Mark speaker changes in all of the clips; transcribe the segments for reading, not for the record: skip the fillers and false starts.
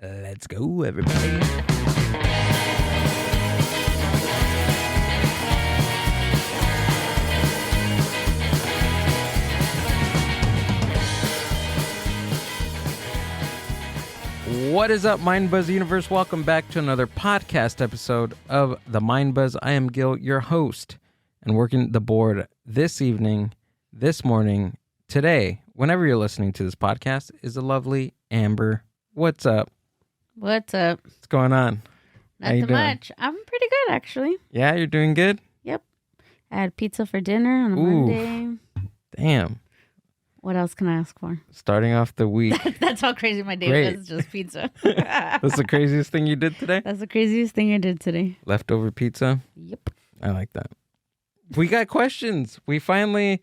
Speaker 1: Let's go, everybody. What is up, Mind Buzz Universe? Welcome back to another podcast episode of the Mind Buzz. I am Gil, your host, and working the board this evening, this morning, today, whenever you're listening to this podcast, is the lovely Amber. What's up?
Speaker 2: What's up?
Speaker 1: What's going on?
Speaker 2: Nothing much. I'm pretty good, actually.
Speaker 1: Yeah, you're doing good?
Speaker 2: Yep. I had pizza for dinner on a Monday.
Speaker 1: Damn.
Speaker 2: What else can I ask for?
Speaker 1: Starting off the week.
Speaker 2: That's how crazy my day was, just pizza.
Speaker 1: That's the craziest thing you did today?
Speaker 2: That's the craziest thing I did today.
Speaker 1: Leftover pizza?
Speaker 2: Yep.
Speaker 1: I like that. We got questions. We finally,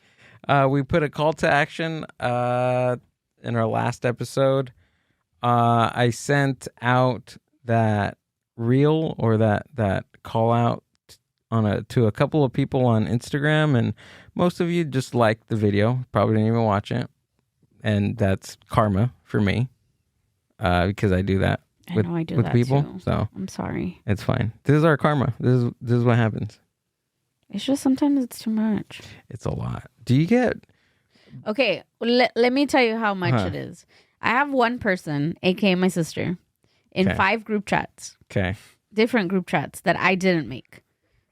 Speaker 1: we put a call to action in our last episode. I sent out that reel or that call out to a couple of people on Instagram, and most of you just liked the video, probably didn't even watch it, and that's karma for me because I do that with people.
Speaker 2: Too.
Speaker 1: So
Speaker 2: I'm sorry.
Speaker 1: It's fine. This is our karma. This is what happens.
Speaker 2: It's just sometimes it's too much.
Speaker 1: It's a lot. Do you get?
Speaker 2: Okay, let me tell you how much it is. I have one person, aka my sister, in 5 group chats.
Speaker 1: Okay.
Speaker 2: Different group chats that I didn't make.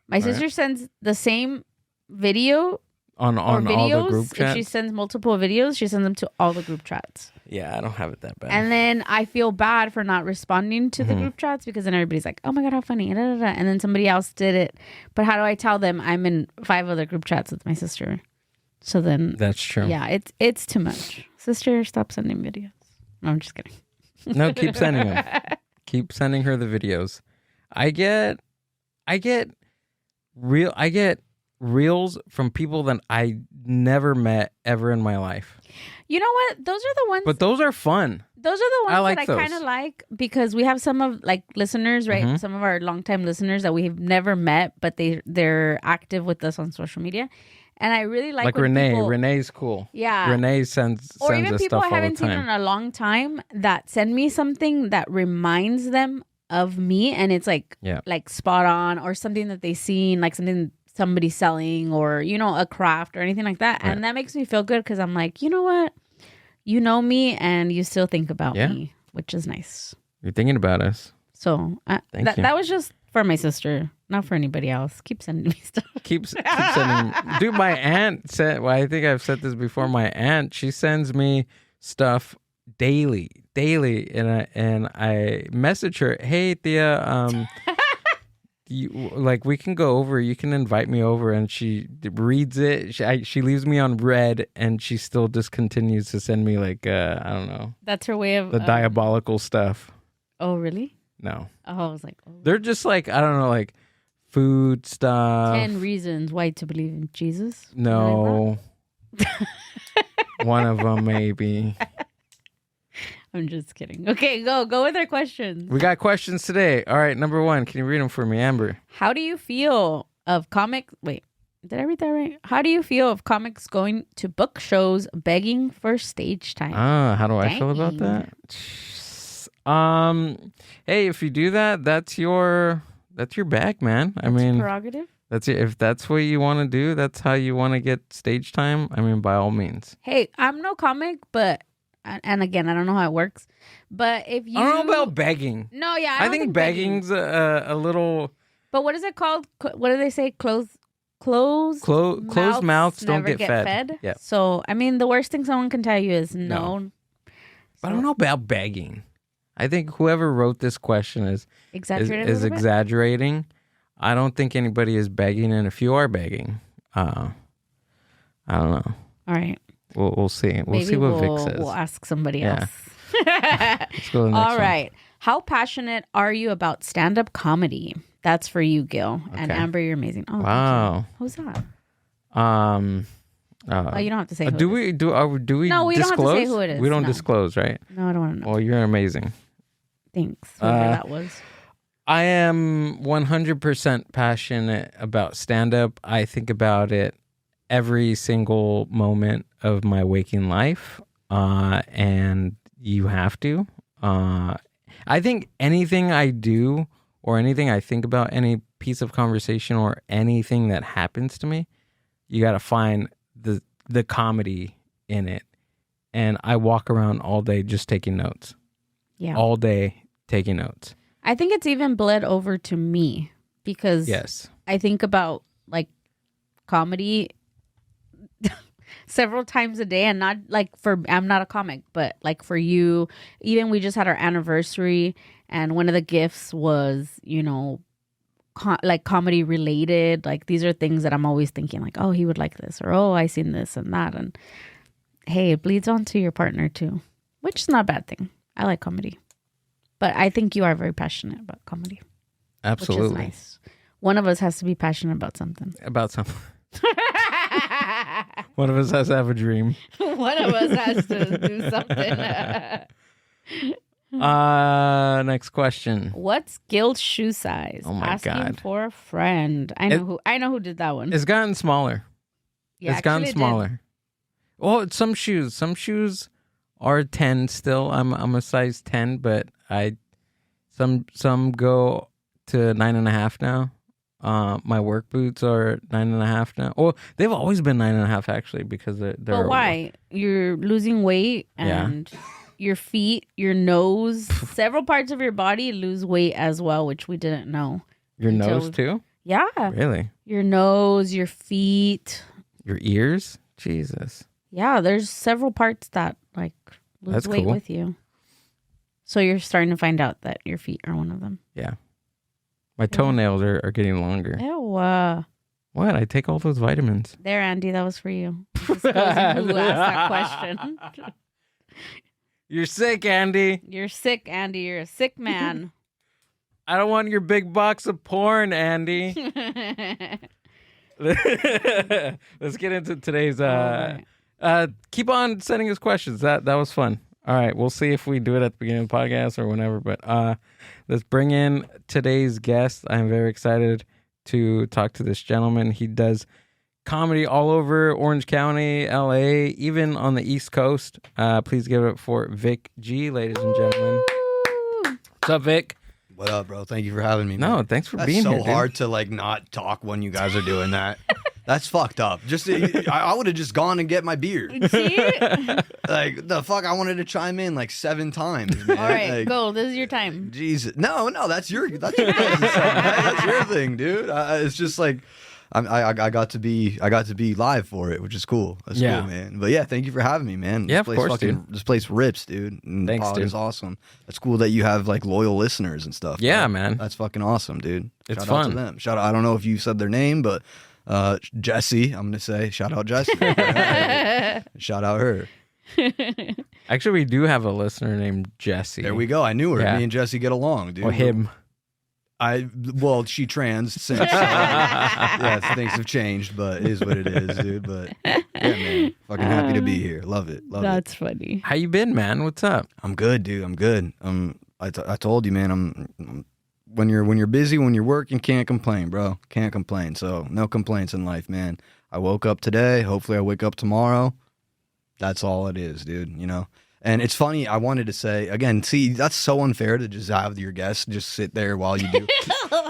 Speaker 2: My sister sends the same video
Speaker 1: on
Speaker 2: videos,
Speaker 1: all the group chats.
Speaker 2: If she sends multiple videos, she sends them to all the group chats.
Speaker 1: Yeah, I don't have it that bad.
Speaker 2: And then I feel bad for not responding to the group chats because then everybody's like, "Oh my god, how funny!" And then somebody else did it. But how do I tell them I'm in 5 other group chats with my sister? So then
Speaker 1: that's true.
Speaker 2: Yeah, it's too much. Sister, stop sending videos. No, I'm just kidding.
Speaker 1: No, keep sending them. Keep sending her the videos. I get reels from people that I never met ever in my life.
Speaker 2: You know what? Those are the ones.
Speaker 1: But those are fun.
Speaker 2: Those are the ones
Speaker 1: like
Speaker 2: that I kind of like because we have some of listeners, right? Some of our longtime listeners that we've never met, but they're active with us on social media. And I really like when
Speaker 1: Renee.
Speaker 2: People,
Speaker 1: Renee's cool.
Speaker 2: Yeah.
Speaker 1: Renee sends
Speaker 2: or even
Speaker 1: us
Speaker 2: people
Speaker 1: stuff
Speaker 2: I haven't
Speaker 1: all the
Speaker 2: seen
Speaker 1: time.
Speaker 2: in a long time that send me something that reminds them of me, and it's like spot on, or something that they seen, like something somebody's selling, or a craft or anything like that. Right. And that makes me feel good because I'm like, you know what? You know me and you still think about me, which is nice.
Speaker 1: You're thinking about us.
Speaker 2: So that was just for my sister, not for anybody else. Keep sending me stuff.
Speaker 1: Keep sending. Dude, my aunt said, well, I think I've said this before. My aunt, she sends me stuff daily. And I message her, "Hey, Thea, we can go over. You can invite me over." And she reads it. She leaves me on red, and she still just continues to send me I don't know.
Speaker 2: That's her way of
Speaker 1: the diabolical stuff.
Speaker 2: Oh, really?
Speaker 1: No.
Speaker 2: Oh, I was like,
Speaker 1: they're just I don't know, food stuff.
Speaker 2: 10 reasons why to believe in Jesus.
Speaker 1: No. One of them maybe.
Speaker 2: I'm just kidding. Okay, go with our questions.
Speaker 1: We got questions today. All right, number 1. Can you read them for me, Amber?
Speaker 2: How do you feel of comics? Wait, did I read that right? How do you feel of comics going to book shows begging for stage time?
Speaker 1: How do I feel about that? Hey, if you do that, that's your bag, man. I mean,
Speaker 2: prerogative.
Speaker 1: If that's what you want to do, that's how you want to get stage time. I mean, by all means.
Speaker 2: Hey, I'm no comic, but. And again, I don't know how it works, but if you...
Speaker 1: I don't know about begging.
Speaker 2: No, yeah,
Speaker 1: I think begging's a little...
Speaker 2: But what is it called? What do they say? Closed
Speaker 1: mouths don't get fed.
Speaker 2: Yeah. So, I mean, the worst thing someone can tell you is no.
Speaker 1: But I don't know about begging. I think whoever wrote this question is exaggerating. I don't think anybody is begging, and if you are begging, I don't know.
Speaker 2: All right.
Speaker 1: We'll see. We'll see what Vic says.
Speaker 2: We'll ask somebody else.
Speaker 1: Let's go to the next
Speaker 2: All right. One. How passionate are you about stand-up comedy? That's for you, Gil. Okay. And Amber, you're amazing. Oh,
Speaker 1: wow.
Speaker 2: Who's that? You don't have to say who
Speaker 1: do we
Speaker 2: No, we
Speaker 1: disclose?
Speaker 2: Don't have to say who it is.
Speaker 1: We don't disclose, right?
Speaker 2: No, I don't want to know.
Speaker 1: Well, you're amazing.
Speaker 2: Thanks. Whoever that was.
Speaker 1: I am 100% passionate about stand-up. I think about it every single moment of my waking life, and you have to. I think anything I do or anything I think about, any piece of conversation or anything that happens to me, you got to find the comedy in it. And I walk around all day just taking notes. Yeah. All day taking notes.
Speaker 2: I think it's even bled over to me because I think about like comedy several times a day, and not like I'm not a comic, but like for you, even we just had our anniversary, and one of the gifts was, you know, like comedy related. Like these are things that I'm always thinking like, oh, he would like this, or oh, I seen this and that, and hey, it bleeds onto your partner too, which is not a bad thing. I like comedy, but I think you are very passionate about comedy.
Speaker 1: Absolutely.
Speaker 2: Which is nice. One of us has to be passionate about something.
Speaker 1: One of us has to have a dream.
Speaker 2: One of us has to do something.
Speaker 1: Next question.
Speaker 2: What's GILL's shoe size?
Speaker 1: Oh my
Speaker 2: Asking
Speaker 1: God.
Speaker 2: for a friend. I know who did that one.
Speaker 1: It's gotten smaller.
Speaker 2: Yeah,
Speaker 1: it's gotten smaller. Well, some shoes are 10 still. I'm a size 10, but some go to 9.5 now. My work boots are 9.5 now. Well, they've always been 9.5 actually, because they're.
Speaker 2: But why? You're losing weight, and your feet, your nose, several parts of your body lose weight as well, which we didn't know.
Speaker 1: Your nose too?
Speaker 2: Yeah.
Speaker 1: Really?
Speaker 2: Your nose, your feet,
Speaker 1: your ears. Jesus.
Speaker 2: Yeah, there's several parts that like lose weight with you. So you're starting to find out that your feet are one of them.
Speaker 1: Yeah. My toenails are getting longer.
Speaker 2: Ew.
Speaker 1: What? I take all those vitamins.
Speaker 2: There, Andy, that was for you. Who asked that question?
Speaker 1: You're sick, Andy.
Speaker 2: You're sick, Andy. You're a sick man.
Speaker 1: I don't want your big box of porn, Andy. Let's get into today's... keep on sending us questions. That was fun. All right, we'll see if we do it at the beginning of the podcast or whenever, but let's bring in today's guest. I'm very excited to talk to this gentleman. He does comedy all over Orange County, LA, even on the East Coast. Please give it up for Vic G, ladies and gentlemen. What's up, Vic?
Speaker 3: What up, bro? Thank you for having me, man.
Speaker 1: No, thanks for being here.
Speaker 3: It's so hard to like not talk when you guys are doing that. That's fucked up. Just I would have just gone and get my beer.
Speaker 2: See?
Speaker 3: Like the fuck, I wanted to chime in like 7 times. Man.
Speaker 2: All right,
Speaker 3: like,
Speaker 2: go. This is your time.
Speaker 3: Jesus, no, that's your thing. That's your thing, dude. It's just like I got to be live for it, which is cool. That's cool, man. But yeah, thank you for having me, man.
Speaker 1: Yeah, of course, dude.
Speaker 3: This place rips, dude. And
Speaker 1: thanks, dude.
Speaker 3: It's awesome. It's cool that you have like loyal listeners and stuff.
Speaker 1: Yeah,
Speaker 3: bro.
Speaker 1: man.
Speaker 3: That's fucking awesome, dude.
Speaker 1: It's
Speaker 3: Shout
Speaker 1: fun.
Speaker 3: out to them. Shout out. I don't know if you said their name, but Jesse, I'm gonna say shout out Jesse. Shout out her.
Speaker 1: Actually, we do have a listener named Jesse.
Speaker 3: There we go. I knew her.
Speaker 1: Yeah.
Speaker 3: Me and Jesse get along, dude.
Speaker 1: Or him.
Speaker 3: Well, she trans since. Yeah, things have changed, but it is what it is, dude. But yeah, man, fucking happy to be here. Love it.
Speaker 2: That's funny.
Speaker 1: How you been, man? What's up?
Speaker 3: I'm good, dude. I'm good. I told you, man. I'm when you're busy, when you're working, can't complain, bro. Can't complain. So no complaints in life, man. I woke up today. Hopefully, I wake up tomorrow. That's all it is, dude. You know. And it's funny, I wanted to say, again, see, that's so unfair to just have your guests just sit there while you do.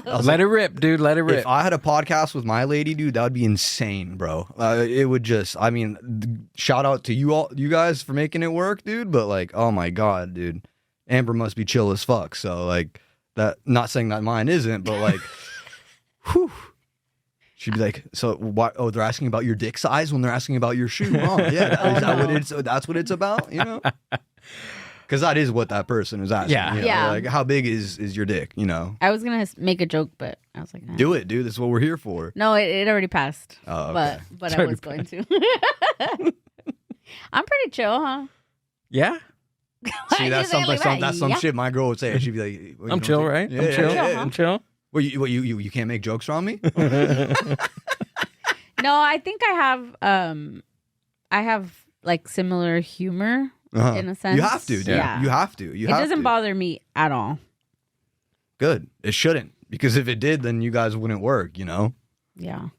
Speaker 1: Let it rip, dude. Let it rip.
Speaker 3: If I had a podcast with my lady, dude, that would be insane, bro. It would just, I mean, shout out to you guys for making it work, dude. But like, oh my God, dude. Amber must be chill as fuck. So like, that, not saying that mine isn't, but like, whew. She'd be like, so what? Oh, they're asking about your dick size when they're asking about your shoe. Oh, yeah, is that what it's? That's what it's about, you know? Because that is what that person is asking.
Speaker 1: Yeah,
Speaker 3: you know? Like, how big is your dick? You know?
Speaker 2: I was gonna make a joke, but I was like, nah.
Speaker 3: Do it, dude. That's what we're here for.
Speaker 2: No, it already passed.
Speaker 3: Oh, okay.
Speaker 2: But I was going to. I'm pretty chill, huh?
Speaker 1: Yeah.
Speaker 3: See, that's something. That's some shit my girl would say. She'd be like,
Speaker 1: "I'm chill, right?
Speaker 3: Yeah,
Speaker 1: I'm chill.
Speaker 3: yeah.
Speaker 1: I'm chill."
Speaker 3: Well, you can't make jokes on me?
Speaker 2: No, I think I have like similar humor in a sense.
Speaker 3: You have to, dude.
Speaker 2: Yeah.
Speaker 3: You have to.
Speaker 2: It doesn't bother me at all.
Speaker 3: Good. It shouldn't. Because if it did, then you guys wouldn't work, you know?
Speaker 2: Yeah.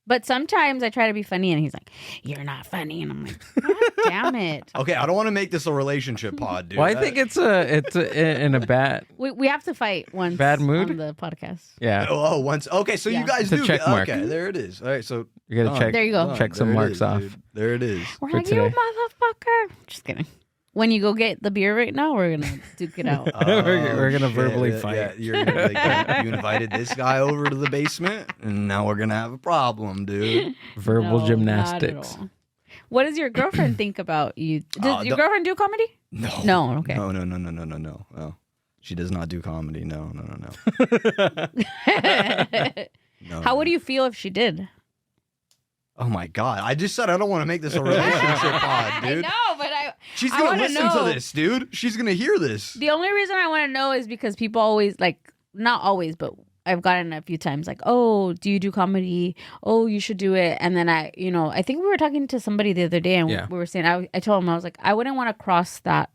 Speaker 2: But sometimes I try to be funny, and he's like, "You're not funny," and I'm like, "God damn it!"
Speaker 3: Okay, I don't want to make this a relationship pod, dude.
Speaker 1: Well, I think it's in a bad
Speaker 2: We have to fight once
Speaker 1: Bad mood?
Speaker 2: on the podcast.
Speaker 1: yeah.
Speaker 3: Oh, once. Okay, so
Speaker 2: Yeah.
Speaker 3: you guys
Speaker 1: It's a
Speaker 3: do.
Speaker 1: check mark.
Speaker 3: Okay, there it is. All right, so
Speaker 1: You gotta check.
Speaker 2: There you go.
Speaker 1: Check some
Speaker 3: there it
Speaker 1: marks
Speaker 3: is,
Speaker 1: off.
Speaker 3: dude. There it is.
Speaker 2: We're
Speaker 1: For
Speaker 2: like, you
Speaker 1: today.
Speaker 2: motherfucker. Just kidding. When you go get the beer right now, we're gonna duke it out.
Speaker 1: We're gonna
Speaker 3: shit.
Speaker 1: verbally
Speaker 3: Yeah,
Speaker 1: fight.
Speaker 3: Yeah, you're gonna be like, you invited this guy over to the basement, and now we're gonna have a problem, dude.
Speaker 1: Verbal
Speaker 2: No,
Speaker 1: gymnastics.
Speaker 2: not at all. What does your girlfriend think about you? Does your
Speaker 3: don't-
Speaker 2: girlfriend do comedy?
Speaker 3: No.
Speaker 2: No, okay.
Speaker 3: No. She does not do comedy. No. No.
Speaker 2: How would you feel if she did?
Speaker 3: Oh my god! I just said I don't want to make this a relationship pod, dude.
Speaker 2: I know, but
Speaker 3: She's
Speaker 2: I
Speaker 3: gonna
Speaker 2: wanna
Speaker 3: listen
Speaker 2: know.
Speaker 3: to this, dude. She's gonna hear this.
Speaker 2: the only reason I want to know is because people always not always, but I've gotten a few times like, "Oh, do you do comedy? Oh, you should do it." And then I think we were talking to somebody the other day, and
Speaker 1: Yeah.
Speaker 2: we were saying, I told him, I was like, I wouldn't want to cross that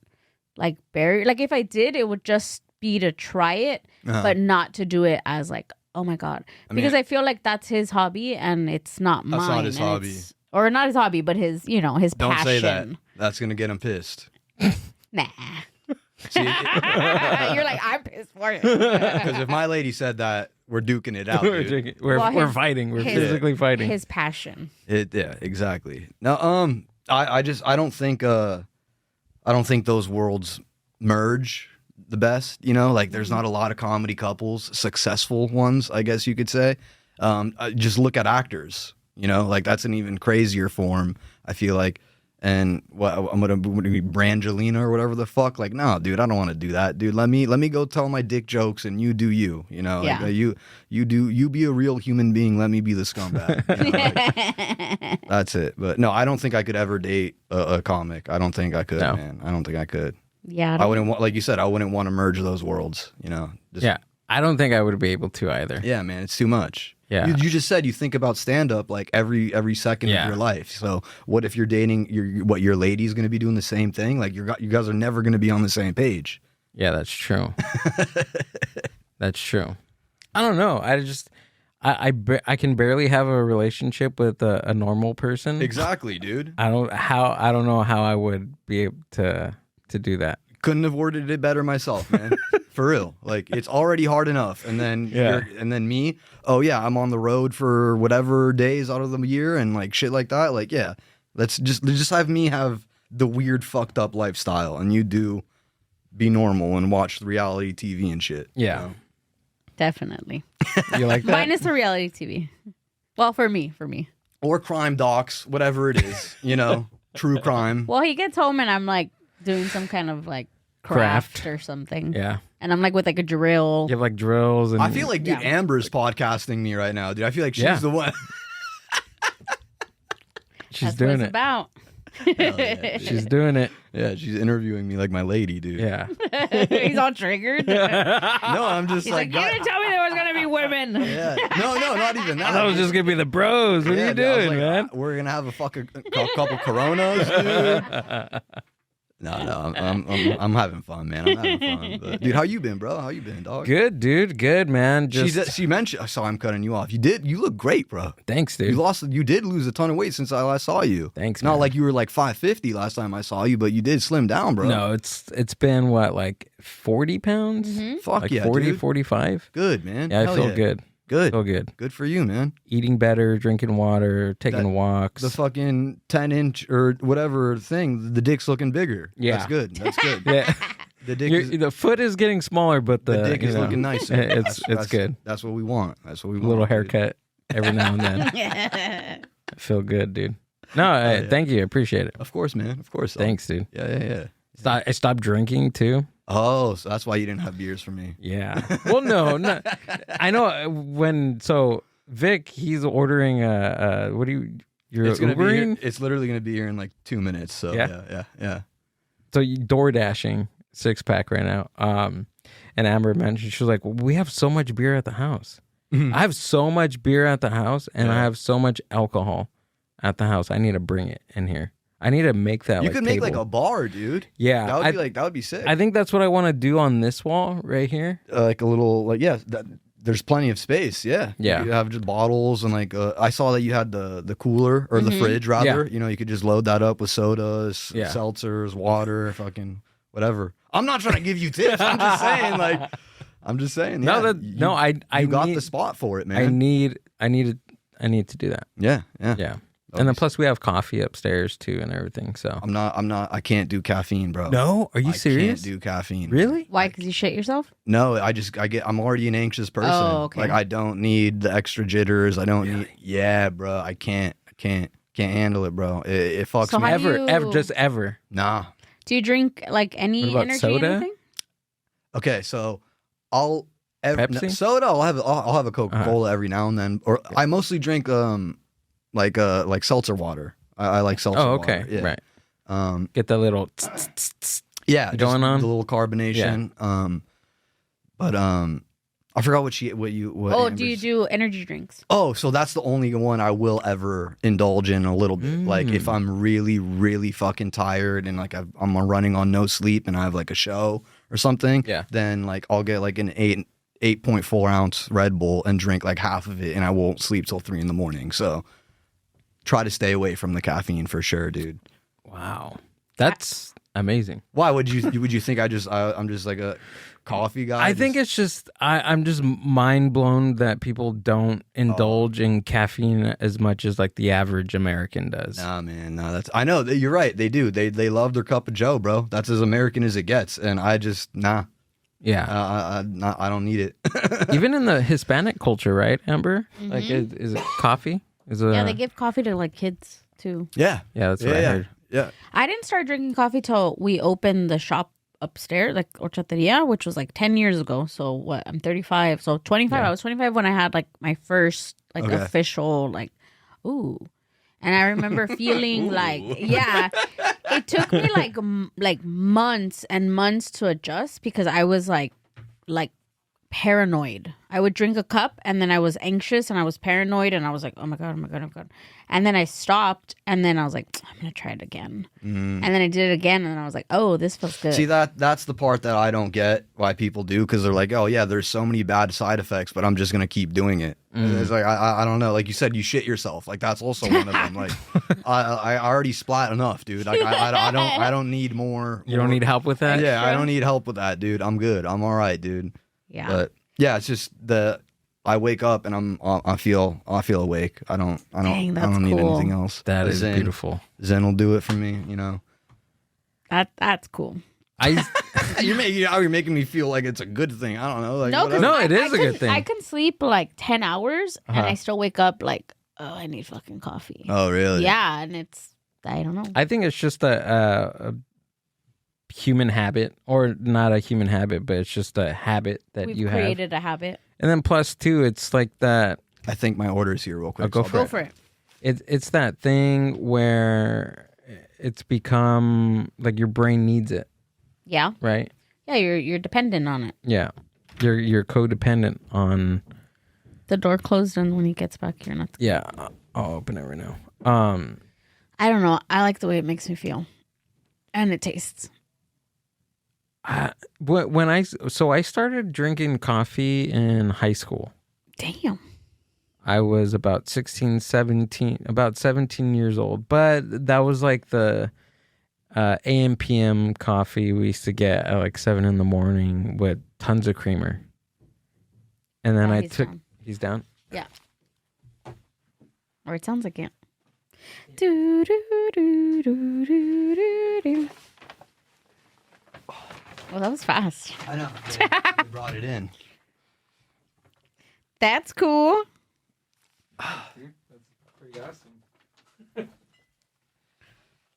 Speaker 2: barrier. Like if I did, it would just be to try it, but not to do it as like, oh my god, because I feel like that's his hobby and it's not mine.
Speaker 3: That's not his
Speaker 2: and
Speaker 3: hobby.
Speaker 2: or not his hobby, but his his
Speaker 3: Don't
Speaker 2: passion.
Speaker 3: say that. That's gonna get him pissed.
Speaker 2: Nah.
Speaker 3: See,
Speaker 2: You're like, I'm pissed for it.
Speaker 3: because if my lady said that, we're duking it out.
Speaker 1: we're
Speaker 3: Dude.
Speaker 1: drinking- we're
Speaker 2: Well,
Speaker 1: we're
Speaker 2: his-
Speaker 1: fighting. We're
Speaker 2: his-
Speaker 1: physically fighting.
Speaker 2: His passion.
Speaker 3: Yeah, exactly. No, I don't think those worlds merge the best. Like there's not a lot of comedy couples, successful ones, I guess you could say. Just look at actors. Like that's an even crazier form. I feel like. And what I'm gonna be Brangelina or whatever the fuck. Like, no, dude, I don't want to do that, dude. Let me go tell my dick jokes and you do you.
Speaker 2: Yeah.
Speaker 3: Like, you be a real human being. Let me be the scumbag. Like, that's it. But no, I don't think I could ever date a comic. I don't think I could,
Speaker 1: No.
Speaker 3: man. I don't think I could.
Speaker 2: Yeah.
Speaker 3: I wouldn't want, like you said, I wouldn't want to merge those worlds. Just,
Speaker 1: Yeah, I don't think I would be able to either.
Speaker 3: yeah, man, it's too much.
Speaker 1: Yeah.
Speaker 3: You just said you think about stand up like every second
Speaker 1: Yeah.
Speaker 3: of your life. So what if you're dating your lady's going to be doing the same thing? Like you guys are never going to be on the same page.
Speaker 1: Yeah, that's true. That's true. I don't know. I can barely have a relationship with a normal person.
Speaker 3: Exactly, dude.
Speaker 1: I don't know how I would be able to do that.
Speaker 3: Couldn't have worded it better myself, man. For real. Like it's already hard enough. And then me, oh yeah, I'm on the road for whatever days out of the year and like shit like that. Like, yeah. Let's just have me have the weird fucked up lifestyle and you do be normal and watch reality TV and shit.
Speaker 1: Yeah.
Speaker 2: Definitely.
Speaker 1: You like that?
Speaker 2: Minus the reality TV. Well, for me.
Speaker 3: Or crime docs, whatever it is, true crime.
Speaker 2: Well, he gets home and I'm like doing some kind of like craft or something.
Speaker 1: Yeah.
Speaker 2: And I'm like with like a drill.
Speaker 1: You have like drills and
Speaker 3: I feel like, dude,
Speaker 2: Yeah.
Speaker 3: Amber's podcasting me right now, dude. I feel like she's
Speaker 1: Yeah.
Speaker 3: the one.
Speaker 1: she's
Speaker 2: That's
Speaker 1: doing
Speaker 2: what it's
Speaker 1: it.
Speaker 2: about.
Speaker 3: yeah,
Speaker 1: She's doing it.
Speaker 3: yeah, she's interviewing me like my lady, dude.
Speaker 1: Yeah.
Speaker 2: He's all triggered.
Speaker 3: No, I'm just
Speaker 2: He's
Speaker 3: like,
Speaker 2: like, you didn't tell me there was gonna be women.
Speaker 3: yeah. No, not even that.
Speaker 1: I thought it was just gonna be the bros. What are
Speaker 3: Yeah,
Speaker 1: you
Speaker 3: dude, I was
Speaker 1: doing,
Speaker 3: like,
Speaker 1: man?
Speaker 3: We're gonna have a fucking couple Coronas, dude. No, I'm having fun, man. I'm having fun. But, dude, how you been, bro? How you been, dog?
Speaker 1: Good, dude. Good, man. Just
Speaker 3: She mentioned. I saw I'm cutting you off. You look great, bro.
Speaker 1: thanks, dude.
Speaker 3: You did lose a ton of weight since I last saw you.
Speaker 1: Thanks,
Speaker 3: Not
Speaker 1: man.
Speaker 3: like you were like 550 last time I saw you, but you did slim down, bro.
Speaker 1: No, it's been what, like 40 pounds?
Speaker 3: Fuck
Speaker 1: Like
Speaker 3: yeah,
Speaker 1: 40,
Speaker 3: dude.
Speaker 1: 45?
Speaker 3: Good, man.
Speaker 1: Yeah, I
Speaker 3: Hell
Speaker 1: feel
Speaker 3: yeah.
Speaker 1: good.
Speaker 3: Good.
Speaker 1: Feel good.
Speaker 3: Good for you, man.
Speaker 1: Eating better, drinking water, taking walks.
Speaker 3: The fucking 10-inch or whatever thing, the dick's looking bigger.
Speaker 1: Yeah.
Speaker 3: That's good. That's good.
Speaker 1: yeah.
Speaker 3: The dick is,
Speaker 1: The foot is getting smaller, but
Speaker 3: the dick is looking nicer.
Speaker 1: It's good.
Speaker 3: That's what we want. That's what we
Speaker 1: A
Speaker 3: want.
Speaker 1: little
Speaker 3: dude.
Speaker 1: haircut every now and then. I feel good, dude. No,
Speaker 3: yeah.
Speaker 1: thank you. I appreciate it.
Speaker 3: Of course, man. Of course.
Speaker 1: Thanks, dude.
Speaker 3: Yeah.
Speaker 1: I stopped drinking too.
Speaker 3: Oh, so that's why you didn't have beers for me.
Speaker 1: Yeah. Well, no. I know so Vic, he's ordering what do you're
Speaker 3: It's gonna be here,
Speaker 1: Ubering?
Speaker 3: it's literally gonna be here in like 2 minutes. So
Speaker 1: Yeah?
Speaker 3: yeah.
Speaker 1: So you door dashing 6-pack right now. And Amber mentioned, she was like, we have so much beer at the house. I have so much beer at the house and I have so much alcohol at the house. I need to bring it in here. I need to make that.
Speaker 3: You
Speaker 1: like,
Speaker 3: could make
Speaker 1: table.
Speaker 3: like a bar, dude.
Speaker 1: Yeah,
Speaker 3: That would be sick.
Speaker 1: I think that's what I want to do on this wall right here.
Speaker 3: Like a little, like, yeah, There's plenty of space. Yeah.
Speaker 1: Yeah.
Speaker 3: You have just bottles and like I saw that you had the cooler or the fridge rather.
Speaker 1: Yeah.
Speaker 3: You know, you could just load that up with sodas,
Speaker 1: Yeah.
Speaker 3: seltzers, water, fucking whatever. I'm not trying to give you tips. I'm just saying like. I'm just saying. Yeah,
Speaker 1: I
Speaker 3: got
Speaker 1: need,
Speaker 3: the spot for it, man.
Speaker 1: I need to do that.
Speaker 3: Yeah.
Speaker 1: And then plus we have coffee upstairs too and everything. So
Speaker 3: I'm not. I can't do caffeine, bro.
Speaker 1: No, are you serious?
Speaker 3: I can't do caffeine.
Speaker 1: Really?
Speaker 2: Why? Because you shit yourself?
Speaker 3: No, I'm already an anxious person.
Speaker 2: Oh, okay.
Speaker 3: Like I don't need the extra jitters. I don't need. Yeah, bro. I can't handle it, bro. It fucks
Speaker 2: So
Speaker 3: me.
Speaker 2: how do
Speaker 1: Ever,
Speaker 2: you-
Speaker 1: just ever.
Speaker 3: Nah.
Speaker 2: Do you drink like any
Speaker 1: What about
Speaker 2: energy?
Speaker 1: soda?
Speaker 2: Anything?
Speaker 3: Okay, so
Speaker 1: Pepsi?
Speaker 3: soda. I'll have a Coca-Cola every now and then, or I mostly drink like seltzer water. I like seltzer.
Speaker 1: Oh, okay,
Speaker 3: water. Yeah.
Speaker 1: right. Get that little.
Speaker 3: Yeah, just
Speaker 1: going on?
Speaker 3: the little carbonation. But I forgot what
Speaker 2: Oh, do you
Speaker 3: Amber's-
Speaker 2: do energy drinks?
Speaker 3: Oh, so that's the only one I will ever indulge in a little bit. Like if I'm really, really fucking tired and like I'm running on no sleep and I have like a show or something, then like I'll get like an 8.4 ounce Red Bull and drink like half of it and I won't sleep till 3 a.m. So try to stay away from the caffeine for sure, dude.
Speaker 1: Wow, that's amazing.
Speaker 3: Why would you think I'm just like a coffee guy?
Speaker 1: I think it's just I'm just mind blown that people don't indulge in caffeine as much as like the average American does.
Speaker 3: Nah, man, no. I know you're right. They do. They love their cup of Joe, bro. That's as American as it gets, and I just
Speaker 1: Yeah,
Speaker 3: I don't need it.
Speaker 1: even in the Hispanic culture, right, Amber? Like, is it coffee?
Speaker 2: Yeah, they give coffee to like kids too.
Speaker 3: Yeah,
Speaker 1: that's what I heard.
Speaker 3: Yeah.
Speaker 2: I didn't start drinking coffee till we opened the shop upstairs, like horchateria, which was like 10 years ago. So what? I'm 35. So 25.
Speaker 1: Yeah.
Speaker 2: I was 25 when I had like my first like official like, ooh. And I remember feeling like, it took me like months and months to adjust because I was like paranoid. I would drink a cup and then I was anxious and I was paranoid and I was like, oh my God. And then I stopped and then I was like, I'm going to try it again. And then I did it again and I was like, oh, this feels good.
Speaker 3: See, that's the part that I don't get why people do, because they're like, oh yeah, there's so many bad side effects, but I'm just going to keep doing it. It's like, I don't know. Like you said, you shit yourself. Like that's also one of them. Like I already splat enough, dude. Like I don't need more.
Speaker 1: You don't need help with that?
Speaker 3: Yeah, I don't need help with that, dude. I'm good. I'm all right, dude.
Speaker 2: Yeah.
Speaker 3: But yeah, it's just I wake up and I feel awake. I don't
Speaker 2: Dang, that's
Speaker 3: need
Speaker 2: cool.
Speaker 3: anything else.
Speaker 1: That is
Speaker 3: Zen,
Speaker 1: beautiful.
Speaker 3: Zen will do it for me, you know.
Speaker 2: That's cool.
Speaker 3: You're making me feel like it's a good thing. I don't know. Like, whatever.
Speaker 1: No, it is a good thing.
Speaker 2: I can sleep like 10 hours and I still wake up like, oh, I need fucking coffee.
Speaker 3: Oh, really?
Speaker 2: Yeah, and I don't know.
Speaker 1: I think it's just a human habit, or not a human habit, but it's just a habit that
Speaker 2: We've
Speaker 1: you have.
Speaker 2: created a habit.
Speaker 1: And then plus two, it's like that.
Speaker 3: I think my order's here real quick.
Speaker 1: I'll go
Speaker 3: So
Speaker 1: for
Speaker 3: I'll
Speaker 1: it.
Speaker 2: For it.
Speaker 1: It's that thing where it's become like your brain needs it,
Speaker 2: Yeah.
Speaker 1: right?
Speaker 2: Yeah, you're dependent on it.
Speaker 1: Yeah, you're codependent on.
Speaker 2: The door closed and when he gets back, you're not.
Speaker 1: Yeah, I'll open it right now.
Speaker 2: I don't know. I like the way it makes me feel. And it tastes.
Speaker 1: When I started drinking coffee in high school.
Speaker 2: Damn.
Speaker 1: I was about 17 years old, but that was like the AM PM coffee we used to get at like 7 a.m. with tons of creamer. And then he's down.
Speaker 2: Yeah. Or it sounds like it. Do, do, do, do, do, do, do. Well, that was fast.
Speaker 3: I know. You brought it in.
Speaker 2: That's cool.
Speaker 1: That's pretty awesome.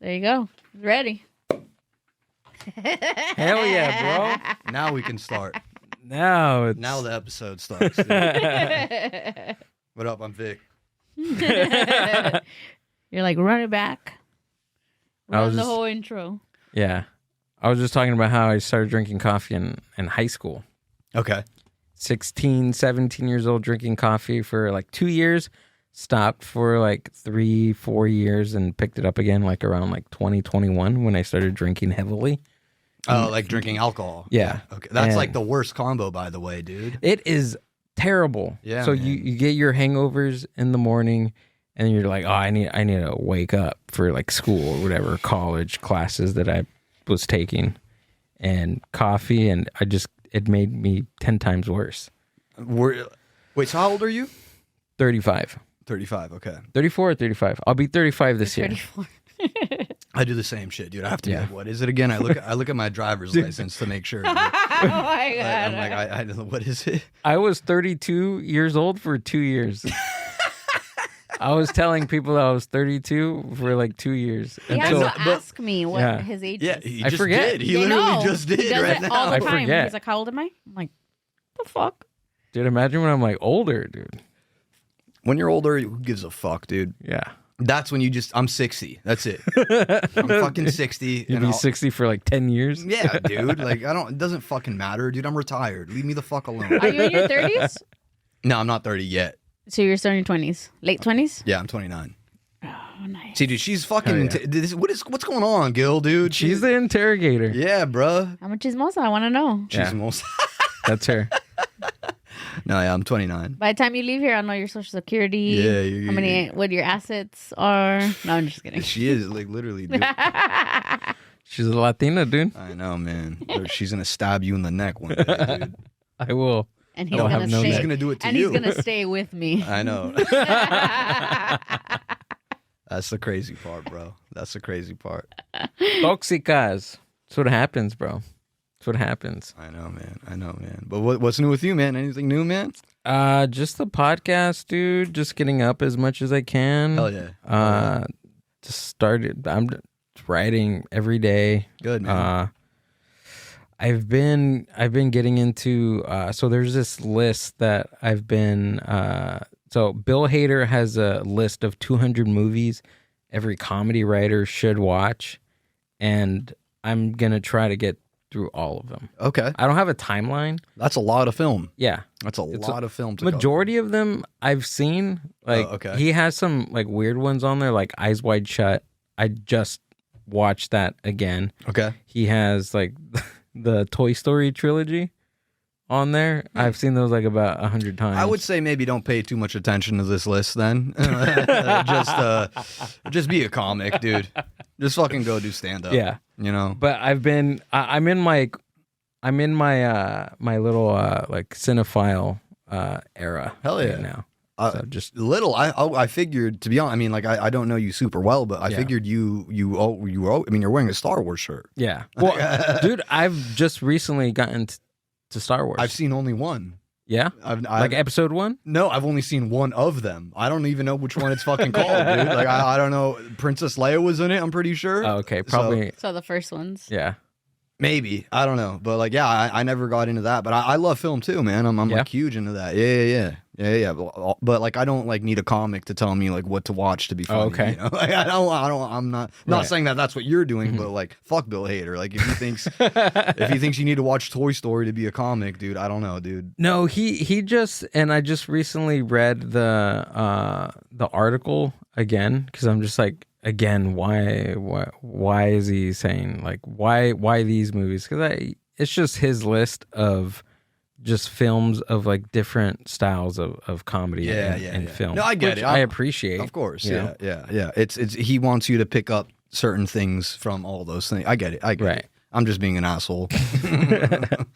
Speaker 2: There you go. Ready.
Speaker 1: Hell yeah, bro.
Speaker 3: Now we can start.
Speaker 1: Now
Speaker 3: The episode starts. Dude. What up? I'm Vic.
Speaker 2: You're like, run it back.
Speaker 1: I was
Speaker 2: Run the
Speaker 1: just-
Speaker 2: whole intro.
Speaker 1: Yeah. I was just talking about how I started drinking coffee in high school.
Speaker 3: Okay.
Speaker 1: 16, 17 years old, drinking coffee for like 2 years. Stopped for like 3-4 years and picked it up again like around like 2021 when I started drinking heavily.
Speaker 3: Oh, like drinking alcohol.
Speaker 1: Yeah.
Speaker 3: Okay. That's
Speaker 1: And-
Speaker 3: like the worst combo, by the way, dude.
Speaker 1: It is terrible.
Speaker 3: Yeah.
Speaker 1: So
Speaker 3: man.
Speaker 1: you get your hangovers in the morning, and you're like, oh, I need to wake up for like school or whatever, college classes that I was taking, and coffee, and it made me 10 times worse.
Speaker 3: Wait, so how old are you?
Speaker 1: 35.
Speaker 3: 35, okay.
Speaker 1: 34 or 35. I'll be 35 this year.
Speaker 2: 34.
Speaker 3: I do the same shit, dude. I have to be like, what is it again? I look at my driver's license to make sure.
Speaker 2: Oh my God.
Speaker 3: I'm like, I don't know, what is it?
Speaker 1: I was 32 years old for 2 years. I was telling people I was 32 for like 2 years.
Speaker 2: He has to ask me what his age
Speaker 3: Yeah,
Speaker 2: is.
Speaker 3: he
Speaker 1: I
Speaker 3: just
Speaker 1: forget.
Speaker 3: did. He literally just did
Speaker 2: He does
Speaker 3: right
Speaker 2: it
Speaker 3: now.
Speaker 2: all the
Speaker 1: I
Speaker 2: time.
Speaker 1: forget.
Speaker 2: He's like, how old am I? I'm like, the fuck?
Speaker 1: Dude, imagine when I'm like older, dude.
Speaker 3: When you're older, who gives a fuck, dude?
Speaker 1: Yeah.
Speaker 3: That's when I'm 60. That's it. I'm fucking 60.
Speaker 1: You'd be 60 for like 10 years?
Speaker 3: Yeah, dude. Like, it doesn't fucking matter, dude. I'm retired. Leave me the fuck alone.
Speaker 2: Are you in your 30s?
Speaker 3: No, I'm not 30 yet.
Speaker 2: So you're starting 20s. Late 20s?
Speaker 3: Yeah, I'm 29.
Speaker 2: Oh, nice.
Speaker 3: See, dude, she's fucking. What's going on, Gil, dude?
Speaker 1: She's the interrogator.
Speaker 3: Yeah, bruh.
Speaker 2: How much is Mosa? I want to know.
Speaker 3: She's
Speaker 1: Yeah.
Speaker 3: most.
Speaker 1: That's her.
Speaker 3: No, yeah, I'm 29.
Speaker 2: By the time you leave here, I'll know your social security.
Speaker 3: Yeah,
Speaker 2: what your assets are. No, I'm just kidding.
Speaker 3: She is like literally, dude.
Speaker 1: She's a Latina, dude.
Speaker 3: I know, man. She's gonna stab you in the neck one day, dude.
Speaker 1: I will.
Speaker 2: And he's
Speaker 1: I'll
Speaker 2: gonna
Speaker 1: have no
Speaker 2: stay.
Speaker 1: neck.
Speaker 3: She's gonna do it to
Speaker 2: and
Speaker 3: you.
Speaker 2: he's gonna stay with me.
Speaker 3: I know. That's the crazy part, bro. That's the crazy part.
Speaker 1: Toxicas. That's what happens, bro. That's what happens.
Speaker 3: I know, man. But what's new with you, man? Anything new, man?
Speaker 1: Just the podcast, dude. Just getting up as much as I can.
Speaker 3: Hell yeah.
Speaker 1: Just started. I'm writing every day.
Speaker 3: Good, man.
Speaker 1: I've been getting into. So there's this list that I've been. So Bill Hader has a list of 200 movies every comedy writer should watch, and I'm gonna try to get through all of them.
Speaker 3: Okay.
Speaker 1: I don't have a timeline.
Speaker 3: That's a lot of film.
Speaker 1: Yeah.
Speaker 3: That's a lot of film to
Speaker 1: Majority of them I've seen. Like
Speaker 3: okay.
Speaker 1: he has some like weird ones on there, like Eyes Wide Shut. I just watched that again.
Speaker 3: Okay.
Speaker 1: He has like the Toy Story trilogy on there. I've seen those like about 100 times.
Speaker 3: I would say maybe don't pay too much attention to this list then. Just be a comic, dude. Just fucking go do stand up.
Speaker 1: Yeah.
Speaker 3: You know.
Speaker 1: But I'm in my my little like cinephile era.
Speaker 3: Hell yeah.
Speaker 1: right now. So just
Speaker 3: little. I figured, to be honest. I mean, like I don't know you super well, but I figured you. I mean, you're wearing a Star Wars shirt.
Speaker 1: Yeah. Well, dude, I've just recently gotten to Star Wars.
Speaker 3: I've seen only one.
Speaker 1: Yeah. Like episode 1.
Speaker 3: No, I've only seen one of them. I don't even know which one it's fucking called, dude. Like I don't know. Princess Leia was in it. I'm pretty sure.
Speaker 1: Oh, okay, probably.
Speaker 2: So the first ones.
Speaker 1: Yeah.
Speaker 3: Maybe, I don't know, but like, yeah, I never got into that, but I love film too, man. I'm like huge into that. Yeah. But like, I don't like need a comic to tell me like what to watch to be funny.
Speaker 1: Oh, okay.
Speaker 3: You know? Like, I'm not saying that that's what you're doing, but like, fuck Bill Hader. Like if he thinks you need to watch Toy Story to be a comic, dude, I don't know, dude.
Speaker 1: No, he just, and I just recently read the article again, because I'm just like, again, why is he saying like why these movies? Because it's just his list of just films of like different styles of comedy and film.
Speaker 3: No, I get it.
Speaker 1: I appreciate,
Speaker 3: of course.
Speaker 1: Yeah.
Speaker 3: It's he wants you to pick up certain things from all those things. I get it. Right. I'm just being an asshole.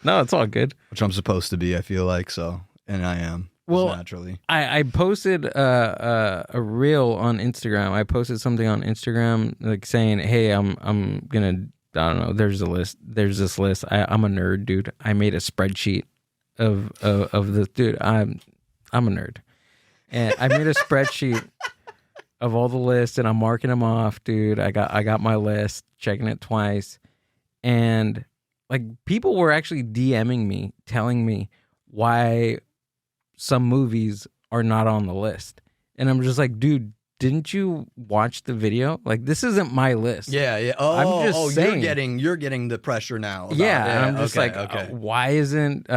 Speaker 1: No, it's all good.
Speaker 3: Which I'm supposed to be. I feel like so, and I am. Well, naturally,
Speaker 1: I posted a reel on Instagram. I posted something on Instagram like saying, "Hey, I'm gonna, I don't know. There's a list. There's this list. I'm a nerd, dude. I made a spreadsheet of this, dude. I'm a nerd, and I made a spreadsheet of all the lists, and I'm marking them off, dude. I got my list, checking it twice, and like people were actually DMing me, telling me why some movies are not on the list, and I'm just like, dude, didn't you watch the video? Like, this isn't my list.
Speaker 3: Yeah.
Speaker 1: I'm just saying.
Speaker 3: You're getting the pressure now.
Speaker 1: Yeah, I'm just why isn't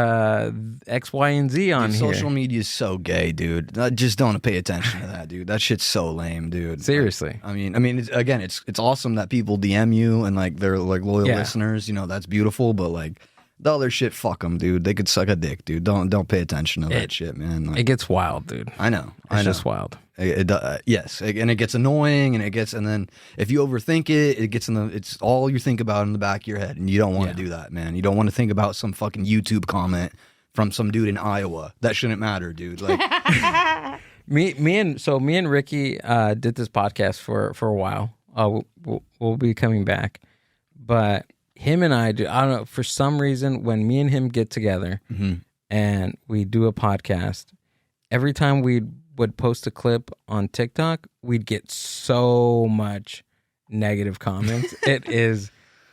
Speaker 1: X, Y, and Z on here?
Speaker 3: Social media is so gay, dude. Just don't pay attention to that, dude. That shit's so lame, dude.
Speaker 1: Seriously.
Speaker 3: Like, I mean, it's awesome that people DM you and like they're like loyal listeners. You know, that's beautiful. But like, The other shit, fuck them, dude. They could suck a dick, dude. Don't pay attention to that shit, man. Like,
Speaker 1: it gets wild, dude.
Speaker 3: I know.
Speaker 1: It's just wild.
Speaker 3: Yes, and it gets annoying, and then if you overthink it, it gets it's all you think about in the back of your head, and you don't want to do that, man. You don't want to think about some fucking YouTube comment from some dude in Iowa. That shouldn't matter, dude. Like
Speaker 1: me and Ricky did this podcast for a while. We'll be coming back, but him and I don't know, for some reason, when me and him get together and we do a podcast, every time we would post a clip on TikTok, we'd get so much negative comments. It is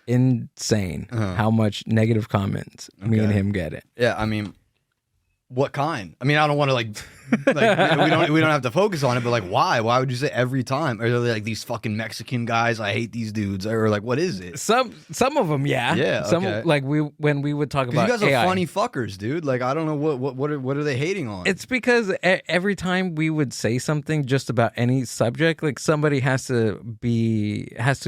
Speaker 1: insane how much negative comments me and him get it.
Speaker 3: Yeah, I mean, what kind? I mean, I don't want to like we don't have to focus on it, but like, why? Why would you say every time? Are they like these fucking Mexican guys? I hate these dudes, or like, what is it?
Speaker 1: Some of them, yeah. Some like when we would talk about
Speaker 3: you guys are
Speaker 1: AI.
Speaker 3: funny fuckers, dude. Like, I don't know what are they hating on?
Speaker 1: It's because every time we would say something just about any subject, like somebody has to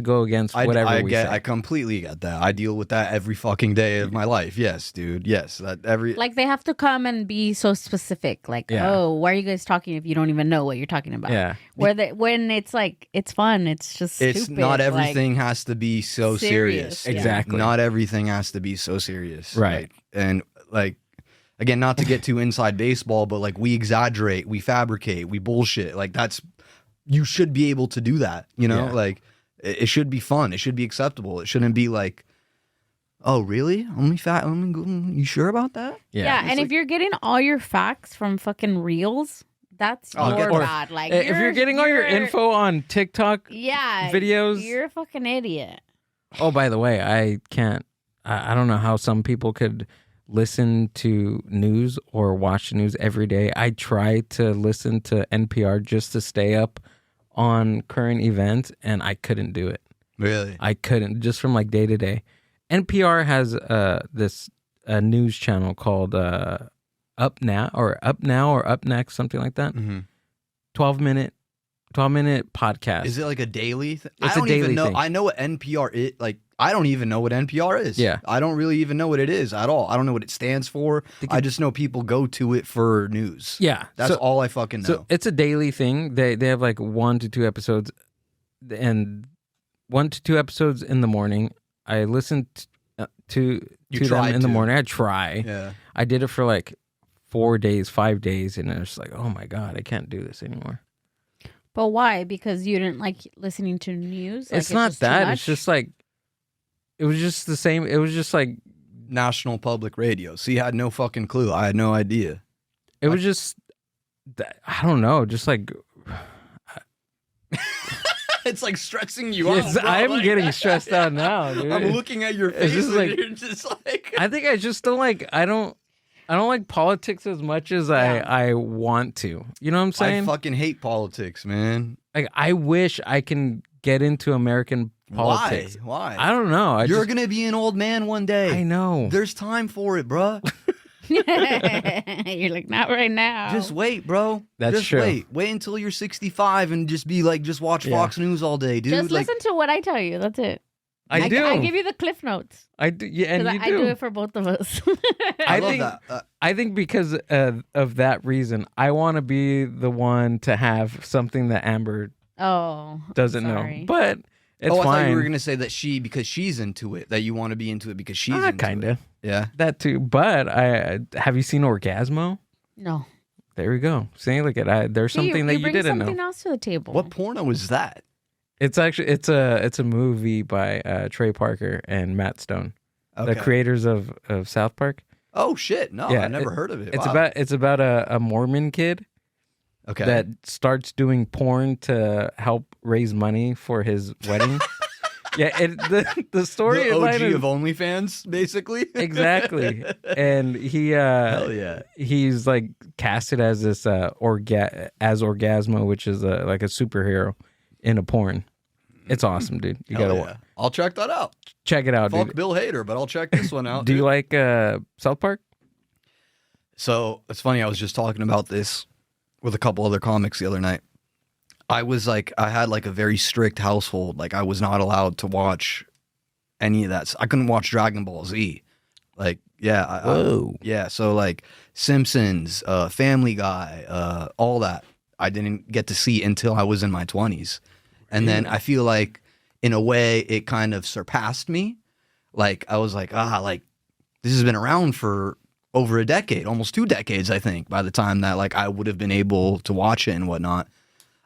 Speaker 1: go against whatever we say.
Speaker 3: I completely get that. I deal with that every fucking day of my life. Yes, dude. Yes,
Speaker 2: like they have to come and be so specific. Like, oh, why are you guys talking if you don't even know what you're talking about?
Speaker 1: Yeah.
Speaker 2: When it's like, it's fun. It's just
Speaker 3: it's
Speaker 2: stupid.
Speaker 3: not everything has to be so serious.
Speaker 1: Exactly.
Speaker 3: Not everything has to be so serious.
Speaker 1: Right.
Speaker 3: Like, and like, again, not to get too inside baseball, but like we exaggerate, we fabricate, we bullshit. Like you should be able to do that. You know, like it should be fun. It should be acceptable. It shouldn't be like, oh, really? You sure about that?
Speaker 2: Yeah, and if you're getting all your facts from fucking reels, that's your bad. Like,
Speaker 1: if you're getting all your info on TikTok videos,
Speaker 2: you're a fucking idiot.
Speaker 1: Oh, by the way, I don't know how some people could listen to news or watch the news every day. I try to listen to NPR just to stay up on current events, and I couldn't do it.
Speaker 3: Really?
Speaker 1: I couldn't, just from like day to day. NPR has this news channel called Up Now or Up Next, something like that. 12-minute podcast.
Speaker 3: Is it like a daily thing?
Speaker 1: It's
Speaker 3: I don't
Speaker 1: a daily
Speaker 3: even know.
Speaker 1: thing.
Speaker 3: I know what NPR is. Like, I don't even know what NPR is.
Speaker 1: Yeah.
Speaker 3: I don't really even know what it is at all. I don't know what it stands for. I just know people go to it for news.
Speaker 1: Yeah.
Speaker 3: That's all I fucking know.
Speaker 1: So it's a daily thing. They have like 1 to 2 episodes, and 1 to 2 episodes in the morning. I listened to them in the morning. I try.
Speaker 3: Yeah.
Speaker 1: I did it for like 4 days, 5 days, and it's like, oh my God, I can't do this anymore.
Speaker 2: But why? Because you didn't like listening to news? Like,
Speaker 1: it's not that. It's just like, it was just the same. It was just like
Speaker 3: National Public Radio. See, I had no fucking clue. I had no idea.
Speaker 1: It was just, I don't know, just like.
Speaker 3: It's like stressing you out. Bro.
Speaker 1: I'm getting stressed out now, dude.
Speaker 3: I'm looking at your face and you're just like.
Speaker 1: I think I just don't like. I don't like politics as much as I want to. You know what I'm saying?
Speaker 3: I fucking hate politics, man.
Speaker 1: Like, I wish I can get into American politics.
Speaker 3: Why?
Speaker 1: I don't know.
Speaker 3: You're gonna be an old man one day.
Speaker 1: I know.
Speaker 3: There's time for it, bro.
Speaker 2: You're like, not right now.
Speaker 3: Just wait, bro.
Speaker 1: That's
Speaker 3: just
Speaker 1: true.
Speaker 3: Wait until you're 65 and just be like, just watch Fox News all day, dude.
Speaker 2: Just listen to what I tell you. That's it.
Speaker 1: I do.
Speaker 2: I give you the cliff notes.
Speaker 1: I do. Yeah, and you
Speaker 2: I do it for both of us.
Speaker 3: I love that.
Speaker 1: I think because of that reason, I want to be the one to have something that Amber doesn't know. But it's fine.
Speaker 3: I thought you were gonna say that because she's into it, that you want to be into it because she's into
Speaker 1: kinda.
Speaker 3: it. Yeah,
Speaker 1: that too. But have you seen Orgasmo?
Speaker 2: No.
Speaker 1: There we go. See, look at there's something that you didn't know.
Speaker 2: Something else to the table.
Speaker 3: What porno is that?
Speaker 1: It's actually it's a movie by Trey Parker and Matt Stone, the creators of South Park.
Speaker 3: Oh shit! No, I never heard of it.
Speaker 1: It's about a Mormon kid. That starts doing porn to help raise money for his wedding. Yeah, the story
Speaker 3: the OG of OnlyFans, basically.
Speaker 1: Exactly, and he
Speaker 3: hell yeah,
Speaker 1: he's like casted as this Orgasmo, which is like a superhero in a porn. It's awesome, dude. You gotta watch.
Speaker 3: I'll check that out.
Speaker 1: Check it out,
Speaker 3: Fuck
Speaker 1: dude.
Speaker 3: Bill Hader, but I'll check this one out.
Speaker 1: Do you like South Park?
Speaker 3: So it's funny. I was just talking about this with a couple other comics the other night. I had like a very strict household. Like, I was not allowed to watch any of that. I couldn't watch Dragon Ball Z. Like, Yeah.
Speaker 1: Whoa.
Speaker 3: Yeah. So like Simpsons, Family Guy, all that I didn't get to see until I was in my 20s. And then I feel like in a way it kind of surpassed me. Like I was like, like this has been around for over a decade, almost 2 decades, I think, by the time that like I would have been able to watch it and whatnot.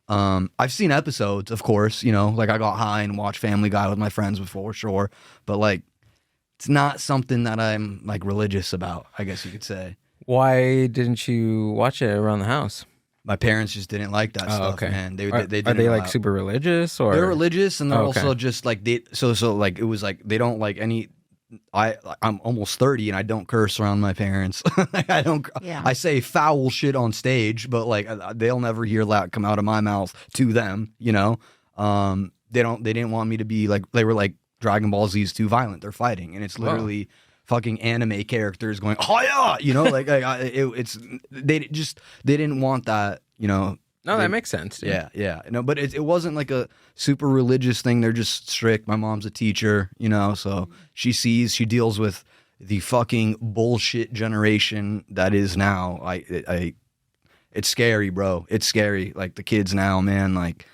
Speaker 3: I've seen episodes, of course, you know, like I got high and watched Family Guy with my friends before, sure. But like, it's not something that I'm like religious about, I guess you could say.
Speaker 1: Why didn't you watch it around the house?
Speaker 3: My parents just didn't like that stuff, man. They
Speaker 1: are
Speaker 3: didn't
Speaker 1: they
Speaker 3: allow.
Speaker 1: like super religious or
Speaker 3: They're religious and they're
Speaker 1: okay.
Speaker 3: also just like so like it was like they don't like any. I'm almost 30 and I don't curse around my parents. I don't.
Speaker 2: Yeah.
Speaker 3: I say foul shit on stage, but like they'll never hear that come out of my mouth to them. You know, they didn't want me to be like they were like Dragon Ball Z is too violent. They're fighting, and it's literally fucking anime characters going, oh yeah, you know, like they didn't want that, you know.
Speaker 1: No, that makes sense. Dude.
Speaker 3: Yeah. No, but it wasn't like a super religious thing. They're just strict. My mom's a teacher, you know, so she deals with the fucking bullshit generation that is now. It's scary, bro. It's scary. Like the kids now, man, like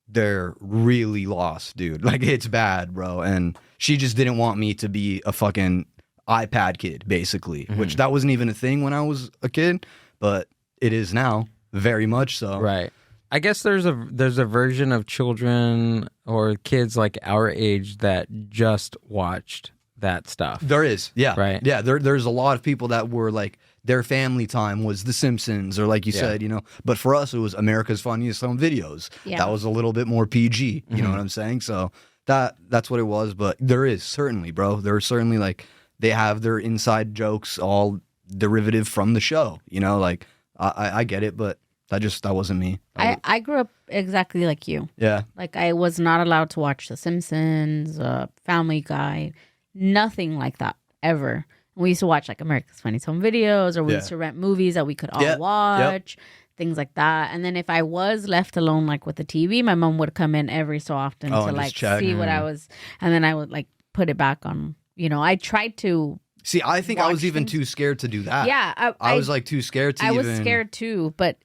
Speaker 3: they're really lost, dude. Like it's bad, bro. And she just didn't want me to be a fucking iPad kid, basically, which that wasn't even a thing when I was a kid, but it is now. Very much so.
Speaker 1: Right. I guess there's a version of children or kids like our age that just watched that stuff.
Speaker 3: There is. Yeah.
Speaker 1: Right.
Speaker 3: Yeah. There's a lot of people that were like their family time was The Simpsons or like you said, you know, but for us it was America's Funniest Home Videos. Yeah. That was a little bit more PG. You know what I'm saying? So that's what it was. But there is certainly, bro. There are certainly like they have their inside jokes all derivative from the show. You know, like I get it, but that wasn't me.
Speaker 2: I grew up exactly like you.
Speaker 3: Yeah.
Speaker 2: Like I was not allowed to watch The Simpsons, Family Guy, nothing like that ever. We used to watch like America's Funniest Home Videos, or we used to rent movies that we could all watch, things like that. And then if I was left alone like with the TV, my mom would come in every so often to like see what I was, and then I would like put it back on. You know, I tried to.
Speaker 3: See, I think I was even too scared to do that.
Speaker 2: Yeah,
Speaker 3: I was like too scared to.
Speaker 2: I was scared too, but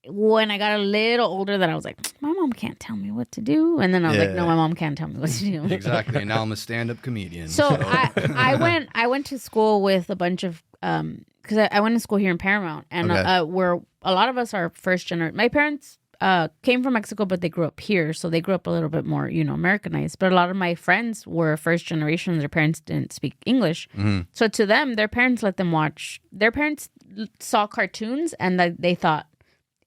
Speaker 2: when I got a little older, then I was like, my mom can't tell me what to do, and then I was like, no, my mom can't tell me what to do.
Speaker 3: Exactly. And now I'm a stand-up comedian.
Speaker 2: So I went to school with a bunch of because I went to school here in Paramount, and where a lot of us are first generation. My parents came from Mexico, but they grew up here, so they grew up a little bit more, you know, Americanized. But a lot of my friends were first generation. Their parents didn't speak English, so to them, their parents let them watch. Their parents saw cartoons, and they thought.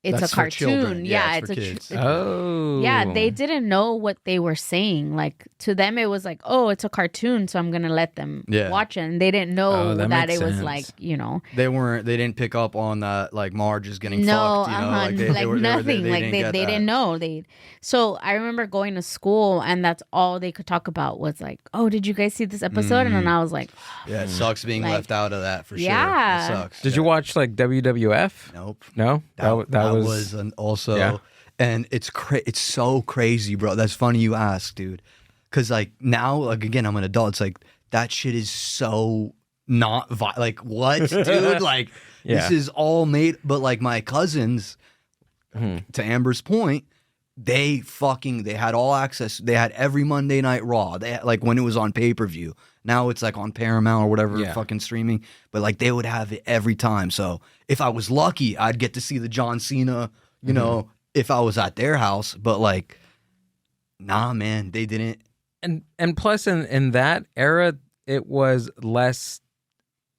Speaker 2: It's a cartoon.
Speaker 3: Yeah,
Speaker 2: it's
Speaker 3: for
Speaker 2: a
Speaker 3: kids.
Speaker 2: Yeah, they didn't know what they were saying. Like to them, it was like, oh, it's a cartoon, so I'm gonna let them watch it. And they didn't know that it was like, you know,
Speaker 3: they didn't pick up on that like Marge is getting fucked. You know,
Speaker 2: like nothing. They didn't know. So I remember going to school, and that's all they could talk about was like, oh, did you guys see this episode? And then I was like,
Speaker 3: yeah, it sucks being left out of that for sure.
Speaker 2: Yeah,
Speaker 3: it sucks.
Speaker 1: Did you watch like WWF?
Speaker 3: Nope.
Speaker 1: No,
Speaker 3: that was also, and it's so crazy, bro. That's funny you ask, dude. Because like now, like again, I'm an adult. It's like that shit is so not like what, dude? Like this is all made. But like my cousins, to Amber's point, they had all access. They had every Monday Night Raw. They had, like when it was on pay-per-view. Now it's like on Paramount or whatever fucking streaming. But like they would have it every time. So if I was lucky, I'd get to see the John Cena, you know, if I was at their house. But like, nah, man, they didn't.
Speaker 1: And plus in that era, it was less.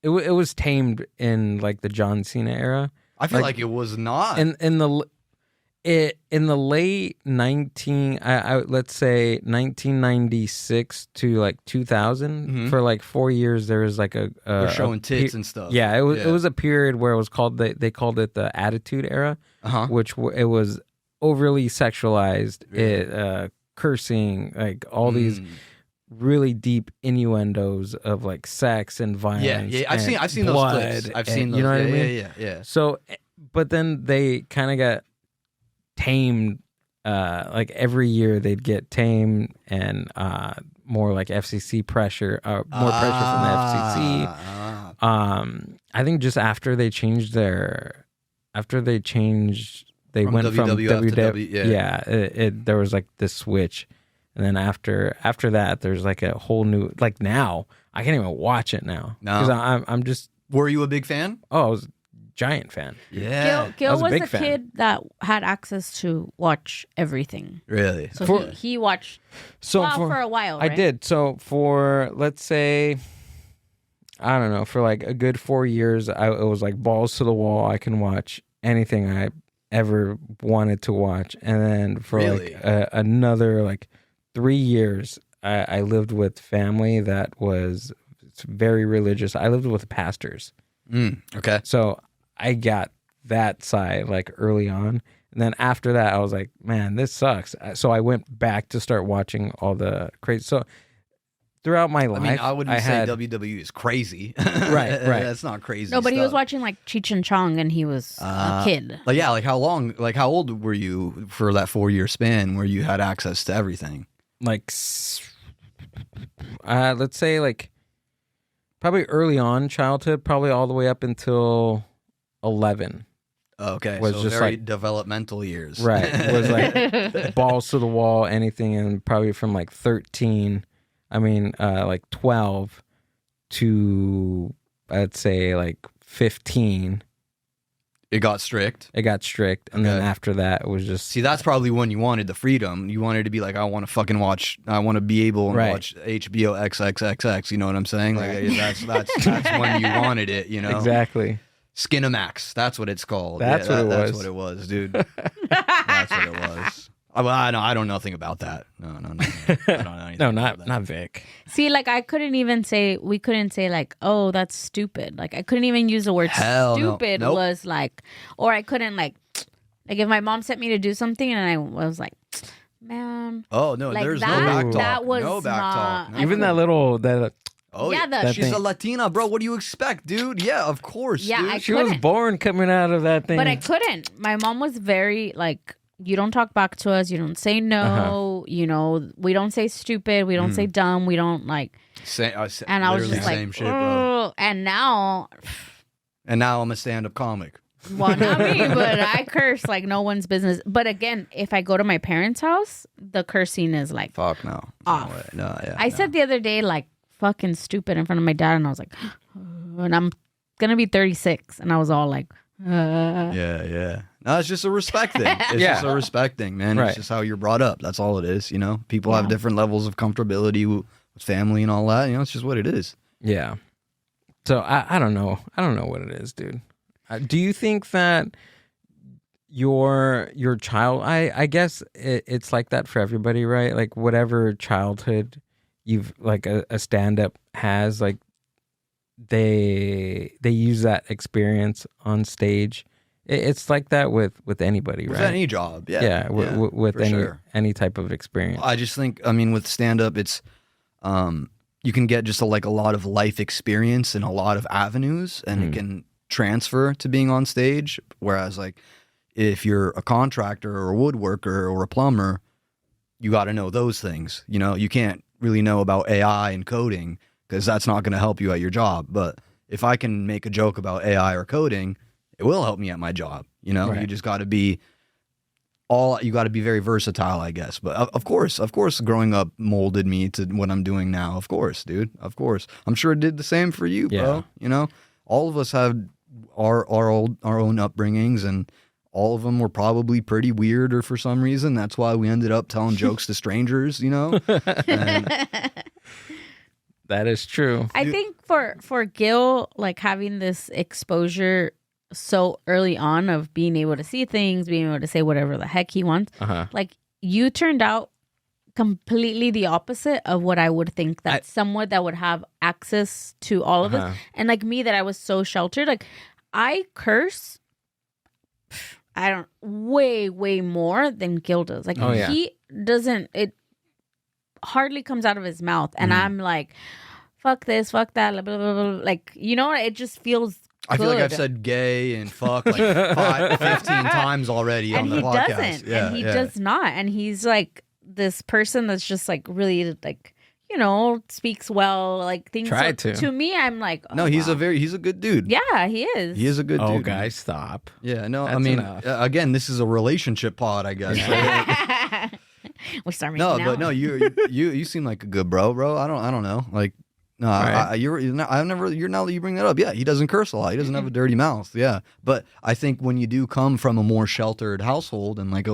Speaker 1: It was tamed in like the John Cena era.
Speaker 3: I feel like it was not.
Speaker 1: In the late let's say 1996 to like 2000 for like 4 years there was like
Speaker 3: they're showing tits and stuff.
Speaker 1: Yeah, it was a period where it was called they called it the Attitude Era, which it was overly sexualized, cursing, like all these really deep innuendos of like sex and violence.
Speaker 3: Yeah, I've seen those clips. I've seen those.
Speaker 1: You know what I mean?
Speaker 3: Yeah.
Speaker 1: So, but then they kind of got tamed. Like every year they'd get tamed, and more like FCC pressure, more pressure from the FCC. I think just after they changed they
Speaker 3: From
Speaker 1: went from
Speaker 3: WWF to
Speaker 1: WWF. There was like this switch, and then after that, there's like a whole new, like now I can't even watch it now because I'm just.
Speaker 3: Were you a big fan?
Speaker 1: Oh, I was a giant fan.
Speaker 3: Yeah,
Speaker 2: Gil was the kid that had access to watch everything.
Speaker 3: Really?
Speaker 2: So he watched for a while, right?
Speaker 1: I did. So for, let's say, I don't know, for like a good 4 years, it was like balls to the wall. I can watch anything I ever wanted to watch. And then for like another like 3 years, I lived with family that was very religious. I lived with pastors.
Speaker 3: Okay.
Speaker 1: So I got that side like early on. And then after that, I was like, man, this sucks. So I went back to start watching all the crazy. So throughout my life,
Speaker 3: I mean, I wouldn't say WWE is crazy.
Speaker 1: Right.
Speaker 3: That's not crazy.
Speaker 2: No, but he
Speaker 3: stuff.
Speaker 2: was watching like Cheech and Chong, and he was a kid.
Speaker 3: Like how old were you for that 4-year span where you had access to everything?
Speaker 1: Like, let's say like probably early on childhood, probably all the way up until 11.
Speaker 3: Okay,
Speaker 1: was
Speaker 3: so
Speaker 1: just
Speaker 3: very
Speaker 1: like
Speaker 3: developmental years.
Speaker 1: Right. It was like balls to the wall, anything, and probably from like 13, like 12 to, I'd say like 15.
Speaker 3: It got strict.
Speaker 1: And then after that, it was just...
Speaker 3: See, that's probably when you wanted the freedom. You wanted to be like, I want to fucking watch, I want to be able to watch HBO XXXX, you know what I'm saying? Like, that's when you wanted it, you know?
Speaker 1: Exactly.
Speaker 3: Skinamax, that's what it's called.
Speaker 1: That's what
Speaker 3: it was, dude. That's what it was. I know nothing about that. No. I don't know anything about that.
Speaker 1: Not Vic.
Speaker 2: See, like we couldn't say like, oh, that's stupid. Like I couldn't even use the word stupid.
Speaker 3: Nope.
Speaker 2: Was like, or I couldn't like if my mom sent me to do something and I was like, man.
Speaker 3: Oh no,
Speaker 2: like
Speaker 3: there's
Speaker 2: that,
Speaker 3: no back talk.
Speaker 2: That was
Speaker 3: no back talk. No.
Speaker 1: Even that little
Speaker 3: Oh
Speaker 2: yeah,
Speaker 3: she's a Latina, bro. What do you expect, dude? Yeah, of course.
Speaker 2: Yeah,
Speaker 3: dude.
Speaker 1: She was born coming out of that thing.
Speaker 2: But I couldn't. My mom was very like, you don't talk back to us. You don't say no. You know, we don't say stupid. We don't say dumb. We don't like. And I was just like,
Speaker 3: same shit, bro.
Speaker 2: And now
Speaker 3: I'm a stand-up comic.
Speaker 2: Well, not me, but I curse like no one's business. But again, if I go to my parents' house, the cursing is like
Speaker 3: fuck no.
Speaker 2: Off.
Speaker 3: I
Speaker 2: said the other day like fucking stupid in front of my dad, and I was like, and I'm gonna be 36, and I was all like,
Speaker 3: Yeah. No, it's just a respect thing. It's just a respect thing, man.
Speaker 1: Right.
Speaker 3: It's just how you're brought up. That's all it is, you know? People have different levels of comfortability with family and all that. You know, it's just what it is.
Speaker 1: Yeah. So I don't know. I don't know what it is, dude. Do you think that your child, I guess it's like that for everybody, right? Like whatever childhood you've like a stand-up has, like they use that experience on stage. It's like that with anybody, right?
Speaker 3: With any job, yeah.
Speaker 1: With any type of experience.
Speaker 3: I just think, with stand-up, it's you can get just a lot of life experience in a lot of avenues, and it can transfer to being on stage. Whereas like if you're a contractor or a woodworker or a plumber, you got to know those things. You know, you can't really know about AI and coding because that's not going to help you at your job. But if I can make a joke about AI or coding, it will help me at my job. You know, you just got to be very versatile, I guess. But of course, growing up molded me to what I'm doing now. Of course, dude. Of course. I'm sure it did the same for you, bro. You know, all of us have our own upbringings, and all of them were probably pretty weird, or for some reason, that's why we ended up telling jokes to strangers, you know?
Speaker 1: That is true.
Speaker 2: I think for Gil, like having this exposure so early on of being able to see things, being able to say whatever the heck he wants, like you turned out completely the opposite of what I would think that someone that would have access to all of this. And like me, that I was so sheltered, like I curse, I don't, way more than Gil does. Like he doesn't, it hardly comes out of his mouth. And I'm like, fuck this, fuck that, blah, blah, blah, blah. Like, you know, it just feels
Speaker 3: I feel like I've said gay and fuck like 15 times already on the podcast.
Speaker 2: And he does not. And he's like this person that's just like really like, speaks well, like things.
Speaker 1: Try to.
Speaker 2: To me, I'm like,
Speaker 3: no, he's a good dude.
Speaker 2: Yeah, he is.
Speaker 3: He is a good dude.
Speaker 1: Oh, guys, stop.
Speaker 3: Yeah, no,
Speaker 1: That's
Speaker 3: I mean,
Speaker 1: enough.
Speaker 3: this is a relationship pod, I guess. Right?
Speaker 2: We start making out.
Speaker 3: But no, you seem like a good bro. I don't know, like. No,
Speaker 1: Right.
Speaker 3: you're now that you bring that up, yeah, he doesn't curse a lot. He doesn't have a dirty mouth, yeah. But I think when you do come from a more sheltered household and like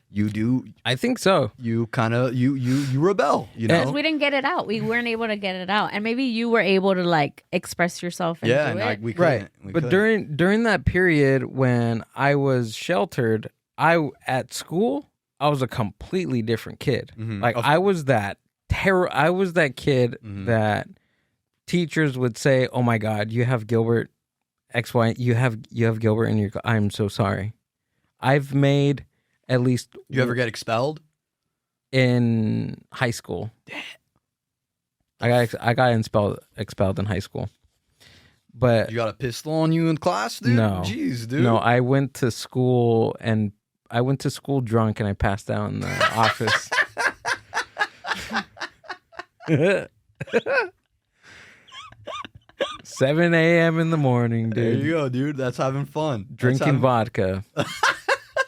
Speaker 3: you do,
Speaker 1: I think so.
Speaker 3: you kind of you rebel,
Speaker 2: Because we didn't get it out. We weren't able to get it out, and maybe you were able to like express yourself. And
Speaker 3: yeah,
Speaker 2: do
Speaker 3: and
Speaker 2: it.
Speaker 3: like we couldn't.
Speaker 1: Right.
Speaker 3: We
Speaker 1: But
Speaker 3: couldn't.
Speaker 1: during that period when I was sheltered, at school, I was a completely different kid.
Speaker 3: Mhm.
Speaker 1: Like I was that I was that kid that teachers would say, "Oh my God, you have Gilbert XY. You have Gilbert in your. I'm so sorry." I've made at least.
Speaker 3: You ever get expelled?
Speaker 1: In high school? I got expelled in high school, but
Speaker 3: You got a pistol on you in class, dude?
Speaker 1: No.
Speaker 3: Jeez, dude.
Speaker 1: no, I went to school drunk and I passed out in the office. 7 a.m. in the morning,
Speaker 3: There
Speaker 1: dude.
Speaker 3: you go, dude. That's having fun.
Speaker 1: Drinking vodka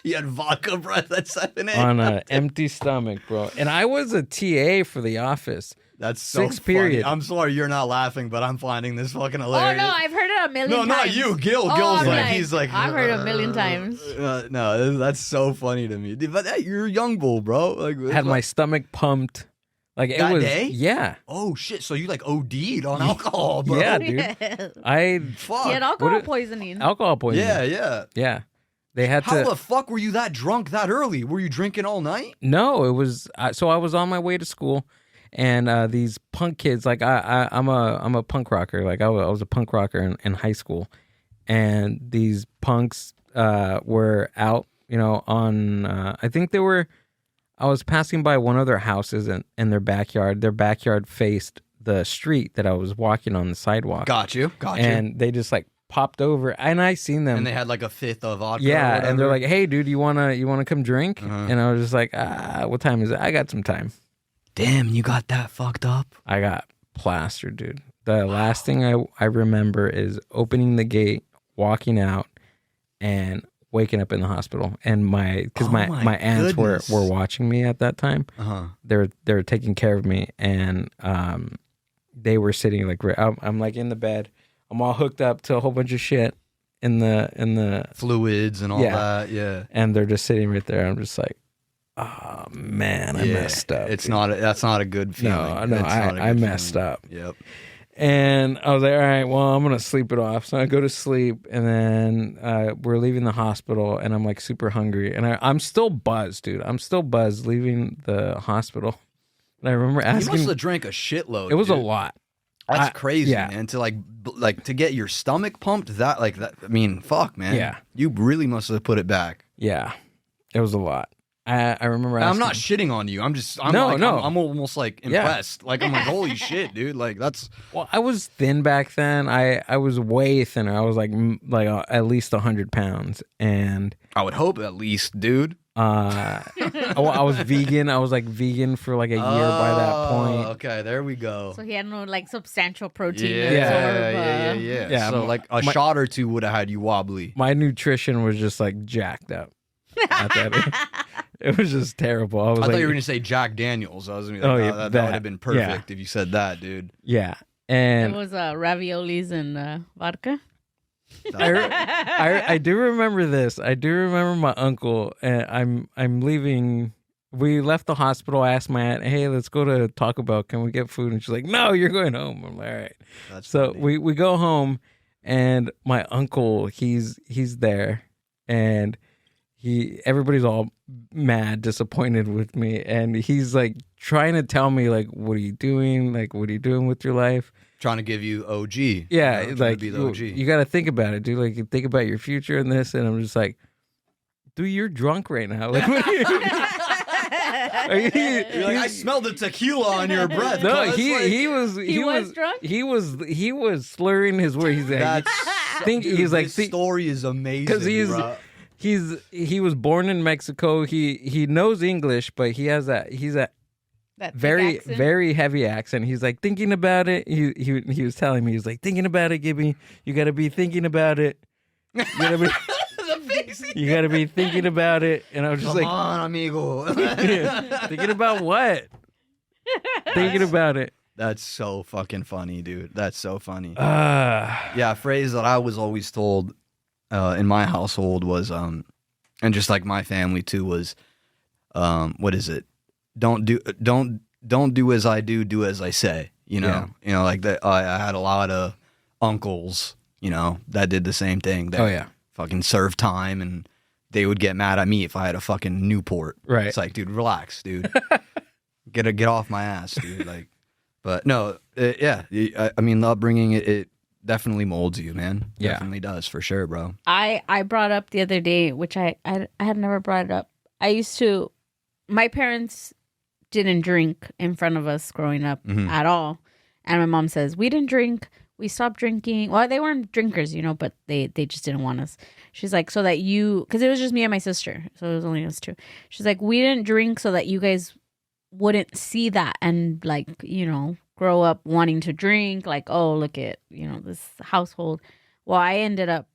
Speaker 3: You had vodka breath at 7 a.m.
Speaker 1: on an empty stomach, bro. And I was a TA for the office.
Speaker 3: That's so
Speaker 1: Sixth
Speaker 3: funny.
Speaker 1: period.
Speaker 3: I'm sorry you're not laughing, but I'm finding this fucking
Speaker 2: Oh
Speaker 3: hilarious.
Speaker 2: no, I've heard it a million
Speaker 3: No,
Speaker 2: times.
Speaker 3: not you. Gil.
Speaker 2: Oh,
Speaker 3: Gil's
Speaker 2: I'm
Speaker 3: like, he's like,
Speaker 2: I've heard it a million times.
Speaker 3: No, that's so funny to me. But hey, you're a young bull, bro. Like,
Speaker 1: Had my stomach pumped. Like it
Speaker 3: That
Speaker 1: was.
Speaker 3: day?
Speaker 1: Yeah.
Speaker 3: Oh shit! So you like OD'd on alcohol, bro?
Speaker 1: Yeah, dude. I
Speaker 3: Fuck.
Speaker 2: He had alcohol
Speaker 1: What it-
Speaker 2: poisoning.
Speaker 1: alcohol poisoning.
Speaker 3: Yeah, yeah.
Speaker 1: Yeah. They had
Speaker 3: How
Speaker 1: to.
Speaker 3: the fuck were you that drunk that early? Were you drinking all night?
Speaker 1: No, it was. So I was on my way to school, and these punk kids, like I'm a punk rocker. Like I was a punk rocker in high school, and these punks were out. On I think they were. I was passing by one of their houses in their backyard. Their backyard faced the street that I was walking on the sidewalk.
Speaker 3: Got you.
Speaker 1: And they just like popped over, and I seen them.
Speaker 3: And they had like a fifth of vodka. or
Speaker 1: Yeah, and they're
Speaker 3: whatever.
Speaker 1: like, "Hey, dude, you wanna come drink?"
Speaker 3: Uh-huh.
Speaker 1: And I was just like, what time is it? I got some time."
Speaker 3: "Damn, you got that fucked up."
Speaker 1: I got plastered, dude. The last thing I remember is opening the gate, walking out, and waking up in the hospital. And my aunts were
Speaker 3: goodness.
Speaker 1: watching me at that time.
Speaker 3: Uh-huh.
Speaker 1: They were taking care of me, and they were sitting like I'm like in the bed. I'm all hooked up to a whole bunch of shit in the
Speaker 3: Fluids and all
Speaker 1: Yeah.
Speaker 3: that. Yeah.
Speaker 1: and they're just sitting right there. I'm just like, oh man, I messed up.
Speaker 3: It's
Speaker 1: dude.
Speaker 3: not. That's not a good feeling.
Speaker 1: No,
Speaker 3: It's not a
Speaker 1: I
Speaker 3: good
Speaker 1: messed
Speaker 3: feeling.
Speaker 1: up.
Speaker 3: Yep.
Speaker 1: And I was like, all right, well, I'm gonna sleep it off. So I go to sleep, and then we're leaving the hospital, and I'm like super hungry, and I'm still buzzed, dude. I'm still buzzed leaving the hospital. And I remember
Speaker 3: You
Speaker 1: asking,
Speaker 3: must have drank a shitload.
Speaker 1: it was a
Speaker 3: dude.
Speaker 1: lot.
Speaker 3: That's crazy,
Speaker 1: yeah.
Speaker 3: man. To like to get your stomach pumped. That. I mean, fuck, man.
Speaker 1: Yeah.
Speaker 3: You really must have put it back.
Speaker 1: Yeah, it was a lot. I remember.
Speaker 3: And I'm
Speaker 1: asking,
Speaker 3: not shitting on you. I'm just. I'm
Speaker 1: No,
Speaker 3: like,
Speaker 1: no.
Speaker 3: I'm almost like
Speaker 1: Yeah.
Speaker 3: impressed. Like I'm like, holy shit, dude. Like that's.
Speaker 1: Well, I was thin back then. I was way thinner. I was like at least 100 pounds, and
Speaker 3: I would hope at least, dude.
Speaker 1: I was vegan. I was like vegan for like a year by that point.
Speaker 3: Okay, there we go.
Speaker 2: So he had no like substantial protein.
Speaker 3: Yeah,
Speaker 2: to absorb,
Speaker 1: Yeah,
Speaker 3: So like a shot or two would have had you wobbly.
Speaker 1: My nutrition was just like jacked up. At that it was just terrible. I was
Speaker 3: I
Speaker 1: like,
Speaker 3: thought you were gonna say Jack Daniels. I was gonna be like,
Speaker 1: Oh,
Speaker 3: oh,
Speaker 1: yeah,
Speaker 3: that
Speaker 1: that.
Speaker 3: would have been perfect if you said that, dude.
Speaker 1: yeah,
Speaker 2: It
Speaker 1: and
Speaker 2: was raviolis and vodka.
Speaker 1: I do remember this. I do remember my uncle. And I'm leaving. We left the hospital. I asked my aunt, "Hey, let's go to Taco Bell. Can we get food?" And she's like, "No, you're going home." I'm like, "All right."
Speaker 3: That's
Speaker 1: So
Speaker 3: funny.
Speaker 1: we go home, and my uncle he's there, and everybody's all mad, disappointed with me, and he's like trying to tell me like, "What are you doing? Like, what are you doing with your life?"
Speaker 3: trying to give you OG.
Speaker 1: Yeah,
Speaker 3: you know, trying
Speaker 1: like
Speaker 3: to be the OG.
Speaker 1: you got to think about it, dude. Like, you think about your future and this, and I'm just like, dude, you're drunk right now. Like, what are you?
Speaker 3: You're like, I smelled the tequila on your breath.
Speaker 1: No,
Speaker 3: cuz."
Speaker 1: he
Speaker 3: Like,
Speaker 1: was
Speaker 2: He was drunk?
Speaker 1: He was slurring his words. He's like,
Speaker 3: That's
Speaker 1: think
Speaker 3: dude,
Speaker 1: he's like
Speaker 3: this story is amazing. Bro.
Speaker 1: he was born in Mexico. He knows English, but he's
Speaker 2: That thick
Speaker 1: very
Speaker 2: accent?
Speaker 1: very heavy accent. He's like thinking about it. He was telling me, he was like, thinking about it, Gibby. You got to be thinking about it. You gotta be, you gotta be thinking about it. And I was just
Speaker 3: Come
Speaker 1: like,
Speaker 3: on, amigo.
Speaker 1: thinking about what? Thinking about it.
Speaker 3: That's so fucking funny, dude. That's so funny. Yeah, a phrase that I was always told in my household was, and just like my family too, was, what is it? Don't do as I do as I say. You know, like that. I had a lot of uncles, that did the same thing. That fucking served time, and they would get mad at me if I had a fucking Newport.
Speaker 1: Right.
Speaker 3: It's like, dude, relax, dude. get off my ass, dude. Like, but no, I mean, the upbringing, it definitely molds you, man.
Speaker 1: Yeah.
Speaker 3: Definitely does, for sure, bro.
Speaker 2: I brought up the other day, which I had never brought it up. My parents didn't drink in front of us growing up at all. And my mom says, we didn't drink. We stopped drinking. Well, they weren't drinkers, but they just didn't want us. She's like, so that because it was just me and my sister. So it was only us two. She's like, we didn't drink so that you guys wouldn't see that and grow up wanting to drink. Like, oh, look at, this household. Well, I ended up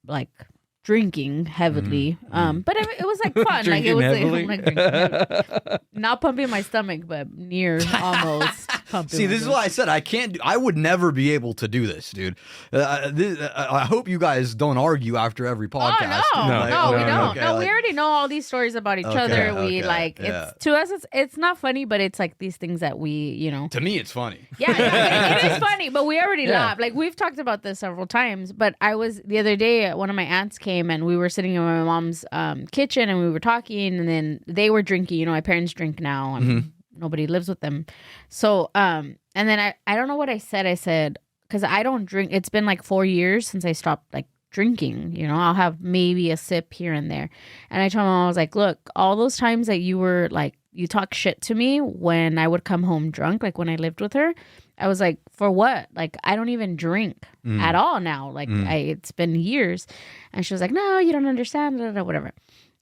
Speaker 2: drinking heavily. But it was fun. Like, it was
Speaker 1: heavily?
Speaker 2: drinking heavily. Not pumping my stomach, but near almost pumping.
Speaker 3: See, this is why I said I would never be able to do this, dude. I hope you guys don't argue after every podcast.
Speaker 2: Oh, no, we don't.
Speaker 3: Okay,
Speaker 2: no, we already know all these stories about each other. It's to us, it's not funny, but it's like these things that we,
Speaker 3: To me, it's funny.
Speaker 2: Yeah, it is funny, but we already laugh. Like, we've talked about this several times, but the other day, one of my aunts came and we were sitting in my mom's kitchen and we were talking, and then they were drinking. My parents drink now and nobody lives with them. So, and then I don't know what I said. I said, because I don't drink. It's been 4 years since I stopped drinking. I'll have maybe a sip here and there. And I told my mom, I was like, look, all those times that you were you talk shit to me when I would come home drunk, when I lived with her, I was like, for what? I don't even drink at all now. It's been years. And she was like, no, you don't understand, whatever.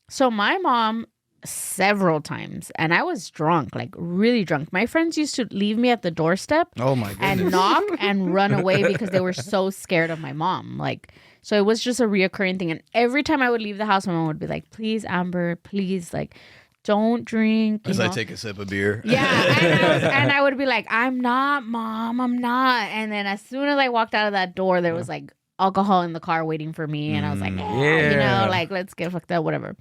Speaker 2: So my mom, several times, and I was drunk, really drunk. My friends used to leave me at the doorstep.
Speaker 3: Oh my goodness.
Speaker 2: And knock and run away because they were so scared of my mom. So it was just a reoccurring thing. And every time I would leave the house, my mom would be like, please, Amber, please, don't drink.
Speaker 3: As I take a sip of beer.
Speaker 2: Yeah. And I would be like, I'm not, Mom, I'm not. And then as soon as I walked out of that door, there was alcohol in the car waiting for me. And I was like, let's get fucked up, whatever.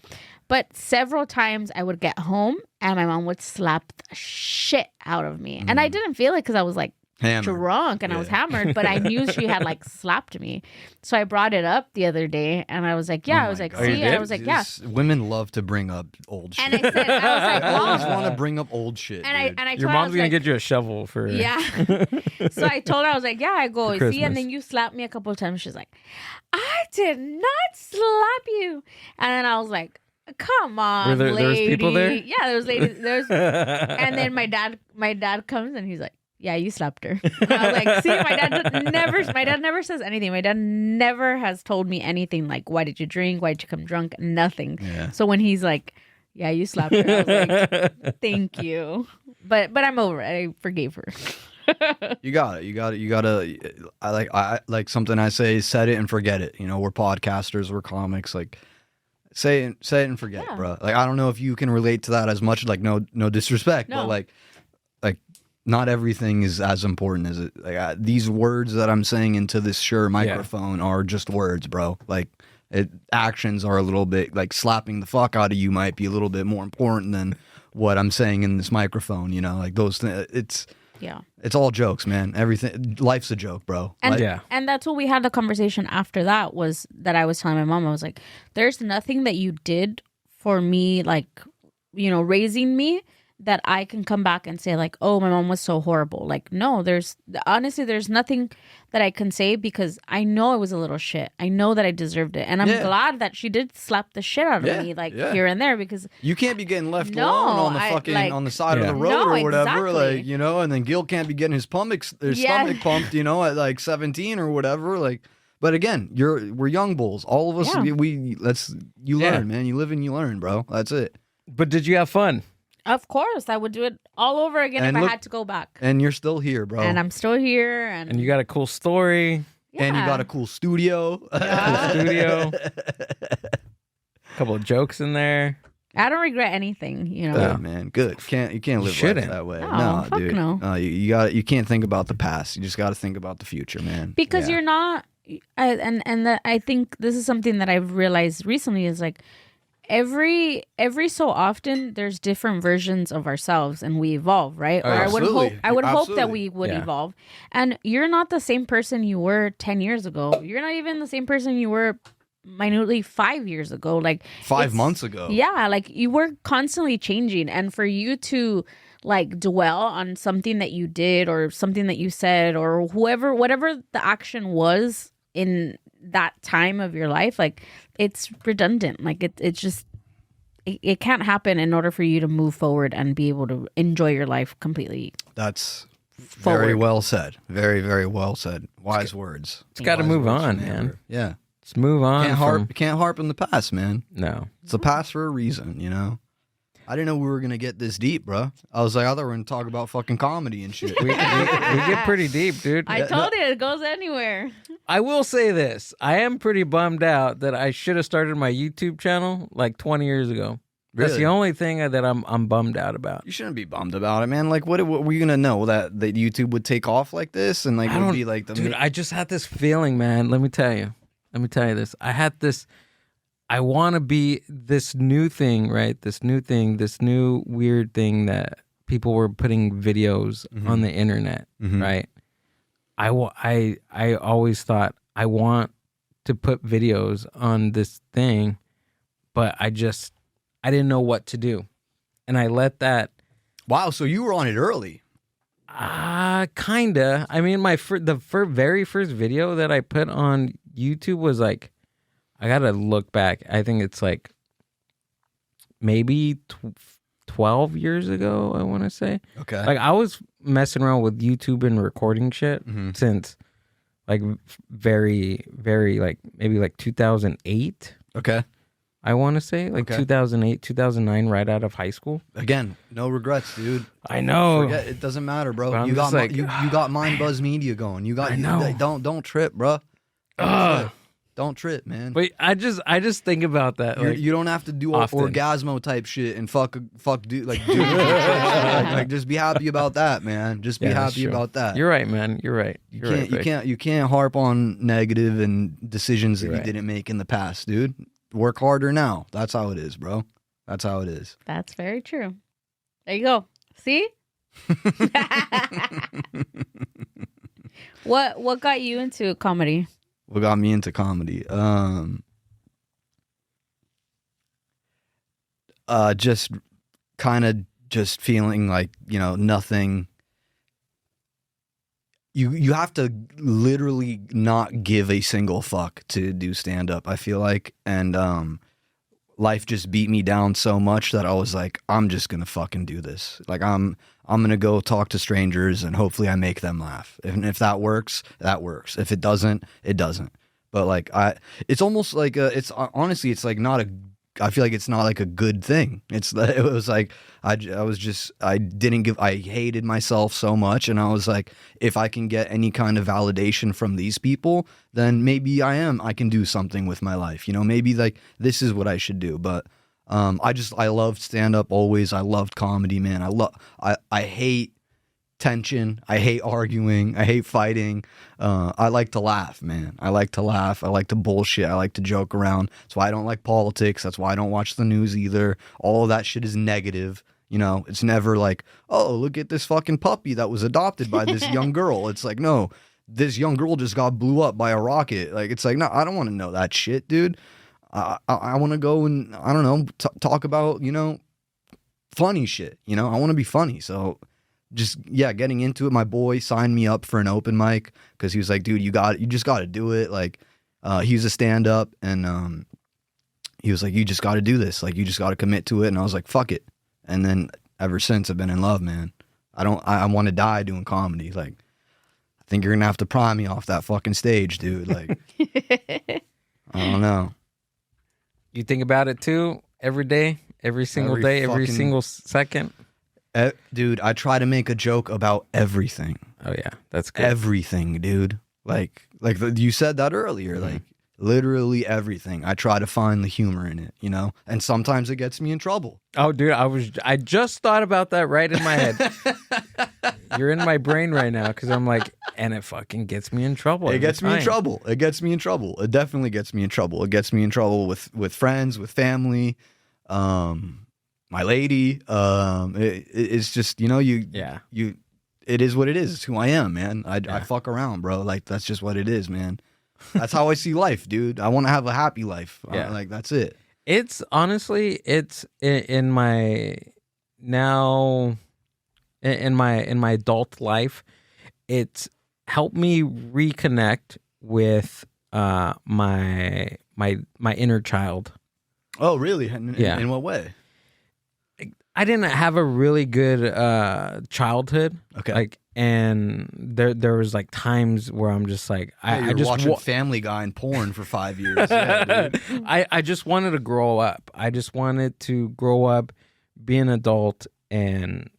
Speaker 2: But several times I would get home and my mom would slap the shit out of me. And I didn't feel it because I was
Speaker 3: hammered.
Speaker 2: Drunk and I was hammered, but I knew she had slapped me. So I brought it up the other day and I was like, yeah, I was like,
Speaker 3: God.
Speaker 2: see, I was like, yeah.
Speaker 3: Women love to bring up old shit.
Speaker 2: And I was like,
Speaker 3: I always
Speaker 2: well,
Speaker 3: want to bring up old shit.
Speaker 2: and I
Speaker 1: Your mom's gonna get you a shovel for
Speaker 2: So I told her, I was like, yeah, I go,
Speaker 1: For
Speaker 2: see, and
Speaker 1: Christmas.
Speaker 2: then you slapped me a couple of times. She's like, I did not slap you. And then I was like, come on,
Speaker 1: Were there was people there?
Speaker 2: Yeah, there was ladies. And then my dad comes and he's like, yeah, you slapped her. And I was like, see, my dad never says anything. My dad never has told me anything like, why did you drink? Why did you come drunk? Nothing.
Speaker 3: Yeah.
Speaker 2: So when he's like, yeah, you slapped her, I was like, thank you. But I'm over it. I forgave her.
Speaker 3: You got it. I like something I say, set it and forget it. We're podcasters, we're comics, say it and forget it, bro. I don't know if you can relate to that as much, no disrespect,
Speaker 2: No.
Speaker 3: but not everything is as important as it. These words that I'm saying into this microphone are just words, bro. Actions are a little bit slapping the fuck out of you might be a little bit more important than what I'm saying in this microphone. Those things. It's all jokes, man. Everything, life's a joke, bro.
Speaker 2: And and that's what we had the conversation after that was that I was telling my mom, I was like, there's nothing that you did for me, raising me, that I can come back and say oh, my mom was so horrible. No, there's nothing that I can say because I know it was a little shit. I know that I deserved it. And I'm glad that she did slap the shit out of me here and there because
Speaker 3: you can't be getting left alone on the on the side of the road or whatever.
Speaker 2: Exactly.
Speaker 3: And then Gil can't be getting his stomach pumped, at 17 or whatever. But again, we're young bulls. All of us, you learn, man. You live and you learn, bro. That's it.
Speaker 1: But did you have fun?
Speaker 2: Of course, I would do it all over again if I had to go back.
Speaker 3: And you're still here, bro.
Speaker 2: And I'm still here.
Speaker 1: And you got a cool story.
Speaker 2: Yeah.
Speaker 3: And you got a cool studio.
Speaker 1: A couple of jokes in there.
Speaker 2: I don't regret anything, you know.
Speaker 3: Good, man. Good. You can't live life that way.
Speaker 2: No, fuck
Speaker 3: dude.
Speaker 2: no.
Speaker 3: You can't think about the past. You just got to think about the future, man.
Speaker 2: Because you're not. I think this is something that I've realized recently is like every so often there's different versions of ourselves and we evolve, right?
Speaker 3: Oh,
Speaker 2: or
Speaker 3: absolutely.
Speaker 2: I would hope that we would evolve. And you're not the same person you were 10 years ago. You're not even the same person you were minutely 5 years ago, like
Speaker 3: 5 months ago.
Speaker 2: Yeah, like you were constantly changing, and for you to like dwell on something that you did or something that you said or whatever the action was in that time of your life, like it's redundant. Like it's just it can't happen in order for you to move forward and be able to enjoy your life completely.
Speaker 3: That's
Speaker 2: forward.
Speaker 3: Very well said. Very, very well said. Wise words.
Speaker 1: It's got to move on, man.
Speaker 3: Yeah.
Speaker 1: Let's move on.
Speaker 3: Can't harp in the past, man.
Speaker 1: No.
Speaker 3: It's the past for a reason, you know? I didn't know we were going to get this deep, bro. I was like, I thought we were going to talk about fucking comedy and shit.
Speaker 1: we get pretty deep, dude.
Speaker 2: I told you it goes anywhere.
Speaker 1: I will say this. I am pretty bummed out that I should have started my YouTube channel like 20 years ago.
Speaker 3: Really?
Speaker 1: That's the only thing that I'm bummed out about.
Speaker 3: You shouldn't be bummed about it, man. Like, what were you gonna know that YouTube would take off like this and like it would be like the
Speaker 1: dude? I just had this feeling, man. Let me tell you this. I had this. I want to be this new thing, right? This new weird thing that people were putting videos on the internet, right? I always thought I want to put videos on this thing, but I didn't know what to do. And I let that.
Speaker 3: Wow, so you were on it early.
Speaker 1: Kinda. I mean, the very first video that I put on YouTube was like, I gotta look back. I think it's like maybe 12 years ago, I want to say.
Speaker 3: Okay.
Speaker 1: Like I was messing around with YouTube and recording shit since like very, very like maybe like 2008.
Speaker 3: Okay.
Speaker 1: I want to say like 2008, 2009, right out of high school.
Speaker 3: Again, no regrets, dude.
Speaker 1: I know.
Speaker 3: Forget, it doesn't matter, bro. You got you got Mind Buzz Media going. You got. I know. Don't trip, bro. Don't trip, man.
Speaker 1: Wait, I just think about that. Like,
Speaker 3: you don't have to do orgasmo type shit and fuck dude like just be happy about that, man. Just be happy about that.
Speaker 1: You're right, man. You're right.
Speaker 3: You can't harp on negative and decisions that you didn't make in the past, dude. Work harder now. That's how it is, bro. That's how it is.
Speaker 2: That's very true. There you go. See? What got you into comedy?
Speaker 3: What got me into comedy? Just kind of just feeling like, you know, nothing. You have to literally not give a single fuck to do stand up, I feel like. And life just beat me down so much that I was like, I'm just going to fucking do this. Like I'm going to go talk to strangers and hopefully I make them laugh. If that works, that works. If it doesn't, it doesn't. But like it's almost like it's honestly it's like not a. I feel like it's not like a good thing. It was like I hated myself so much, and I was like, if I can get any kind of validation from these people, then maybe I can do something with my life. You know, maybe like this is what I should do. But I loved stand up always. I loved comedy, man. I hate tension. I hate arguing. I hate fighting. I like to laugh, man. I like to laugh. I like to bullshit. I like to joke around. That's why I don't like politics. That's why I don't watch the news either. All of that shit is negative. You know, it's never like, oh, look at this fucking puppy that was adopted by this young girl. It's like, no, this young girl just got blew up by a rocket. Like, it's like, no, I don't want to know that shit, dude. I want to go and, I don't know, talk about, you know, funny shit. You know, I want to be funny. So just, getting into it. My boy signed me up for an open mic because he was like, dude, you just got to do it. Like, he's a stand up and he was like, you just got to do this. Like, you just got to commit to it. And I was like, fuck it. And then ever since I've been in love, man. I want to die doing comedy. Like, I think you're going to have to pry me off that fucking stage, dude. Like, I don't know.
Speaker 1: You think about it too every day, every single day, every single second.
Speaker 3: Dude, I try to make a joke about everything.
Speaker 1: Oh yeah, that's good.
Speaker 3: Everything, dude. Like you said that earlier. Like literally everything. I try to find the humor in it, you know. And sometimes it gets me in trouble.
Speaker 1: Oh, dude, I just thought about that right in my head. You're in my brain right now because I'm like, and it fucking gets me in trouble.
Speaker 3: It gets me in trouble. It gets me in trouble. It definitely gets me in trouble. It gets me in trouble with friends, with family, my lady. It's just, you know, it is what it is. It's who I am, man. I fuck around, bro. Like, that's just what it is, man. That's how I see life, dude. I want to have a happy life.
Speaker 1: Yeah.
Speaker 3: Like, that's it.
Speaker 1: It's honestly, it's in my now in my adult life, it's helped me reconnect with my inner child.
Speaker 3: Oh, really? In what way?
Speaker 1: I didn't have a really good childhood.
Speaker 3: Okay.
Speaker 1: Like, and there was like times where I'm just like, I just
Speaker 3: watching Family Guy and porn for 5 years. Yeah, dude.
Speaker 1: I just wanted to grow up. I just wanted to grow up, be an adult, and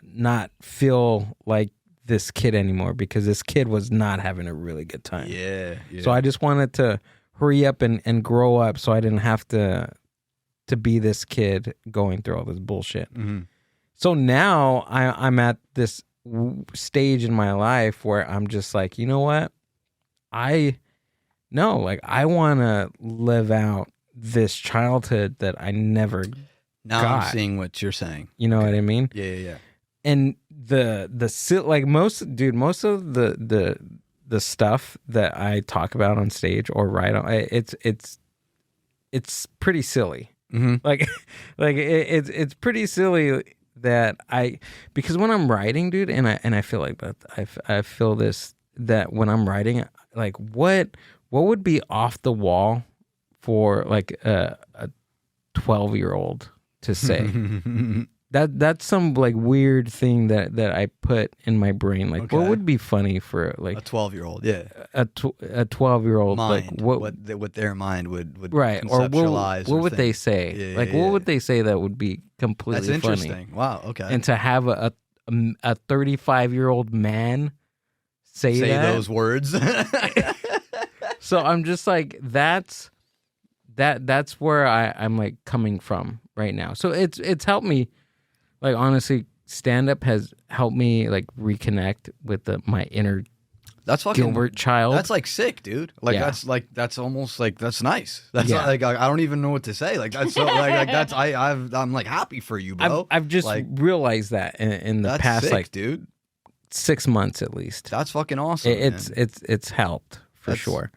Speaker 1: not feel like this kid anymore, because this kid was not having a really good time.
Speaker 3: Yeah.
Speaker 1: So I just wanted to hurry up and grow up so I didn't have to be this kid going through all this bullshit.
Speaker 3: Mm-hmm.
Speaker 1: So now I'm at this stage in my life where I'm just like, you know what? I want to live out this childhood that I never
Speaker 3: Now
Speaker 1: got.
Speaker 3: I'm seeing what you're saying.
Speaker 1: You know what I mean?
Speaker 3: Yeah.
Speaker 1: And like most of the stuff that I talk about on stage or write on, it's pretty silly.
Speaker 3: Mm-hmm.
Speaker 1: Like it's pretty silly that because when I'm writing, dude, and I feel like that I feel this, that when I'm writing, like what would be off the wall for like a 12-year-old to say. That's some like weird thing that I put in my brain. Like, what would be funny for like
Speaker 3: a 12-year-old? Yeah,
Speaker 1: a 12-year-old
Speaker 3: mind.
Speaker 1: Like
Speaker 3: what their mind would
Speaker 1: right, or
Speaker 3: conceptualize.
Speaker 1: What would they say? What would they say that would be completely
Speaker 3: That's
Speaker 1: funny?
Speaker 3: interesting. Wow. Okay.
Speaker 1: And to have a 35-year-old man say that?
Speaker 3: Those words.
Speaker 1: So I'm just like, that's where I'm like coming from right now. So it's helped me. Like, honestly, stand-up has helped me, like, reconnect with my inner Gilbert child.
Speaker 3: That's, like, sick, dude. Like, that's almost, like, that's nice. That's not, like, I don't even know what to say. Like, that's so, that's, I'm, like, happy for you, bro.
Speaker 1: I've just like, realized that in the past,
Speaker 3: sick,
Speaker 1: like,
Speaker 3: dude.
Speaker 1: 6 months at least.
Speaker 3: That's fucking awesome,
Speaker 1: It's helped, for sure.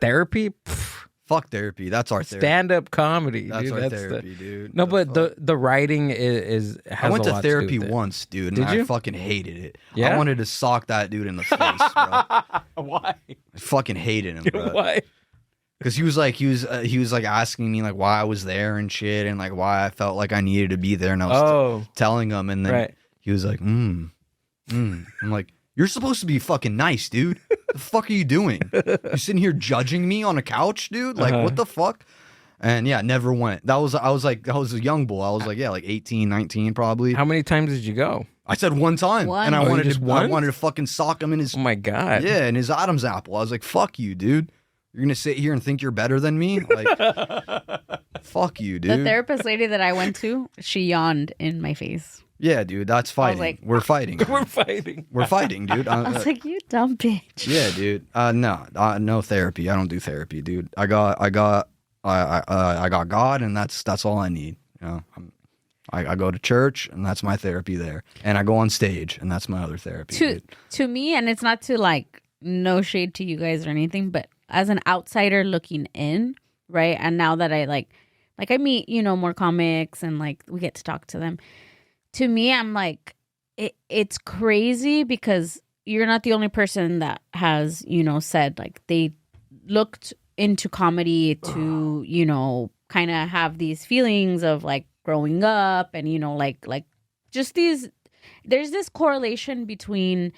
Speaker 1: Therapy? Pfft.
Speaker 3: Fuck therapy. That's our therapy.
Speaker 1: Stand-up comedy,
Speaker 3: That's
Speaker 1: dude.
Speaker 3: our therapy, dude.
Speaker 1: No, but the writing has
Speaker 3: I went
Speaker 1: a
Speaker 3: to
Speaker 1: lot
Speaker 3: therapy
Speaker 1: to do with
Speaker 3: once, dude, and
Speaker 1: Did you?
Speaker 3: I fucking hated it.
Speaker 1: Yeah?
Speaker 3: I wanted to sock that dude in the face, bro.
Speaker 1: Why?
Speaker 3: I fucking hated him, bro.
Speaker 1: Why?
Speaker 3: Because he was like asking me like why I was there and shit, and like why I felt like I needed to be there, and I was telling him, and then he was like, I'm like, you're supposed to be fucking nice, dude. The fuck are you doing? You sitting here judging me on a couch, dude? Like, what the fuck? And yeah, never went. I was a young boy. I was like, like 18, 19 probably.
Speaker 1: How many times did you go?
Speaker 3: I said one time. And I wanted to fucking sock him in his...
Speaker 1: Oh my God.
Speaker 3: Yeah, in his Adam's apple. I was like, fuck you, dude. You're going to sit here and think you're better than me? Like, fuck you, dude.
Speaker 2: The therapist lady that I went to, she yawned in my face.
Speaker 3: Yeah, dude, that's fighting.
Speaker 2: Like,
Speaker 3: we're fighting.
Speaker 1: We're fighting.
Speaker 3: We're fighting, dude.
Speaker 2: I was like, you dumb bitch.
Speaker 3: Yeah, dude. No therapy. I don't do therapy, dude. I got God, and that's all I need. You know, I go to church, and that's my therapy there, and I go on stage, and that's my other therapy.
Speaker 2: To me, and it's not to like no shade to you guys or anything, but as an outsider looking in, right? And now that I like I meet more comics, and like we get to talk to them. To me, I'm like, it's crazy because you're not the only person that has, said like they looked into comedy to, kind of have these feelings of like growing up and, like just there's this correlation between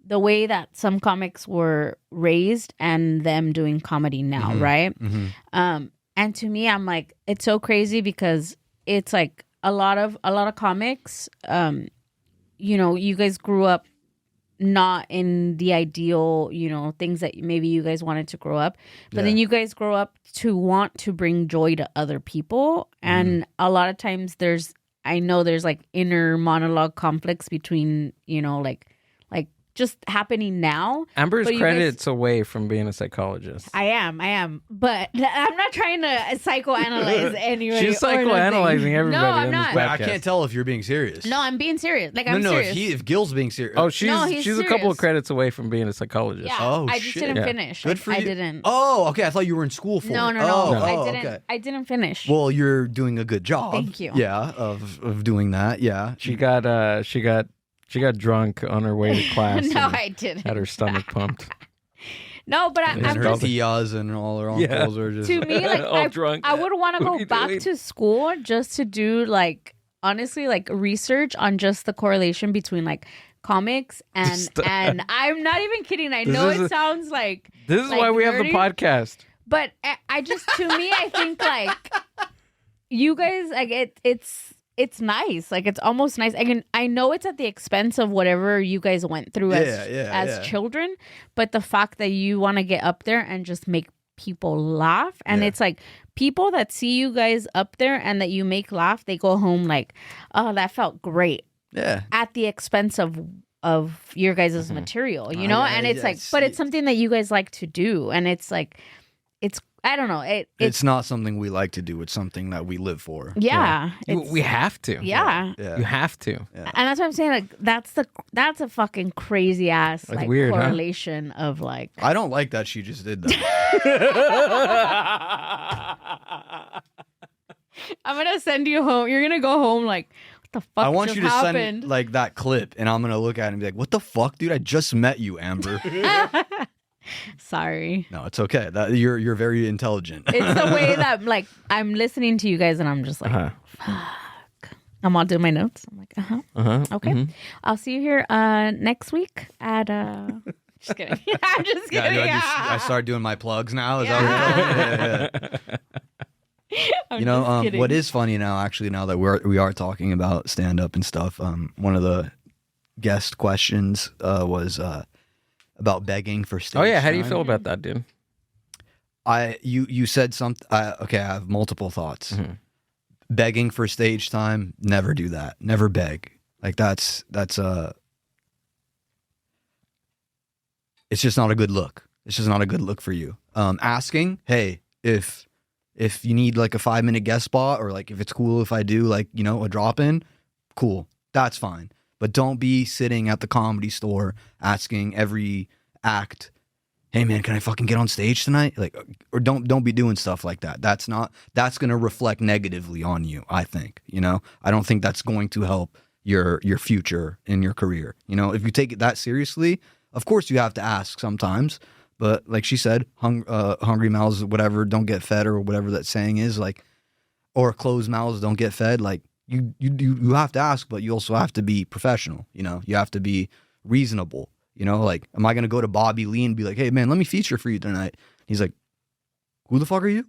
Speaker 2: the way that some comics were raised and them doing comedy now, right?
Speaker 3: Mm-hmm.
Speaker 2: And to me, I'm like, it's so crazy because it's like a lot of comics. You know, you guys grew up not in the ideal, you know, things that maybe you guys wanted to grow up, but then you guys grow up to want to bring joy to other people. And a lot of times I know there's like inner monologue conflicts between, you know, like just happening now.
Speaker 1: Amber's credits away from being a psychologist.
Speaker 2: I am, but I'm not trying to psychoanalyze anyway.
Speaker 1: She's psychoanalyzing everybody.
Speaker 2: No, I'm not.
Speaker 3: Wait, I can't tell if you're being serious.
Speaker 2: No, I'm being serious. Like, I'm serious.
Speaker 3: If Gill's being serious.
Speaker 1: Oh, she's a couple of credits away from being a psychologist.
Speaker 2: Yeah,
Speaker 3: oh,
Speaker 2: I just didn't finish.
Speaker 3: Good for you.
Speaker 2: I didn't.
Speaker 3: Oh, okay. I thought you were in school for it.
Speaker 2: No. I didn't. Okay. I didn't finish.
Speaker 3: Well, you're doing a good job.
Speaker 2: Thank you.
Speaker 3: Yeah, of doing that. Yeah.
Speaker 1: She got drunk on her way to class.
Speaker 2: No, I didn't.
Speaker 1: Had her stomach pumped.
Speaker 2: No, but I'm
Speaker 3: her
Speaker 2: just...
Speaker 3: tias and all her uncles are just...
Speaker 2: To me, like,
Speaker 1: all drunk.
Speaker 2: I would want to go back to school just to do, like, honestly, like, research on just the correlation between, like, comics and I'm not even kidding. I know it sounds like...
Speaker 1: This is why we have the podcast.
Speaker 2: But I just, to me, I think, like, you guys, like, it's nice. Like, it's almost nice. I know it's at the expense of whatever you guys went through as children, but the fact that you want to get up there and just make people laugh, and it's like people that see you guys up there and that you make laugh, they go home like, oh, that felt great.
Speaker 3: Yeah.
Speaker 2: At the expense of your guys' material, you know? And it's like, but it's something that you guys like to do, and it's like, I don't know.
Speaker 3: It's not something we like to do. It's something that we live for.
Speaker 2: Yeah.
Speaker 1: We have to.
Speaker 2: Yeah.
Speaker 1: You have to.
Speaker 2: Yeah. And that's what I'm saying. Like, that's a fucking crazy ass like weird, correlation of like.
Speaker 3: I don't like that she just did that.
Speaker 2: I'm going to send you home. You're going to go home like, what the fuck
Speaker 3: I want you to
Speaker 2: happened?
Speaker 3: Send like that clip, and I'm going to look at it and be like, what the fuck, dude? I just met you, Amber.
Speaker 2: Sorry.
Speaker 3: No, it's okay. That you're very intelligent.
Speaker 2: It's the way that like I'm listening to you guys and I'm just like, fuck. I'm all doing my notes. I'm like, okay. Mm-hmm. I'll see you here next week at just kidding. I'm just kidding.
Speaker 3: I start doing my plugs now. Is that what you know, what is funny now, actually, now that we are talking about stand up and stuff, one of the guest questions was about begging for stage time.
Speaker 1: Oh yeah, how do you feel about that, dude?
Speaker 3: You said something. Okay, I have multiple thoughts. Mm-hmm. Begging for stage time, never do that. Never beg. Like that's it's just not a good look. It's just not a good look for you. Asking, hey, if you need like a 5-minute guest spot, or like if it's cool if I do like, you know, a drop in, cool, that's fine. But don't be sitting at the Comedy Store asking every act, hey man, can I fucking get on stage tonight? Like, or don't be doing stuff like that. That's going to reflect negatively on you, I think. You know, I don't think that's going to help your future in your career. You know, if you take it that seriously, of course you have to ask sometimes. But like she said, hungry mouths, whatever, don't get fed, or whatever that saying is, like, or closed mouths don't get fed. Like, you have to ask, but you also have to be professional. You know, you have to be reasonable. You know, like, am I going to go to Bobby Lee and be like, hey man, let me feature for you tonight? He's like, who the fuck are you?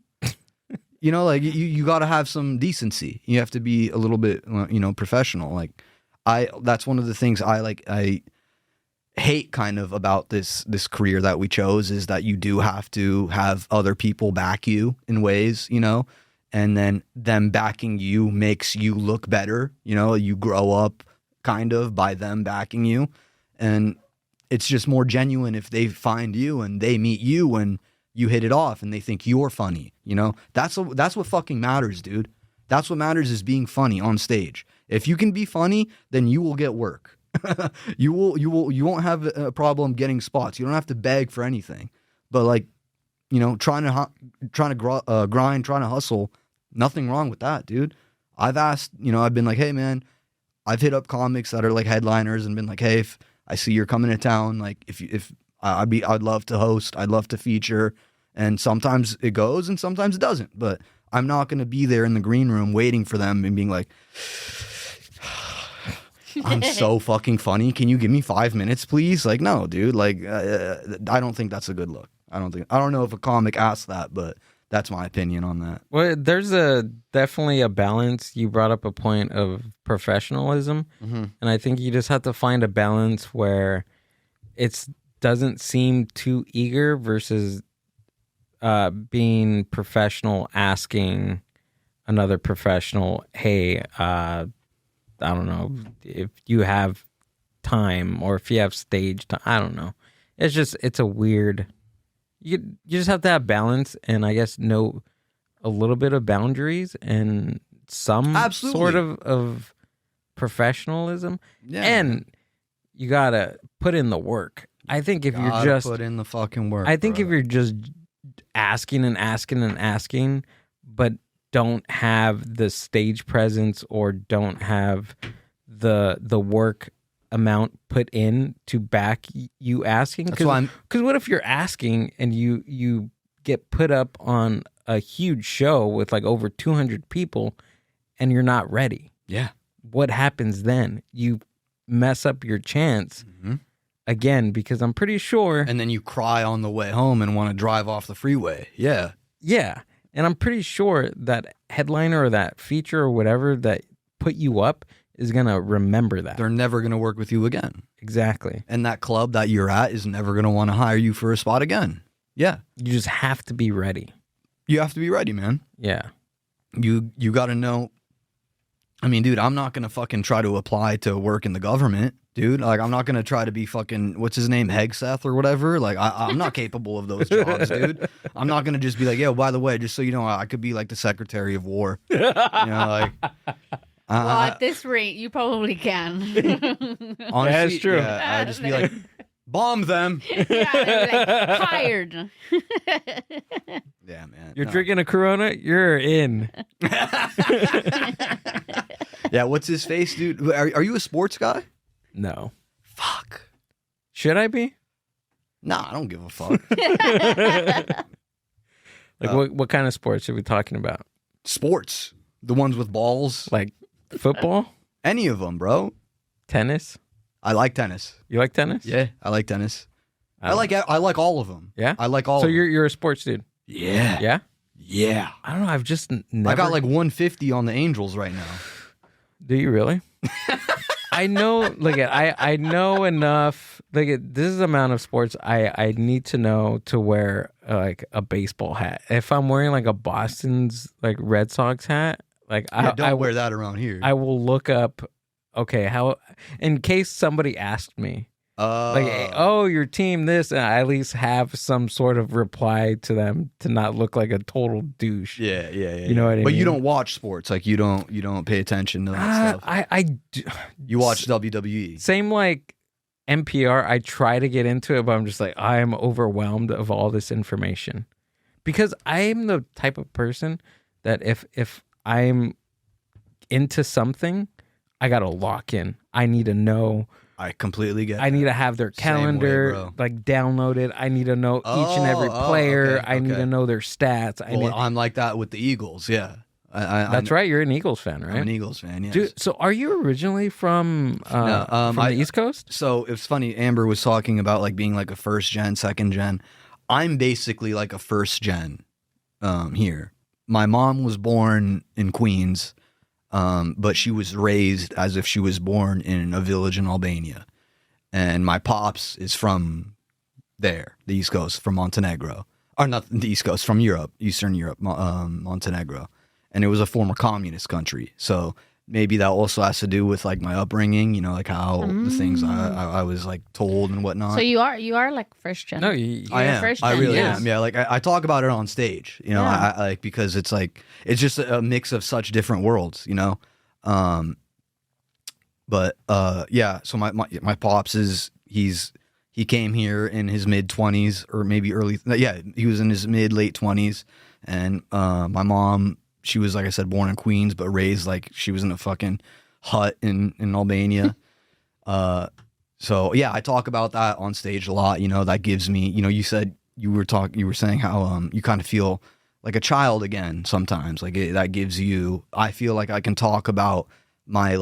Speaker 3: You know, like, you got to have some decency. You have to be a little bit, you know, professional. Like, that's one of the things I hate kind of about this career that we chose, is that you do have to have other people back you in ways, you know, and then them backing you makes you look better. You know, you grow up kind of by them backing you, and it's just more genuine if they find you and they meet you and you hit it off and they think you're funny. You know, that's what fucking matters, dude. That's what matters, is being funny on stage. If you can be funny, then you will get work. You won't have a problem getting spots. You don't have to beg for anything. But like, you know, trying to grind, trying to hustle, nothing wrong with that, dude. I've asked, you know, I've been like, hey man, I've hit up comics that are like headliners and been like, hey, if I see you're coming to town, like if I'd love to host, I'd love to feature. And sometimes it goes and sometimes it doesn't. But I'm not going to be there in the green room waiting for them and being like, I'm so fucking funny. Can you give me 5 minutes, please? Like, no, dude. Like, I don't think that's a good look. I don't know if a comic asked that, but That's my opinion on that.
Speaker 1: Well, there's definitely a balance. You brought up a point of professionalism, and I think you just have to find a balance where it doesn't seem too eager versus being professional, asking another professional, hey, I don't know if you have time or if you have stage time. I don't know. It's a weird. You just have to have balance, and I guess know a little bit of boundaries and some sort of professionalism. Yeah. And you gotta put in the work. I think if you're just
Speaker 3: put in the fucking work.
Speaker 1: I think if you're just asking and asking and asking, but don't have the stage presence or don't have the work amount put in to back you asking, because what if you're asking and you get put up on a huge show with like over 200 people and you're not ready?
Speaker 3: Yeah.
Speaker 1: What happens then? You mess up your chance again, because I'm pretty sure.
Speaker 3: And then you cry on the way home and want to drive off the freeway. Yeah.
Speaker 1: Yeah. And I'm pretty sure that headliner or that feature or whatever that put you up is going to remember that.
Speaker 3: They're never going to work with you again.
Speaker 1: Exactly.
Speaker 3: And that club that you're at is never going to want to hire you for a spot again. Yeah.
Speaker 1: You just have to be ready.
Speaker 3: You have to be ready, man.
Speaker 1: Yeah.
Speaker 3: You got to know. I mean, dude, I'm not going to fucking try to apply to work in the government, dude. Like, I'm not going to try to be fucking, what's his name, Hegseth or whatever. Like, I'm not capable of those jobs, dude. I'm not going to just be like, yo, by the way, just so you know, I could be like the Secretary of War. You know, like.
Speaker 2: Well, at this rate, you probably can.
Speaker 3: Honestly,
Speaker 1: that's true.
Speaker 3: Yeah, I'd just be like, bomb them.
Speaker 2: Yeah, like, hired.
Speaker 3: Yeah, man.
Speaker 1: You're drinking a Corona, you're in.
Speaker 3: Yeah, what's his face, dude? Are you a sports guy?
Speaker 1: No.
Speaker 3: Fuck.
Speaker 1: Should I be?
Speaker 3: Nah, I don't give a fuck.
Speaker 1: Like, what kind of sports are we talking about?
Speaker 3: Sports. The ones with balls.
Speaker 1: Like football?
Speaker 3: Any of them, bro.
Speaker 1: Tennis?
Speaker 3: I like tennis.
Speaker 1: You like tennis?
Speaker 3: Yeah, I like tennis. I like all of them.
Speaker 1: Yeah?
Speaker 3: I like all
Speaker 1: So
Speaker 3: of them.
Speaker 1: you're a sports dude?
Speaker 3: Yeah.
Speaker 1: Yeah?
Speaker 3: Yeah.
Speaker 1: I don't know. I've just never...
Speaker 3: I got like 150 on the Angels right now.
Speaker 1: Do you really? I know, look at, I know enough. Like, this is the amount of sports I need to know to wear like a baseball hat. If I'm wearing like a Boston's like Red Sox hat, like
Speaker 3: don't wear that around here.
Speaker 1: I will look up, okay, how, in case somebody asked me, like, oh, your team this, and I at least have some sort of reply to them to not look like a total douche.
Speaker 3: Yeah.
Speaker 1: You know what I mean?
Speaker 3: But you don't watch sports, like you don't pay attention to that stuff.
Speaker 1: I do.
Speaker 3: You watch WWE.
Speaker 1: Same like NPR. I try to get into it, but I'm just like, I am overwhelmed of all this information, because I am the type of person that if I'm into something, I gotta lock in. I need to know.
Speaker 3: I completely get.
Speaker 1: I need to have their calendar like downloaded. I need to know each and every player. Okay, I need to know their stats.
Speaker 3: I'm like that with the Eagles. Yeah,
Speaker 1: that's right. You're an Eagles fan, right?
Speaker 3: I'm an Eagles fan. Yes.
Speaker 1: Dude, so are you originally from the East Coast?
Speaker 3: So it's funny. Amber was talking about like being like a first gen, second gen. I'm basically like a first gen here. My mom was born in Queens. But she was raised as if she was born in a village in Albania. And my pops is from there, the East Coast, from Montenegro. Or not the East Coast, from Europe, Eastern Europe, Montenegro. And it was a former communist country. So maybe that also has to do with like my upbringing, you know, like how the things I was like told and whatnot.
Speaker 2: So you are like first gen.
Speaker 1: No,
Speaker 3: I am.
Speaker 2: First gen.
Speaker 3: I really am. Yeah, like I talk about it on stage, you know,
Speaker 2: Yeah.
Speaker 3: I like, because it's like it's just a mix of such different worlds, you know. But yeah. So my pops he came here in his mid-20s or maybe early. Yeah, he was in his late 20s, and my mom. She was, like I said, born in Queens, but raised like she was in a fucking hut in Albania. So yeah, I talk about that on stage a lot. You know, that gives me, you know, you were saying how you kind of feel like a child again sometimes. Like that gives you, I feel like I can talk about my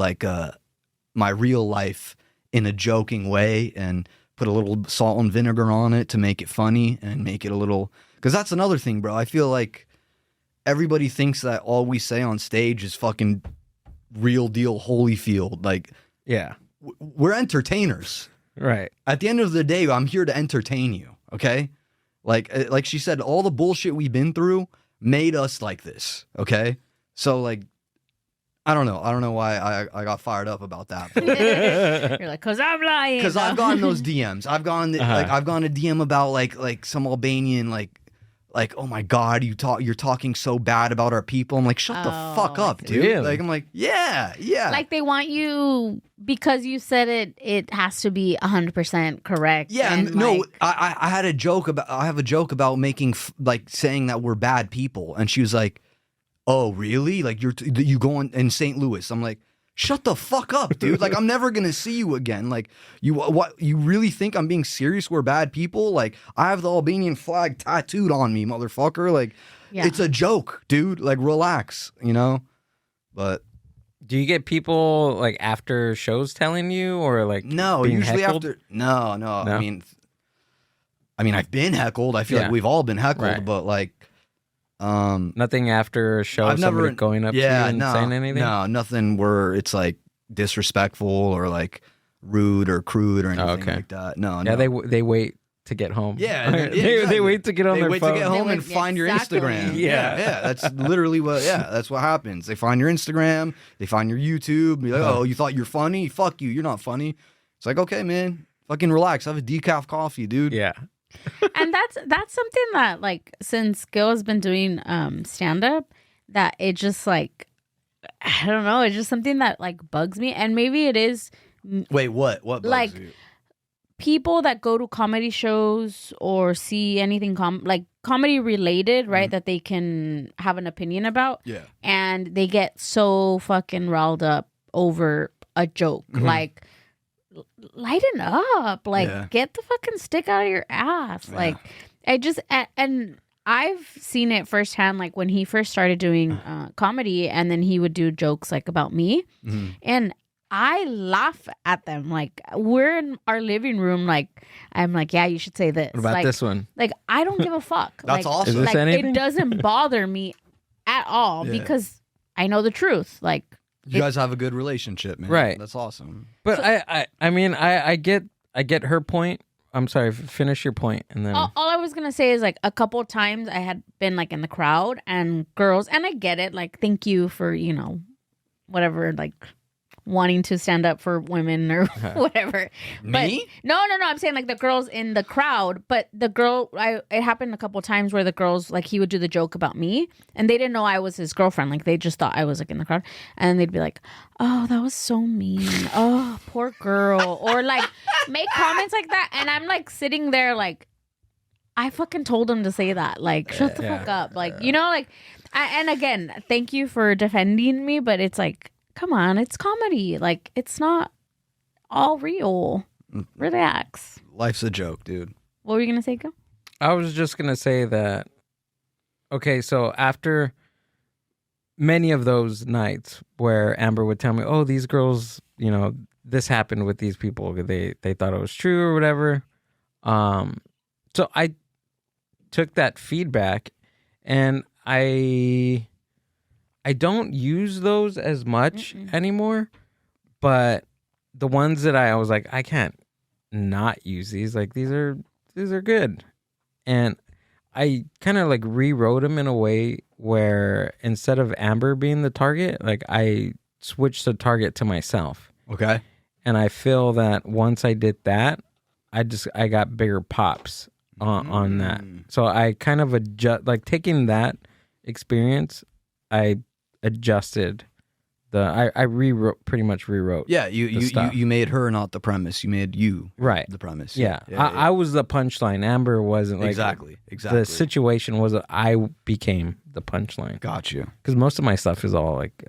Speaker 3: my real life in a joking way and put a little salt and vinegar on it to make it funny and make it a little, because that's another thing, bro. I feel like everybody thinks that all we say on stage is fucking real deal Holyfield. Like,
Speaker 1: yeah,
Speaker 3: we're entertainers.
Speaker 1: Right.
Speaker 3: At the end of the day, I'm here to entertain you, okay? Like she said, all the bullshit we've been through made us like this, okay? So, like, I don't know why I got fired up about that.
Speaker 2: You're like, because I'm lying.
Speaker 3: Because I've gotten those DMs. I've gone I've gone a DM about like some Albanian like, oh my God, you're talking so bad about our people. I'm like, shut the fuck up, dude.
Speaker 1: Really?
Speaker 3: Like, I'm like, yeah.
Speaker 2: Like they want you, because you said it has to be 100% correct.
Speaker 3: Yeah,
Speaker 2: and
Speaker 3: no,
Speaker 2: like,
Speaker 3: I have a joke about making like saying that we're bad people, and she was like, oh really? Like you go in St. Louis? I'm like, shut the fuck up, dude. Like, I'm never gonna see you again. Like, you really think I'm being serious? We're bad people? Like, I have the Albanian flag tattooed on me, motherfucker. Like, It's a joke, dude. Like, relax, you know? But
Speaker 1: do you get people like after shows telling you, or like
Speaker 3: no,
Speaker 1: being
Speaker 3: usually
Speaker 1: heckled?
Speaker 3: after no. I mean I've been heckled. I feel like we've all been heckled,
Speaker 1: right.
Speaker 3: but like
Speaker 1: nothing after a show. Somebody going up to you and saying anything.
Speaker 3: No, nothing where it's like disrespectful or like rude or crude or anything like that. No,
Speaker 1: yeah, they wait to get home.
Speaker 3: Yeah,
Speaker 1: they wait to get on their phone.
Speaker 3: They wait to get home and find your Instagram. Yeah, that's literally that's what happens. They find your Instagram, they find your YouTube. Be like, oh, you thought you're funny? Fuck you, you're not funny. It's like, okay, man, fucking relax. Have a decaf coffee, dude.
Speaker 1: Yeah.
Speaker 2: And that's something that, like, since Gil has been doing stand up, that it just like, I don't know, it's just something that like bugs me. And maybe it is.
Speaker 3: Wait, what bugs
Speaker 2: like
Speaker 3: you?
Speaker 2: People that go to comedy shows or see anything like comedy related, right? That they can have an opinion about.
Speaker 3: Yeah.
Speaker 2: And they get so fucking riled up over a joke. Like, lighten up. Like, get the fucking stick out of your ass. Yeah. Like, I just, and I've seen it firsthand, like when he first started doing comedy, and then he would do jokes like about me. And I laugh at them. Like, we're in our living room. Like, I'm like, yeah, you should say this.
Speaker 1: What about
Speaker 2: like,
Speaker 1: this one?
Speaker 2: Like, I don't give a fuck.
Speaker 3: That's
Speaker 2: like,
Speaker 3: awesome.
Speaker 1: Is this anything?
Speaker 2: It doesn't bother me at all because I know the truth. Like,
Speaker 3: you guys have a good relationship, man.
Speaker 1: Right.
Speaker 3: That's awesome.
Speaker 1: But I mean, I get her point. I'm sorry, finish your point, and then
Speaker 2: all I was gonna say is, like, a couple times I had been like in the crowd and girls, and I get it. Like, thank you for, you know, whatever, like, wanting to stand up for women or whatever.
Speaker 3: Me?
Speaker 2: But no. I'm saying, like, the girls in the crowd. But the girl, it happened a couple times where the girls, like, he would do the joke about me, and they didn't know I was his girlfriend. Like, they just thought I was, like, in the crowd, and they'd be like, "Oh, that was so mean. Oh, poor girl," or like make comments like that, and I'm like sitting there like, I fucking told him to say that. Like, shut the fuck up. Like, you know, like, and again, thank you for defending me, but it's like, come on, it's comedy. Like, it's not all real. Relax.
Speaker 3: Life's a joke, dude.
Speaker 2: What were you gonna say, Go?
Speaker 1: I was just gonna say that. Okay, so after many of those nights where Amber would tell me, "Oh, these girls, you know, this happened with these people. They thought it was true or whatever." So I took that feedback, and I don't use those as much anymore, but the ones that I was like, I can't not use these. Like, these are good. And I kind of like rewrote them in a way where instead of Amber being the target, like, I switched the target to myself.
Speaker 3: Okay.
Speaker 1: And I feel that once I did that, I got bigger pops on that. So I kind of adjust, like, taking that experience, I adjusted I pretty much rewrote.
Speaker 3: Yeah, you made her not the premise. You made you the premise.
Speaker 1: Yeah. I was the punchline. Amber wasn't. Like,
Speaker 3: exactly.
Speaker 1: The situation was that I became the punchline.
Speaker 3: Got you.
Speaker 1: Because most of my stuff is all like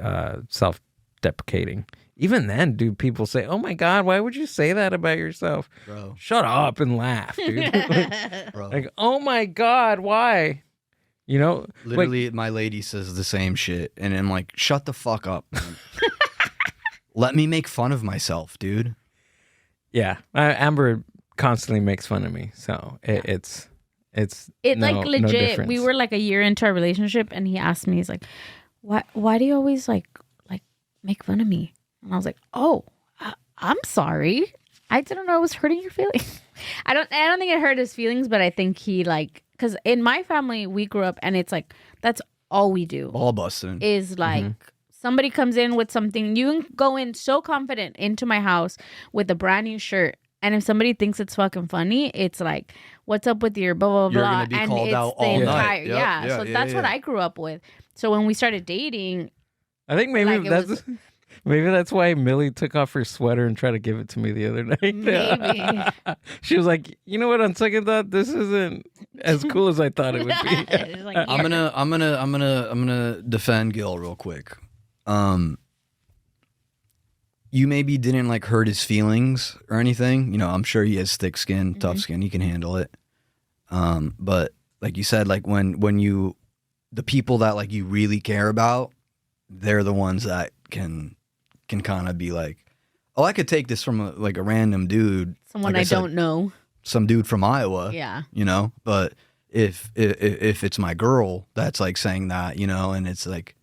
Speaker 1: self-deprecating. Even then, dude, people say, "Oh my God, why would you say that about yourself?"
Speaker 3: Bro,
Speaker 1: shut up and laugh, dude.
Speaker 3: Bro.
Speaker 1: Like, oh my God, why? You know,
Speaker 3: literally, my lady says the same shit, and I'm like, shut the fuck up. Let me make fun of myself, dude.
Speaker 1: Yeah, Amber constantly makes fun of me, so it's
Speaker 2: like legit. We were like a year into our relationship, and he asked me, he's like, "Why do you always like make fun of me?" And I was like, "Oh, I'm sorry. I didn't know I was hurting your feelings." I don't think it hurt his feelings, but I think he like, because in my family we grew up, and it's like that's all we do.
Speaker 3: Ball busting
Speaker 2: is like. Somebody comes in with something, you can go in so confident into my house with a brand new shirt. And if somebody thinks it's fucking funny, it's like, what's up with your blah, blah, blah.
Speaker 3: You're going to be called out all night.
Speaker 2: So that's what I grew up with. So when we started dating.
Speaker 1: I think maybe maybe that's why Millie took off her sweater and tried to give it to me the other night.
Speaker 2: Maybe.
Speaker 1: She was like, you know what, on second thought, this isn't as cool as I thought it would be.
Speaker 2: Like,
Speaker 3: I'm gonna defend Gil real quick. You maybe didn't like hurt his feelings or anything. You know, I'm sure he has thick skin, tough skin. He can handle it. But like you said, like when the people that like you really care about, they're the ones that can kind of be like, oh, I could take this from a random dude,
Speaker 2: someone I don't know,
Speaker 3: some dude from Iowa.
Speaker 2: Yeah,
Speaker 3: you know. But if it's my girl that's like saying that, you know, and it's like.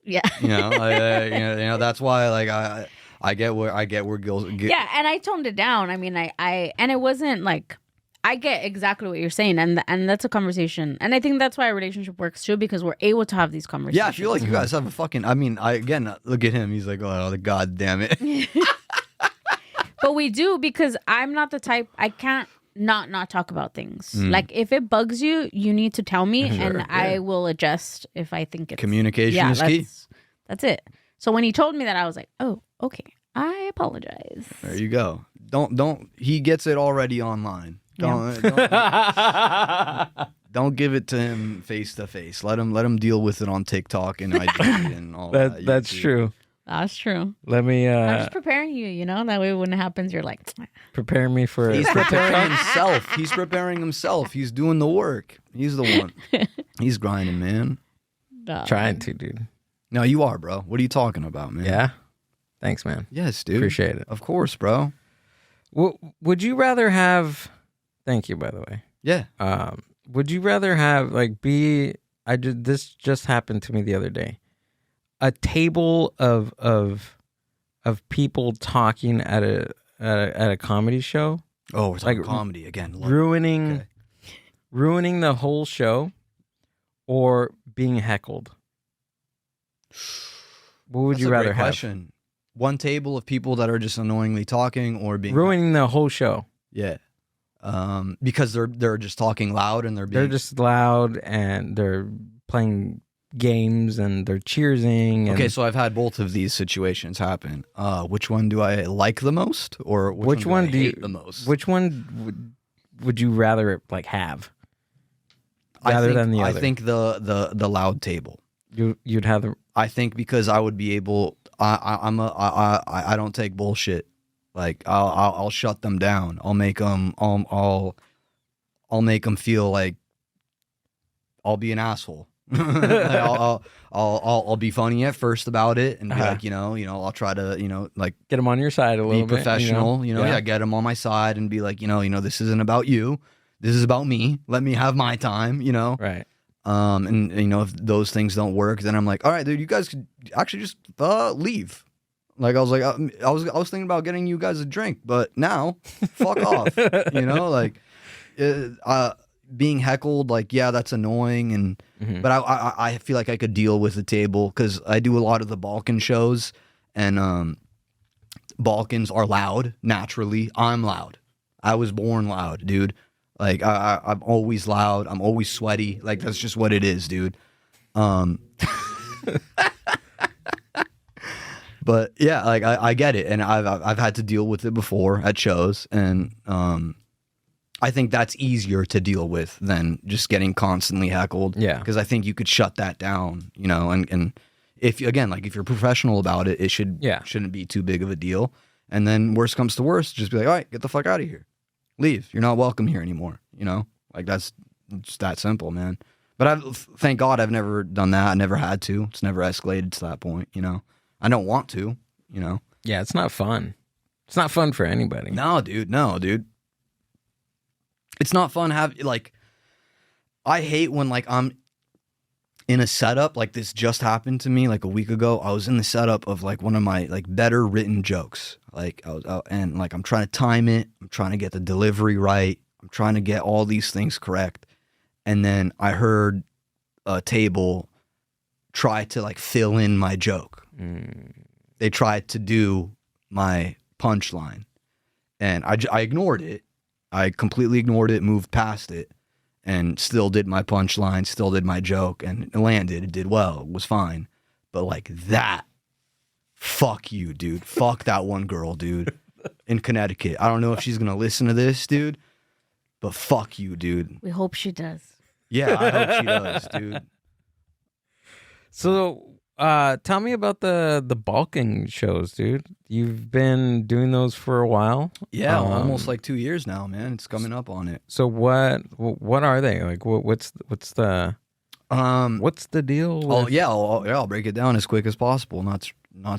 Speaker 2: Yeah,
Speaker 3: you know, you know, that's why, like, I get where Gil's.
Speaker 2: Yeah, and I toned it down. I mean, I and it wasn't like I get exactly what you're saying, and that's a conversation, and I think that's why a relationship works too, because we're able to have these conversations.
Speaker 3: Yeah, I feel like you guys have a fucking. I mean, again look at him. He's like, oh, God damn it.
Speaker 2: But we do, because I'm not the type. I can't not talk about things. Like if it bugs you, you need to tell me, and I will adjust if I think it's
Speaker 3: communication is key.
Speaker 2: That's it. So when he told me that, I was like, oh, okay, I apologize.
Speaker 3: There you go. Don't he gets it already online. Don't give it to him face to face. Let him deal with it on TikTok and IG and all that.
Speaker 1: That's true.
Speaker 2: That's true.
Speaker 1: Let me.
Speaker 2: I'm just preparing you. You know, that way when it happens, you're like,
Speaker 1: prepare me for.
Speaker 3: He's preparing himself. He's preparing himself. He's doing the work. He's the one. He's grinding, man.
Speaker 1: Trying to, dude.
Speaker 3: No, you are, bro. What are you talking about, man?
Speaker 1: Yeah. Thanks, man.
Speaker 3: Yes, dude.
Speaker 1: Appreciate it.
Speaker 3: Of course, bro.
Speaker 1: Would you rather have? Thank you, by the way.
Speaker 3: Yeah.
Speaker 1: Would you rather have this just happened to me the other day. A table of people talking at a comedy show.
Speaker 3: Oh, we're talking comedy again.
Speaker 1: Ruining the whole show, or being heckled. What would you rather have?
Speaker 3: Question. One table of people that are just annoyingly talking, or being
Speaker 1: ruining the whole show.
Speaker 3: Yeah. Because they're just talking loud, and they're
Speaker 1: just loud, and they're playing games, and they're cheersing.
Speaker 3: Okay, so I've had both of these situations happen. Which one do I like the most, or which one do I hate the most?
Speaker 1: Which one would you rather like have? Rather than the other?
Speaker 3: I think the loud table.
Speaker 1: You'd have the.
Speaker 3: I think because I would be able. I don't take bullshit. Like I'll shut them down. I'll make them. I'll make them feel like I'll be an asshole. I'll be funny at first about it, and be like, you know, I'll try to, like
Speaker 1: get them on your side a little bit.
Speaker 3: Be professional, get them on my side, and be like, this isn't about you. This is about me. Let me have my time,
Speaker 1: Right.
Speaker 3: And if those things don't work, then I'm like, all right, dude, you guys could actually just leave. Like I was like, I was thinking about getting you guys a drink, but now, fuck off. Being heckled, like, yeah, that's annoying, and but I feel like I could deal with the table, because I do a lot of the Balkan shows, and Balkans are loud naturally. I'm loud. I was born loud, dude. Like I'm always loud. I'm always sweaty. Like that's just what it is, dude. But yeah, like I get it, and I've had to deal with it before at shows, and I think that's easier to deal with than just getting constantly heckled.
Speaker 1: Yeah,
Speaker 3: because I think you could shut that down, and if you're professional about it, it shouldn't be too big of a deal. And then worst comes to worst, just be like, all right, get the fuck out of here, leave. You're not welcome here anymore. Like that's just that simple, man. But thank God I've never done that. I never had to. It's never escalated to that point. I don't want to.
Speaker 1: Yeah, it's not fun. It's not fun for anybody.
Speaker 3: No, dude. It's not fun I hate when like I'm in a setup like this. Just happened to me like a week ago. I was in the setup of like one of my like better written jokes. Like I was and like I'm trying to time it. I'm trying to get the delivery right. I'm trying to get all these things correct. And then I heard a table try to like fill in my joke. They tried to do my punchline, and I ignored it. I completely ignored it, moved past it, and still did my punchline, still did my joke, and it landed. It did well. It was fine. But like that, fuck you, dude. Fuck that one girl, dude, in Connecticut. I don't know if she's going to listen to this, dude, but fuck you, dude.
Speaker 2: We hope she does.
Speaker 3: Yeah, I hope she does, dude.
Speaker 1: So, tell me about the Balkan shows, dude. You've been doing those for a while.
Speaker 3: Yeah, almost like 2 years now, man. It's coming up on it.
Speaker 1: So what are they like? What's the deal? With...
Speaker 3: I'll break it down as quick as possible. Not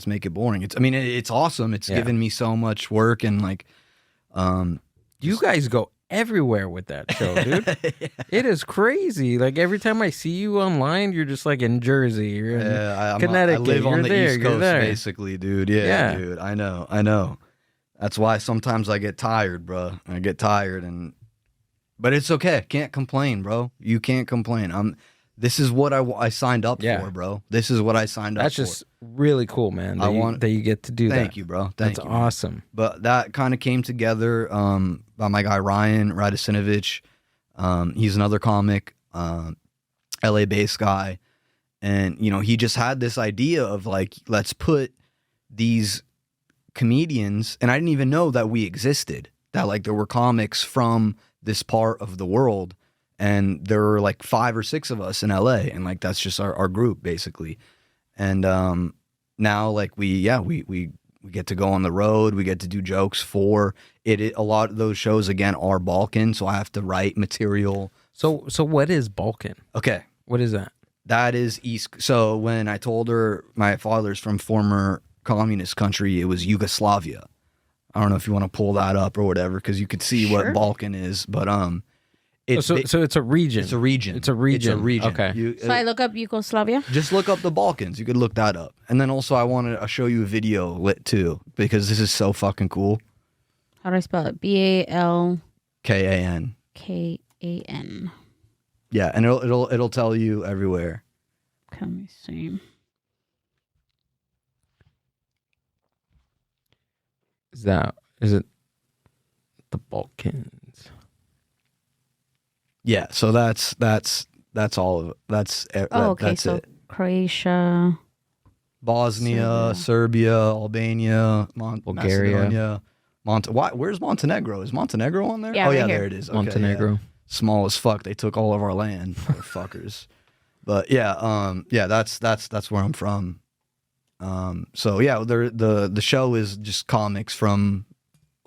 Speaker 3: to make it boring. It's awesome. It's given me so much work and like,
Speaker 1: you guys go everywhere with that show, dude. Yeah. It is crazy. Like every time I see you online, you're just like in Jersey, you're in Connecticut.
Speaker 3: I live on the East Coast,
Speaker 1: there.
Speaker 3: basically, dude. Yeah, dude. I know. That's why sometimes I get tired, bro. I get tired, but it's okay. Can't complain, bro. You can't complain. This is what I signed up for, bro. This is what I signed up for.
Speaker 1: That's just really cool, man. That you get to do that.
Speaker 3: Thank you, bro. That's
Speaker 1: awesome.
Speaker 3: But that kind of came together by my guy Ryan Radicinovich. He's another comic, LA-based guy, and he just had this idea of like, let's put these comedians, and I didn't even know that we existed. That like there were comics from this part of the world. And there were like 5 or 6 of us in LA, and like that's just our group basically. And now like we get to go on the road. We get to do jokes for it. A lot of those shows again are Balkan, so I have to write material.
Speaker 1: So what is Balkan?
Speaker 3: Okay,
Speaker 1: what is that?
Speaker 3: That is East. So when I told her my father's from former communist country, it was Yugoslavia. I don't know if you want to pull that up or whatever, because you could see what Balkan is, but
Speaker 1: So it's a region.
Speaker 3: It's a region.
Speaker 1: It's a region.
Speaker 3: Okay.
Speaker 2: So I look up Yugoslavia?
Speaker 3: Just look up the Balkans. You could look that up. And then also I wanted to show you a video lit too, because this is so fucking cool.
Speaker 2: How do I spell it? BALKAN. KAN.
Speaker 3: Yeah, and it'll tell you everywhere.
Speaker 2: Okay, let me see.
Speaker 1: Is it the Balkans?
Speaker 3: Yeah, so that's all of it. That's it.
Speaker 2: Croatia,
Speaker 3: Bosnia, Serbia, Albania,
Speaker 1: Bulgaria,
Speaker 3: Macedonia. Where's Montenegro? Is Montenegro on there?
Speaker 2: Yeah,
Speaker 3: oh
Speaker 2: right
Speaker 3: yeah,
Speaker 2: here.
Speaker 3: there it is. Okay,
Speaker 1: Montenegro.
Speaker 3: Yeah. Small as fuck. They took all of our land, motherfuckers. But yeah, that's where I'm from. So yeah, the show is just comics from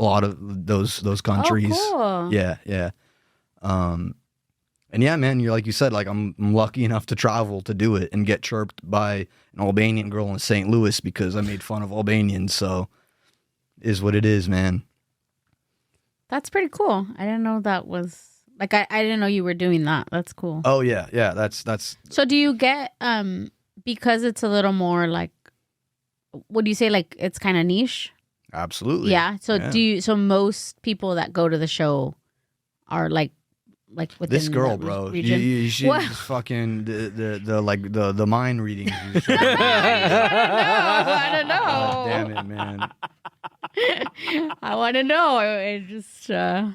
Speaker 3: a lot of those countries.
Speaker 2: Oh, cool.
Speaker 3: Yeah. And yeah, man, you're like you said, like I'm lucky enough to travel to do it and get chirped by an Albanian girl in St. Louis because I made fun of Albanians. So, is what it is, man.
Speaker 2: That's pretty cool. I didn't know that was like I didn't know you were doing that. That's cool.
Speaker 3: Oh yeah. That's.
Speaker 2: So do you get because it's a little more like, would you say like it's kind of niche?
Speaker 3: Absolutely.
Speaker 2: Yeah. So so most people that go to the show are like within
Speaker 3: this girl, bro. You should just fucking the mind reading.
Speaker 2: I don't know.
Speaker 3: God damn it, man.
Speaker 2: I want to know. It just.
Speaker 1: So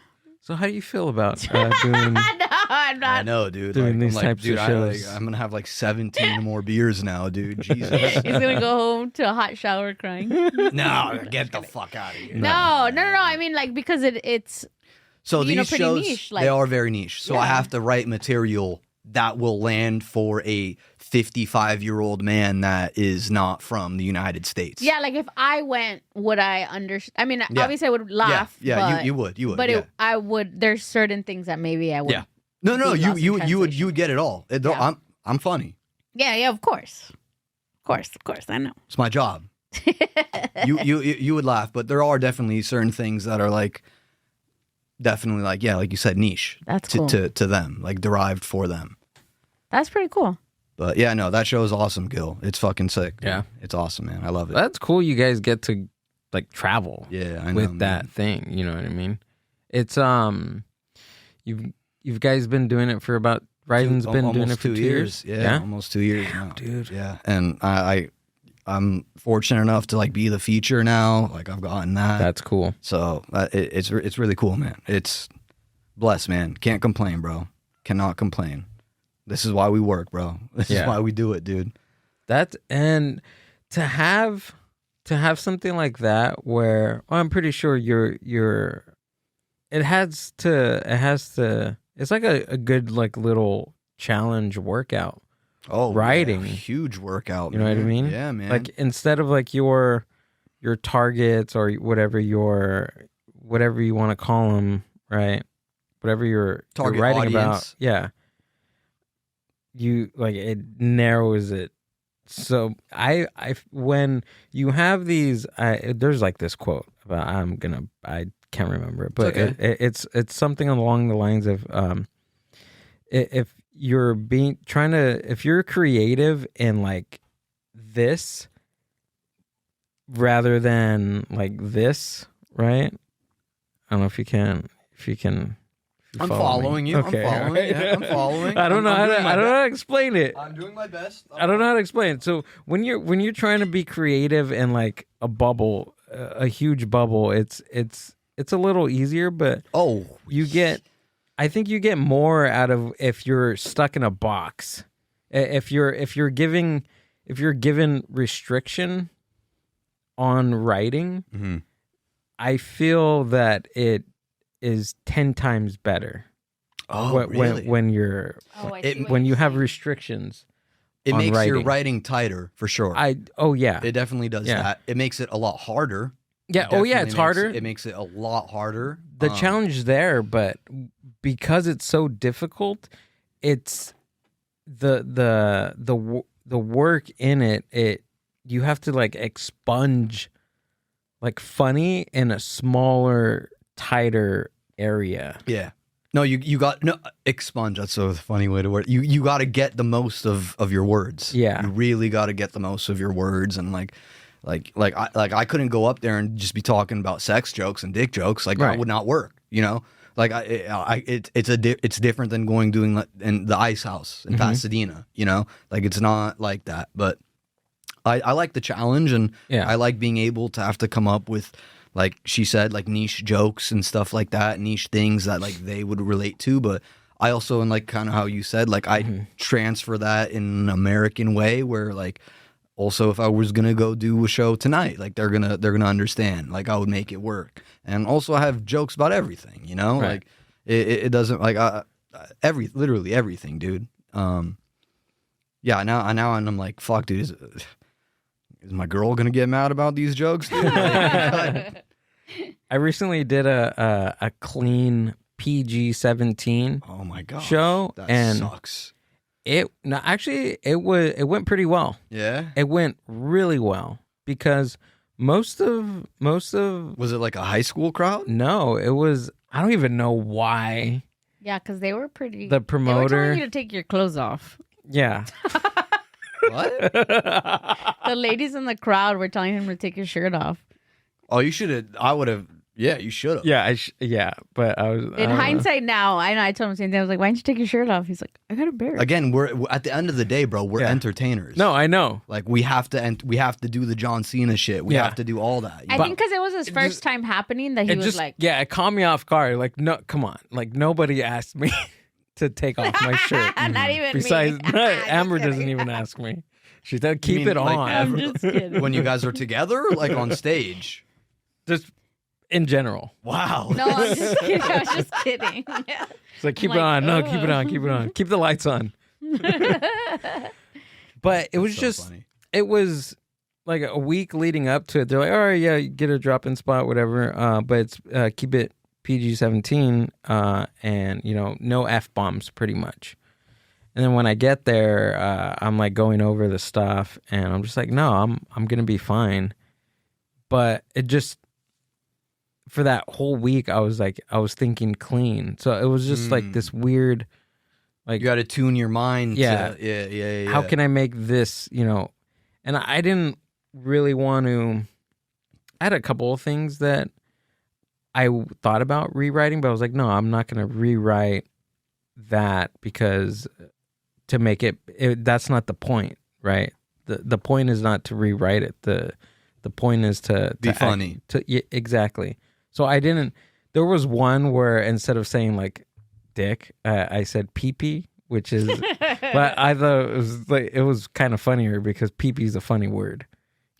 Speaker 1: how do you feel about doing?
Speaker 2: No, I'm not.
Speaker 3: I know, dude.
Speaker 1: Doing these types of shows.
Speaker 3: I'm gonna have like 17 more beers now, dude. Jesus.
Speaker 2: He's gonna go home to a hot shower crying.
Speaker 3: No, get the fuck out of here.
Speaker 2: No. I mean, like because it's.
Speaker 3: So these
Speaker 2: pretty
Speaker 3: shows,
Speaker 2: niche,
Speaker 3: they are very niche. So I have to write material that will land for a 55-year-old man that is not from the United States.
Speaker 2: Yeah, like if I went, would I understand? I mean, obviously I would laugh.
Speaker 3: Yeah,
Speaker 2: but,
Speaker 3: you would.
Speaker 2: But I would. There's certain things that maybe I would.
Speaker 3: Yeah. No, you would get it all. I'm funny.
Speaker 2: Yeah, of course. Of course, I know.
Speaker 3: It's my job. you would laugh, but there are definitely certain things that are like definitely like like you said, niche.
Speaker 2: That's cool.
Speaker 3: To them, like derived for them.
Speaker 2: That's pretty cool.
Speaker 3: But yeah, no, that show is awesome, Gil. It's fucking sick. Dude.
Speaker 1: Yeah,
Speaker 3: it's awesome, man. I love it.
Speaker 1: That's cool. You guys get to like travel.
Speaker 3: Yeah, I know,
Speaker 1: with that thing. You know what I mean? It's you've guys been doing it for about Ryden's been doing it for 2 years.
Speaker 3: Yeah, almost 2 years now,
Speaker 1: dude.
Speaker 3: Yeah, and I'm fortunate enough to like be the feature now. Like I've gotten that.
Speaker 1: That's cool.
Speaker 3: So it's really cool, man. It's blessed, man. Can't complain, bro. Cannot complain. This is why we work, bro. This is why we do it, dude.
Speaker 1: And to have something like that where I'm pretty sure it has to it's like a good like little challenge workout.
Speaker 3: Oh,
Speaker 1: writing.
Speaker 3: Yeah, huge workout.
Speaker 1: You know what I mean?
Speaker 3: Yeah, man.
Speaker 1: Like instead of like your targets or whatever you want to call them, right? Whatever you're writing
Speaker 3: audience.
Speaker 1: about, yeah. You like it narrows it. So I when you have these, there's like this quote about I can't remember it, but it's something along the lines of if you're if you're creative in like this rather than like this, right? I don't know if you can.
Speaker 3: I'm following you.
Speaker 1: Okay,
Speaker 3: I'm following. Yeah, I'm following.
Speaker 1: I don't know how to explain it.
Speaker 3: I'm doing my best.
Speaker 1: I don't know how to explain it. So when you're trying to be creative in like a bubble, a huge bubble, it's a little easier, but I think you get more out of if you're stuck in a box. If you're given restriction on writing,
Speaker 3: mm-hmm.
Speaker 1: I feel that it is 10 times better.
Speaker 3: Oh, really?
Speaker 1: When you have restrictions,
Speaker 3: it makes
Speaker 1: writing.
Speaker 3: your writing tighter for sure.
Speaker 1: Yeah,
Speaker 3: it definitely does that. It makes it a lot harder.
Speaker 1: Yeah. It's harder.
Speaker 3: It makes it a lot harder.
Speaker 1: The challenge there, but because it's so difficult, it's the work in it. You have to like expunge like funny in a smaller, tighter area.
Speaker 3: Yeah. No, you got expunge. That's a funny way to word. You got to get the most of your words.
Speaker 1: Yeah.
Speaker 3: You really got to get the most of your words, and like I couldn't go up there and just be talking about sex jokes and dick jokes. Like that would not work. You know, like it's different than doing in the Ice House in Pasadena. You know, like it's not like that. But I like the challenge, and I like being able to have to come up with, like she said, like niche jokes and stuff like that, niche things that like they would relate to. But I also, and like kind of how you said, like I transfer that in an American way where like also if I was gonna go do a show tonight, like they're gonna understand. Like I would make it work. And also I have jokes about everything, you know, like it doesn't like literally everything, dude. Yeah. Now I'm like, fuck, dude. Is my girl gonna get mad about these jokes, dude?
Speaker 1: I recently did a clean PG-17
Speaker 3: oh my god
Speaker 1: show,
Speaker 3: that
Speaker 1: and
Speaker 3: sucks.
Speaker 1: It went pretty well.
Speaker 3: Yeah,
Speaker 1: it went really well because most of
Speaker 3: was it like a high school crowd?
Speaker 1: No, it was. I don't even know why.
Speaker 2: Yeah, because they were pretty.
Speaker 1: The promoter,
Speaker 2: they were telling you to take your clothes off.
Speaker 1: Yeah.
Speaker 3: What?
Speaker 2: The ladies in the crowd were telling him to take his shirt off.
Speaker 3: Oh, you should have. I would have. Yeah, you should have.
Speaker 1: Yeah, but I was.
Speaker 2: In hindsight, now I know. I told him the same thing. I was like, "Why didn't you take your shirt off?" He's like, "I got embarrassed."
Speaker 3: Again, we're at the end of the day, bro. We're entertainers.
Speaker 1: No, I know.
Speaker 3: Like we have to do the John Cena shit. We have to do all that.
Speaker 2: I think because it was his first time happening that he was like,
Speaker 1: "Yeah, it caught me off guard." Like, no, come on. Like nobody asked me to take off my shirt.
Speaker 2: Not even
Speaker 1: Besides,
Speaker 2: me.
Speaker 1: Amber doesn't even ask me. She said, "Keep it on."
Speaker 2: I'm just kidding.
Speaker 3: When you guys are together, like on stage,
Speaker 1: just in general.
Speaker 3: Wow.
Speaker 2: No, I'm just kidding. I was just kidding. Yeah.
Speaker 1: It's like, keep it on. No, keep it on. Keep it on. Keep the lights on. But it was
Speaker 3: funny.
Speaker 1: It was like a week leading up to it. They're like, all right, yeah, you get a drop-in spot, whatever. But it's keep it PG-17 and, no F-bombs pretty much. And then when I get there, I'm like going over the stuff and I'm just like, no, I'm going to be fine. But it just... for that whole week, I was thinking clean. So it was just like this weird, like,
Speaker 3: you got to tune your mind.
Speaker 1: Yeah.
Speaker 3: Yeah.
Speaker 1: How can I make this, and I didn't really want to, I had a couple of things that I thought about rewriting, but I was like, no, I'm not going to rewrite that because to make it, that's not the point, right? The point is not to rewrite it. The point is to
Speaker 3: be funny.
Speaker 1: Yeah, exactly. So I didn't. There was one where instead of saying like dick, I said pee-pee, which is. But I thought it was kind of funnier because pee-pee is a funny word.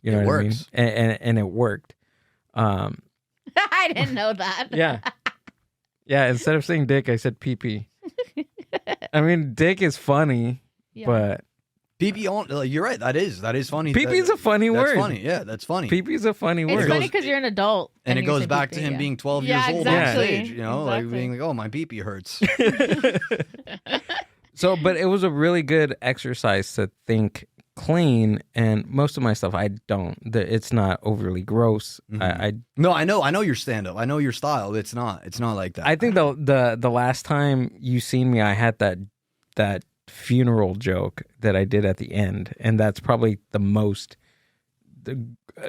Speaker 1: You know what I mean? And it worked.
Speaker 2: I didn't know that.
Speaker 1: Yeah. Yeah. Instead of saying dick, I said pee-pee. I mean, dick is funny, but.
Speaker 3: Pee-pee, you're right. That is funny.
Speaker 1: Pee-pee's a funny word.
Speaker 3: That's funny. Yeah, that's funny.
Speaker 1: Pee-pee's a funny word.
Speaker 2: It's funny because you're an adult.
Speaker 3: And it goes back to him being 12 years old on stage, like being like, oh, my pee-pee hurts.
Speaker 1: So, but it was a really good exercise to think clean, and most of my stuff I don't. It's not overly gross.
Speaker 3: Mm-hmm. No, I know your stand-up. I know your style. It's not like that.
Speaker 1: I think the last time you seen me, I had that funeral joke that I did at the end, and that's probably the most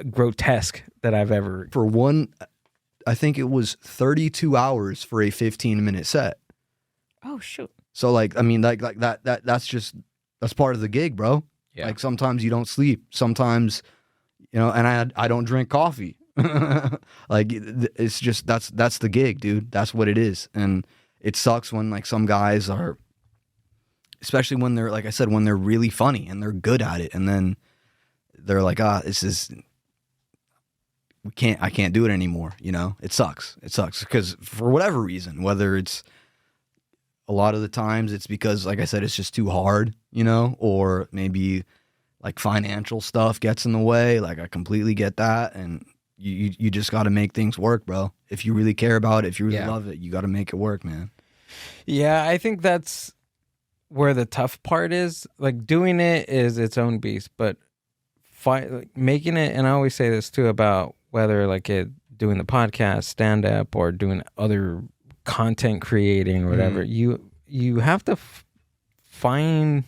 Speaker 1: grotesque that I've ever.
Speaker 3: For one, I think it was 32 hours for a 15-minute set.
Speaker 2: Oh shoot!
Speaker 3: So like, I mean, like that's part of the gig, bro.
Speaker 1: Yeah.
Speaker 3: Like sometimes you don't sleep. Sometimes, and I don't drink coffee. Like it's just that's the gig, dude. That's what it is, and it sucks when like some guys are. Especially when they're, like I said, when they're really funny and they're good at it, and then they're like, I can't do it anymore. It sucks. It sucks because for whatever reason, whether it's a lot of the times it's because, like I said, it's just too hard, or maybe like financial stuff gets in the way. Like I completely get that, and you just got to make things work, bro. If you really care about it, if you really love it, you got to make it work, man.
Speaker 1: Yeah, I think that's where the tough part is. Like doing it is its own beast, but making it, and I always say this too about whether like doing the podcast, stand up, or doing other content creating or whatever, you have to find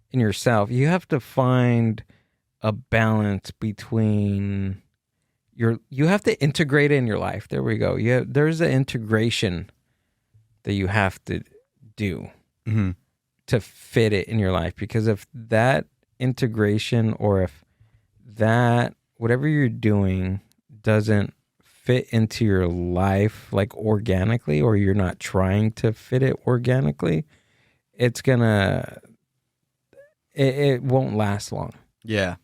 Speaker 1: in yourself, you have to find a balance between you have to integrate it in your life. There we go. There's an integration that you have to do.
Speaker 3: Mm-hmm.
Speaker 1: To fit it in your life, because if that integration or if that whatever you're doing doesn't fit into your life like organically, or you're not trying to fit it organically, it won't last long.
Speaker 3: Yeah.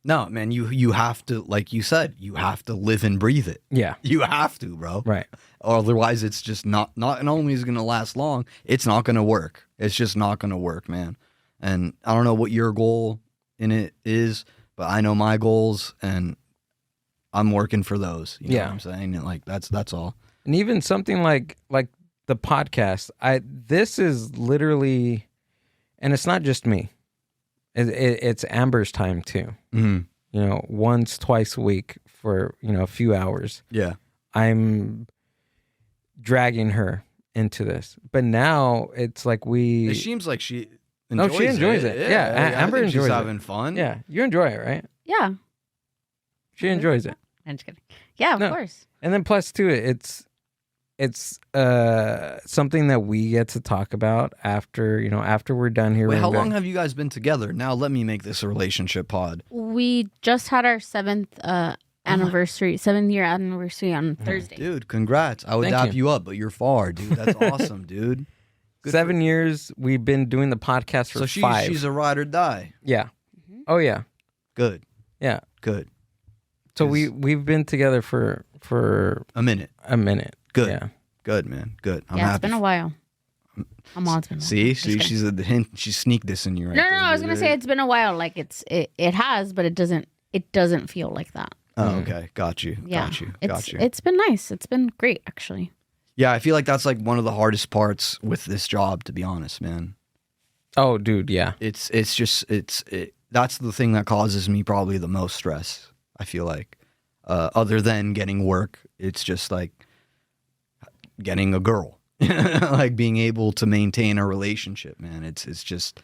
Speaker 3: No, man, you have to, like you said, you have to live and breathe it.
Speaker 1: Yeah.
Speaker 3: You have to, bro.
Speaker 1: Right.
Speaker 3: Or otherwise it's just not only is it going to last long, it's not going to work. It's just not going to work, man. And I don't know what your goal in it is, but I know my goals, and I'm working for those. You know what I'm saying? And like that's all.
Speaker 1: And even something like the podcast, this is literally, and it's not just me. It's Amber's time too.
Speaker 3: Mm-hmm.
Speaker 1: Once, twice a week for a few hours.
Speaker 3: Yeah.
Speaker 1: I'm dragging her into this, but now it's like
Speaker 3: it seems like she enjoys
Speaker 1: she enjoys it. Yeah, Amber enjoys
Speaker 3: she's
Speaker 1: it.
Speaker 3: having fun.
Speaker 1: Yeah, you enjoy it, right?
Speaker 2: Yeah,
Speaker 1: she enjoys it.
Speaker 2: I'm just kidding. Yeah, of course.
Speaker 1: And then plus too, it's something that we get to talk about after we're done here.
Speaker 3: Wait, how long have you guys been together? Now let me make this a relationship pod.
Speaker 2: We just had our 7th anniversary, 7th year anniversary on Thursday.
Speaker 3: Dude, congrats. I would dap you up, but you're far, dude. That's awesome, dude.
Speaker 1: Good 7 years we've been doing the podcast for 5.
Speaker 3: So she's a ride or die.
Speaker 1: Yeah. Mm-hmm. Oh yeah.
Speaker 3: Good.
Speaker 1: Yeah.
Speaker 3: Good.
Speaker 1: So we've been together for
Speaker 3: a minute.
Speaker 1: Good. Yeah.
Speaker 3: Good, man. Good. I'm
Speaker 2: happy.
Speaker 3: happy.
Speaker 2: It's been a while. It's been a while.
Speaker 3: See, she's a hint. She sneaked this in you right
Speaker 2: No,
Speaker 3: there.
Speaker 2: I was gonna say it's been a while. Like it has, but it doesn't feel like that.
Speaker 3: Oh, okay. Got you.
Speaker 2: Yeah.
Speaker 3: Got you.
Speaker 2: It's been nice. It's been great, actually.
Speaker 3: Yeah, I feel like that's like one of the hardest parts with this job, to be honest, man.
Speaker 1: Oh, dude, yeah.
Speaker 3: It's just that's the thing that causes me probably the most stress. I feel like other than getting work. It's just like getting a girl, like being able to maintain a relationship, man. It's just.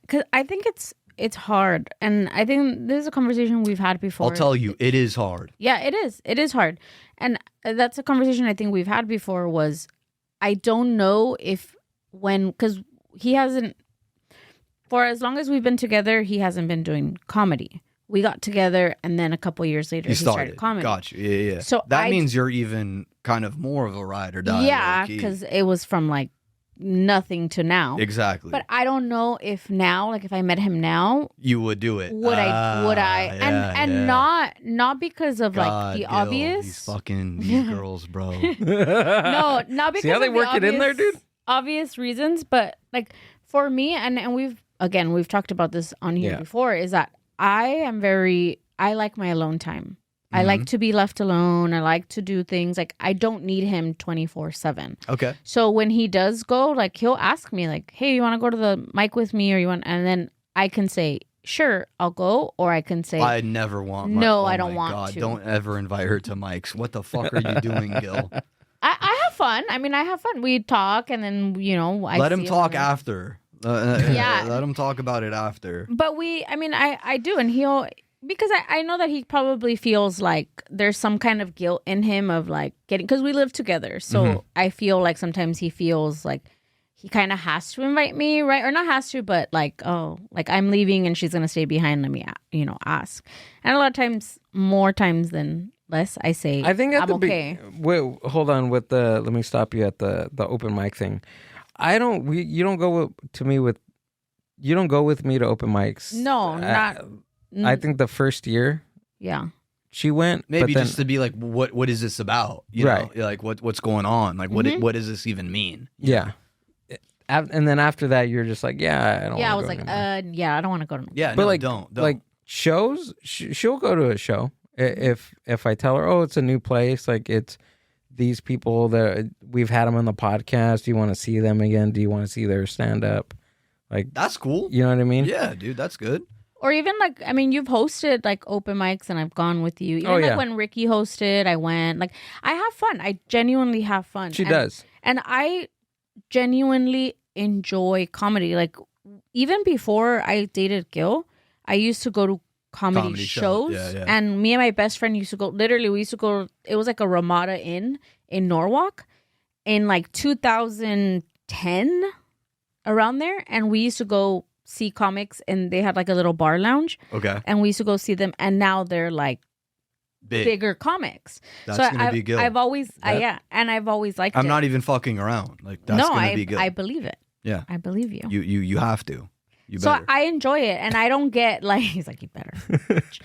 Speaker 2: Cause I think it's hard, and I think this is a conversation we've had before.
Speaker 3: I'll tell you, it is hard.
Speaker 2: Yeah, it is. It is hard, and that's a conversation I think we've had before. Was I don't know if because he hasn't, for as long as we've been together, he hasn't been doing comedy. We got together, and then a couple years later, he started comedy.
Speaker 3: Got you. Yeah.
Speaker 2: So
Speaker 3: that means you're even kind of more of a ride or die.
Speaker 2: Yeah, because it was from like nothing to now.
Speaker 3: Exactly.
Speaker 2: But I don't know if now, like if I met him now,
Speaker 3: you would do it.
Speaker 2: Would I?
Speaker 3: Yeah,
Speaker 2: and not because of like the obvious.
Speaker 3: These fucking girls, bro.
Speaker 2: No, not because
Speaker 1: See how they
Speaker 2: of
Speaker 1: work
Speaker 2: the
Speaker 1: it in there, dude?
Speaker 2: Obvious reasons, but like for me, and we've talked about this on here before, is that I like my alone time. I like to be left alone. I like to do things. Like, I don't need him 24/7.
Speaker 3: Okay.
Speaker 2: So when he does go, like, he'll ask me, like, hey, you want to go to the mic with me, or you want, and then I can say, sure, I'll go, or I can say,
Speaker 3: I never want.
Speaker 2: No, I don't want to.
Speaker 3: Don't ever invite her to mics. What the fuck are you doing, Gil?
Speaker 2: I have fun. I mean, I have fun. We talk, and then I
Speaker 3: let him talk after.
Speaker 2: Yeah,
Speaker 3: let him talk about it after.
Speaker 2: But I do, and he'll. Because I know that he probably feels like there's some kind of guilt in him of like getting, because we live together. So I feel like sometimes he feels like he kind of has to invite me, right? Or not has to, but like, oh, like I'm leaving and she's going to stay behind. Let me, ask. And a lot of times, more times than less, I say,
Speaker 1: I think
Speaker 2: I'm okay.
Speaker 1: Wait, hold on let me stop you at the open mic thing. You don't go with me to open mics.
Speaker 2: No, not.
Speaker 1: I think the first year, she went
Speaker 3: maybe just to be like, what is this about? You know, like what's going on? Like what does this even mean?
Speaker 1: Yeah, and then after that, you're just like, I don't.
Speaker 2: Yeah, I was like, I don't want to go to.
Speaker 3: Yeah,
Speaker 1: but
Speaker 3: no,
Speaker 1: like,
Speaker 3: don't.
Speaker 1: Like shows, she'll go to a show if I tell her, oh, it's a new place, like it's these people that we've had them on the podcast. Do you want to see them again? Do you want to see their stand up? Like
Speaker 3: that's cool.
Speaker 1: You know what I mean?
Speaker 3: Yeah, dude, that's good.
Speaker 2: Or even like, I mean, you've hosted like open mics and I've gone with you. Even when Ricky hosted, I went. Like, I have fun. I genuinely have fun.
Speaker 1: She does.
Speaker 2: And I genuinely enjoy comedy. Like, even before I dated Gil, I used to go to comedy shows.
Speaker 3: Yeah.
Speaker 2: And me and my best friend used to go, literally, we used to go, it was like a Ramada Inn in Norwalk in like 2010, around there. And we used to go see comics, and they had like a little bar lounge.
Speaker 3: Okay.
Speaker 2: And we used to go see them, and now they're like bigger comics.
Speaker 3: That's
Speaker 2: so
Speaker 3: gonna be good.
Speaker 2: I've always and I've always liked
Speaker 3: I'm
Speaker 2: it.
Speaker 3: not even fucking around. Like that's gonna be good.
Speaker 2: I believe it.
Speaker 3: Yeah.
Speaker 2: I believe you.
Speaker 3: You have to. You
Speaker 2: so
Speaker 3: better.
Speaker 2: I enjoy it, and I don't get like he's like, you better.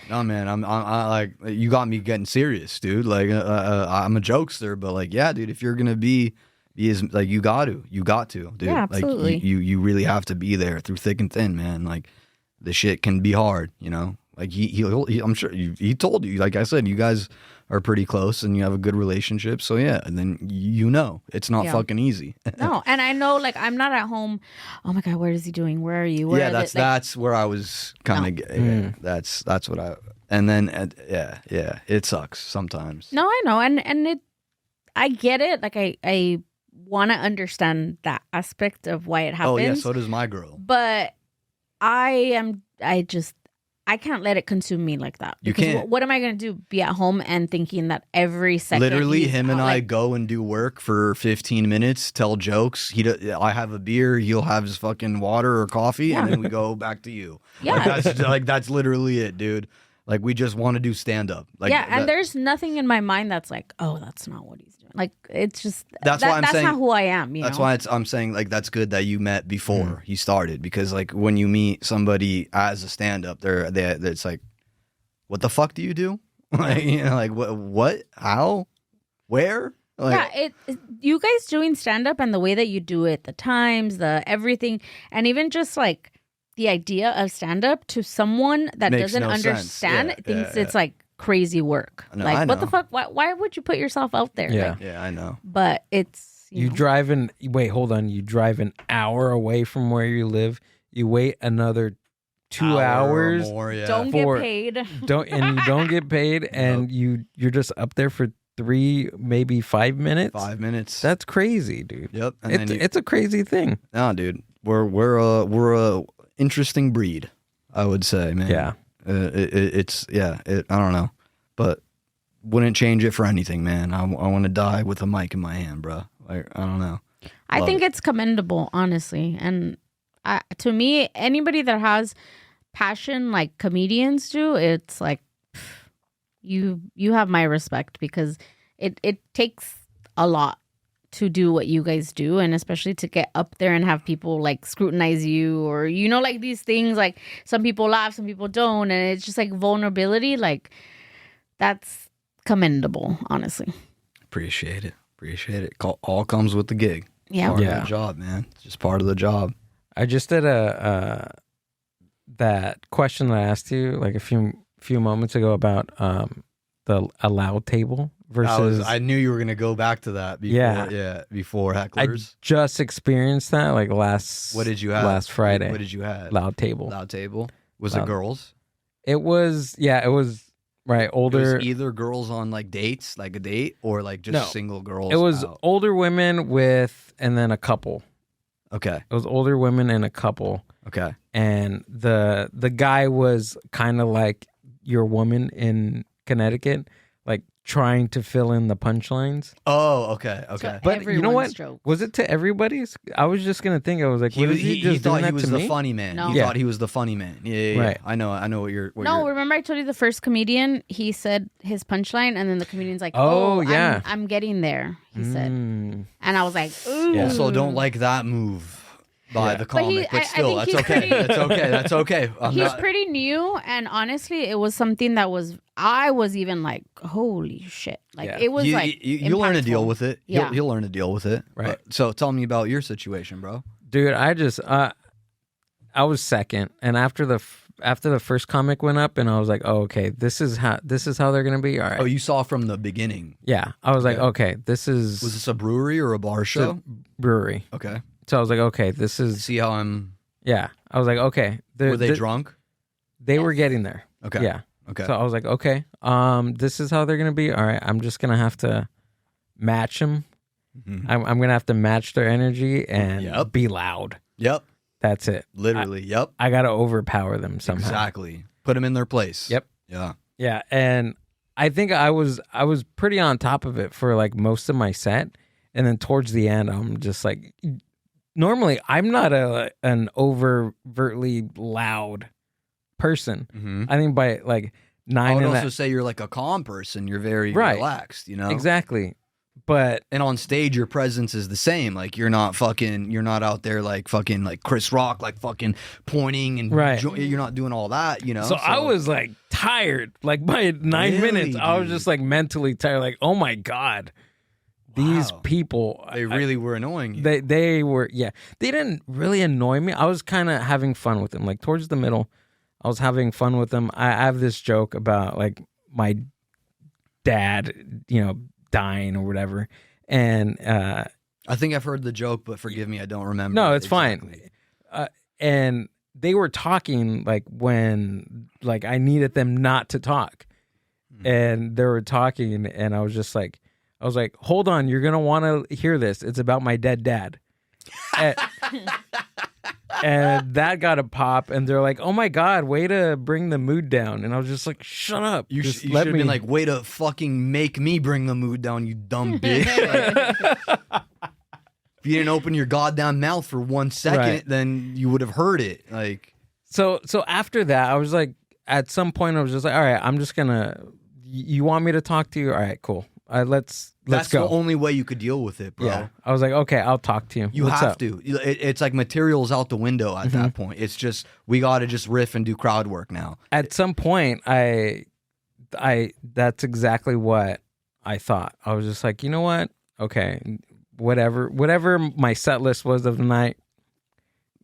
Speaker 3: No, man, I like, you got me getting serious, dude. Like I'm a jokester, but like, yeah, dude, if you're gonna be as like, you got to, dude.
Speaker 2: Yeah, absolutely.
Speaker 3: Like you really have to be there through thick and thin, man. Like the shit can be hard, you know. Like he I'm sure he told you, like I said, you guys are pretty close and you have a good relationship. So yeah, and then it's not fucking easy.
Speaker 2: No, and I know, like, I'm not at home. Oh my god, where is he doing? Where are you? Where
Speaker 3: that's where I was kind of. That's what I. And then it sucks sometimes.
Speaker 2: No, I know, and I get it. Like I want to understand that aspect of why it happens.
Speaker 3: Oh yeah, so does my girl.
Speaker 2: But I can't let it consume me like that.
Speaker 3: You can't.
Speaker 2: What am I going to do? Be at home and thinking that every second.
Speaker 3: Literally, him and I go and do work for 15 minutes, tell jokes. I have a beer, he'll have his fucking water or coffee, and then we go back to you.
Speaker 2: Yeah,
Speaker 3: that's literally it, dude. Like, we just want to do stand up. Like,
Speaker 2: and there's nothing in my mind that's like, oh, that's not what he's doing. Like, it's just
Speaker 3: that's
Speaker 2: not who I am.
Speaker 3: That's why I'm saying, like, that's good that you met before he started, because like when you meet somebody as a stand up, it's like, what the fuck do you do? Like, you know, like what, how, where? Like,
Speaker 2: you guys doing stand up and the way that you do it, the times, the everything, and even just like the idea of stand up to someone that doesn't understand thinks it's like crazy work.
Speaker 3: No,
Speaker 2: like, what the fuck? Why would you put yourself out there?
Speaker 1: Yeah,
Speaker 2: like,
Speaker 3: yeah, I know.
Speaker 2: But it's
Speaker 1: you drive wait, hold on. You drive an hour away from where you live. You wait another 2 hours.
Speaker 3: Or more, yeah.
Speaker 2: Don't get paid.
Speaker 1: You don't get paid, and you're just up there for 3, maybe 5 minutes.
Speaker 3: 5 minutes.
Speaker 1: That's crazy, dude.
Speaker 3: Yep. And
Speaker 1: it's a crazy thing.
Speaker 3: No, dude. We're a interesting breed, I would say, man.
Speaker 1: Yeah.
Speaker 3: I don't know, but wouldn't change it for anything, man. I want to die with a mic in my hand, bro. Like, I don't know.
Speaker 2: I think it's commendable, honestly. And to me, anybody that has passion like comedians do, it's like you have my respect, because it takes a lot to do what you guys do, and especially to get up there and have people like scrutinize you, or like these things, like some people laugh, some people don't, and it's just like vulnerability, like that's commendable, honestly.
Speaker 3: Appreciate it. All comes with the gig.
Speaker 2: Yeah.
Speaker 3: Part of the job, man. It's just part of the job.
Speaker 1: I just did that question that I asked you like a few moments ago about the allowed table versus.
Speaker 3: I knew you were gonna go back to that. Before hecklers.
Speaker 1: I just experienced that like
Speaker 3: What did you have?
Speaker 1: Last Friday.
Speaker 3: What did you have?
Speaker 1: Loud table.
Speaker 3: Was it girls?
Speaker 1: It was right, older.
Speaker 3: It was either girls on like dates, like a date, or like just single girls.
Speaker 1: It was
Speaker 3: out.
Speaker 1: older women and then a couple.
Speaker 3: Okay.
Speaker 1: It was older women and a couple.
Speaker 3: Okay.
Speaker 1: And the guy was kind of like your woman in Connecticut, like trying to fill in the punchlines.
Speaker 3: Oh, okay.
Speaker 1: But you know what?
Speaker 2: Joke.
Speaker 1: Was it to everybody's? I was just gonna think. I was like,
Speaker 3: he thought he was the funny man.
Speaker 2: No.
Speaker 3: He thought he was the funny man. Yeah.
Speaker 1: Right.
Speaker 3: I know what you're.
Speaker 2: Remember I told you the first comedian, he said his punchline, and then the comedian's like,
Speaker 1: "Oh yeah,
Speaker 2: I'm getting there," he said. And I was like, "Ooh."
Speaker 3: Also, don't like that move by the comic, but still, that's okay. That's okay.
Speaker 2: He's pretty new, and honestly, it was something that I was even like, holy shit. Like, it was
Speaker 3: you'll learn to deal with it.
Speaker 2: Yeah.
Speaker 3: He'll learn to deal with it.
Speaker 1: Right.
Speaker 3: So tell me about your situation, bro.
Speaker 1: dude, I just I was second, and after the first comic went up, and I was like, oh, okay, this is how they're gonna be. All right.
Speaker 3: Oh, you saw from the beginning.
Speaker 1: Yeah, I was like, okay, this is.
Speaker 3: Was this a brewery or a bar show?
Speaker 1: Brewery.
Speaker 3: Okay.
Speaker 1: So I was like, okay, this is.
Speaker 3: See how I'm.
Speaker 1: Yeah, I was like, okay.
Speaker 3: Were they drunk?
Speaker 1: They were getting there.
Speaker 3: Okay.
Speaker 1: Yeah.
Speaker 3: Okay.
Speaker 1: So I was like, okay, this is how they're gonna be. All right, I'm just gonna have to match them. Mm-hmm. I'm gonna have to match their energy and be loud.
Speaker 3: Yep.
Speaker 1: That's it.
Speaker 3: Literally. Yep.
Speaker 1: I gotta overpower them somehow.
Speaker 3: Exactly. Put them in their place.
Speaker 1: Yep.
Speaker 3: Yeah.
Speaker 1: Yeah, and I think I was pretty on top of it for like most of my set, and then towards the end, I'm just like, normally I'm not an overtly loud person.
Speaker 3: Mm-hmm.
Speaker 1: I think by like 9.
Speaker 3: I would also say you're like a calm person. You're very relaxed. You know.
Speaker 1: Exactly. But
Speaker 3: and on stage, your presence is the same. Like you're not out there like fucking like Chris Rock, like fucking pointing and you're not doing all that, you know.
Speaker 1: So I was like tired. Like by 9 minutes, I was just like mentally tired. Like, oh my god, these people,
Speaker 3: they really were annoying you.
Speaker 1: They were, yeah. They didn't really annoy me. I was kind of having fun with them. Like towards the middle, I was having fun with them. I have this joke about like my dad, dying or whatever, and
Speaker 3: I think I've heard the joke, but forgive me, I don't remember.
Speaker 1: No, it's exactly. Fine. And they were talking like when like I needed them not to talk, and they were talking, and I was like, hold on, you're gonna want to hear this. It's about my dead dad. And that got a pop, and they're like, "Oh my god, way to bring the mood down!" And I was just like, "Shut up!"
Speaker 3: You should have been like, "Way to fucking make me bring the mood down, you dumb bitch!" If you didn't open your goddamn mouth for 1 second, then you would have heard it. Like,
Speaker 1: so after that, I was like, at some point, I was just like, "All right, I'm just gonna. You want me to talk to you? All right, cool. Let's
Speaker 3: That's
Speaker 1: go."
Speaker 3: The only way you could deal with it, bro.
Speaker 1: Yeah. I was like, okay, I'll talk to you.
Speaker 3: You
Speaker 1: What's
Speaker 3: have
Speaker 1: up?
Speaker 3: to. It's like materials out the window at that point. It's just, we got to just riff and do crowd work now.
Speaker 1: At some point, I that's exactly what I thought. I was just like, you know what? Okay, whatever my set list was of the night,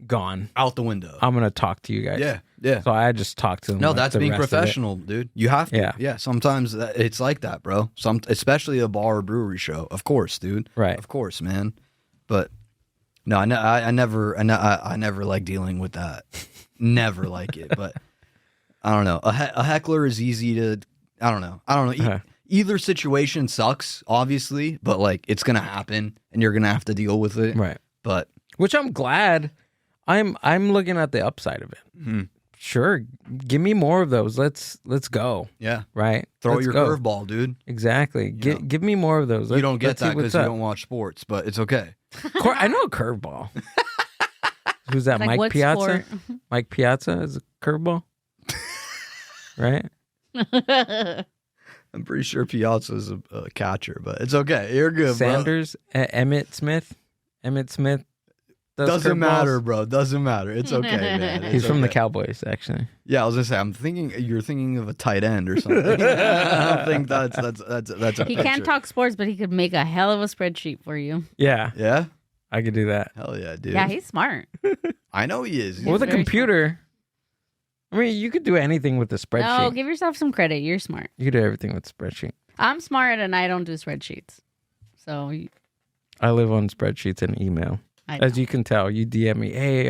Speaker 1: gone.
Speaker 3: Out the window.
Speaker 1: I'm going to talk to you guys.
Speaker 3: Yeah.
Speaker 1: So I just talked to them.
Speaker 3: No,
Speaker 1: like
Speaker 3: that's
Speaker 1: the
Speaker 3: being
Speaker 1: rest of
Speaker 3: professional, dude. You have to.
Speaker 1: Yeah.
Speaker 3: Sometimes it's like that, bro. Especially a bar or brewery show. Of course, dude.
Speaker 1: Right.
Speaker 3: Of course, man. But no, I never like dealing with that. never like it. But I don't know. A heckler is easy to. I don't know. Either situation sucks, obviously, but like it's gonna happen, and you're gonna have to deal with it.
Speaker 1: Right.
Speaker 3: But
Speaker 1: which I'm glad. I'm looking at the upside of it.
Speaker 3: mm-hmm.
Speaker 1: Sure, give me more of those. Let's go.
Speaker 3: Yeah.
Speaker 1: Right.
Speaker 3: Throw
Speaker 1: Let's
Speaker 3: your
Speaker 1: go.
Speaker 3: curveball, dude.
Speaker 1: Exactly. Give me more of those.
Speaker 3: You don't get that because you don't watch sports, but it's okay.
Speaker 1: I know a curveball. Who's that?
Speaker 2: Like,
Speaker 1: Mike
Speaker 2: what
Speaker 1: Piazza.
Speaker 2: sport?
Speaker 1: Mike Piazza is a curveball. Right.
Speaker 3: I'm pretty sure Piazza's a catcher, but it's okay. You're good,
Speaker 1: Sanders, Emmett Smith. Emmett Smith
Speaker 3: doesn't matter, bro. Doesn't matter. It's okay, man.
Speaker 1: He's from the Cowboys, actually.
Speaker 3: Yeah, I was gonna say. You're thinking of a tight end or something. I don't think that's a
Speaker 2: He
Speaker 3: picture.
Speaker 2: can't talk sports, but he could make a hell of a spreadsheet for you.
Speaker 1: Yeah,
Speaker 3: Yeah,
Speaker 1: I could do that.
Speaker 3: hell yeah, dude.
Speaker 2: Yeah, he's smart.
Speaker 3: I know he is.
Speaker 1: Well, with a
Speaker 2: very
Speaker 1: computer, I mean, you could do anything with the spreadsheet.
Speaker 2: No, give yourself some credit. You're smart.
Speaker 1: You could do everything with spreadsheet.
Speaker 2: I'm smart and I don't do spreadsheets. So
Speaker 1: I live on spreadsheets and email. As you can tell, you DM me, hey,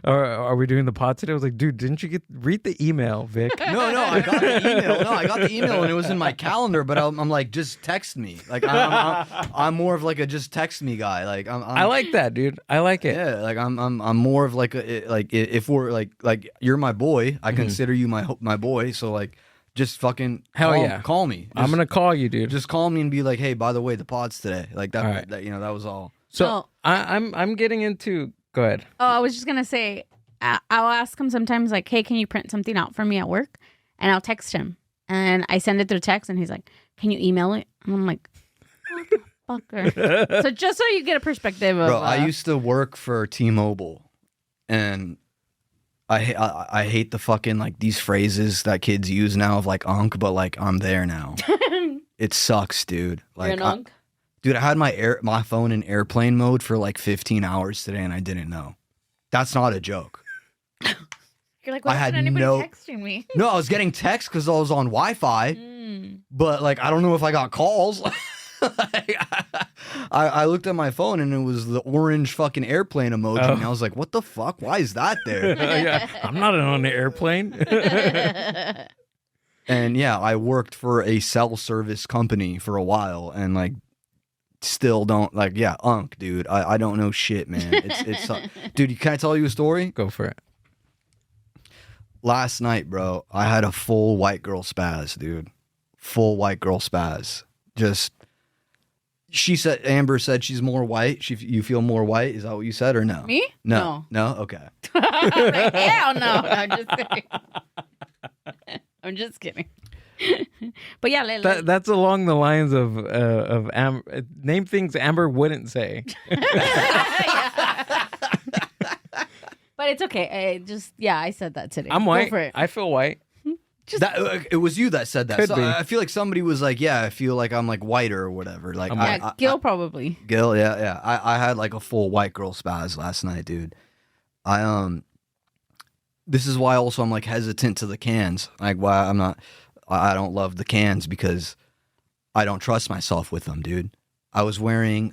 Speaker 1: are we doing the pod today? I was like, dude, didn't you read the email, Vic?
Speaker 3: No, I got the email. No, I got the email and it was in my calendar. But I'm like, just text me. Like I'm more of like a just text me guy. Like
Speaker 1: I like that, dude. I like it.
Speaker 3: Yeah, like I'm more of like if we're like you're my boy, I consider you my boy. So like, just fucking call me.
Speaker 1: I'm gonna call you, dude.
Speaker 3: Just call me and be like, hey, by the way, the pod's today. Like that.
Speaker 1: Right.
Speaker 3: That that was all.
Speaker 1: So I'm getting into. Go ahead.
Speaker 2: Oh, I was just gonna say, I'll ask him sometimes, like, hey, can you print something out for me at work? And I'll text him, and I send it through text, and he's like, can you email it? And I'm like, motherfucker. So just so you get a perspective of.
Speaker 3: Bro, I used to work for T-Mobile, and I hate the fucking like these phrases that kids use now of like but like I'm there now. It sucks, dude. Like
Speaker 2: You're an
Speaker 3: dude, I had my phone in airplane mode for like 15 hours today, and I didn't know. That's not a joke.
Speaker 2: You're like, why isn't anybody texting me?
Speaker 3: No, I was getting texts because I was on Wi-Fi, but like I don't know if I got calls. I looked at my phone and it was the orange fucking airplane emoji, and I was like, what the fuck? Why is that there?
Speaker 1: Yeah, I'm not on the airplane.
Speaker 3: And yeah, I worked for a cell service company for a while, and like still don't like dude. I don't know shit, man. It's dude, can I tell you a story?
Speaker 1: Go for it.
Speaker 3: Last night, bro, I had a full white girl spaz, dude. Full white girl spaz. Just Amber said she's more white. You feel more white? Is that what you said or no?
Speaker 2: Me?
Speaker 3: No. Okay.
Speaker 2: Like, hell no. I'm just kidding. I'm just kidding. But yeah,
Speaker 1: that's along the lines of Amber. Name things Amber wouldn't say.
Speaker 2: But it's okay. I said that today.
Speaker 1: I'm white.
Speaker 2: Go for it.
Speaker 1: I feel white.
Speaker 3: It was you that said that.
Speaker 1: Could
Speaker 3: so
Speaker 1: be.
Speaker 3: I feel like somebody was like, yeah, I feel like I'm like whiter or whatever. Like
Speaker 2: Gil probably.
Speaker 3: Gil, yeah. I had like a full white girl spaz last night, dude. This is why also I'm like hesitant to the cans. Like why I don't love the cans because I don't trust myself with them, dude. I was wearing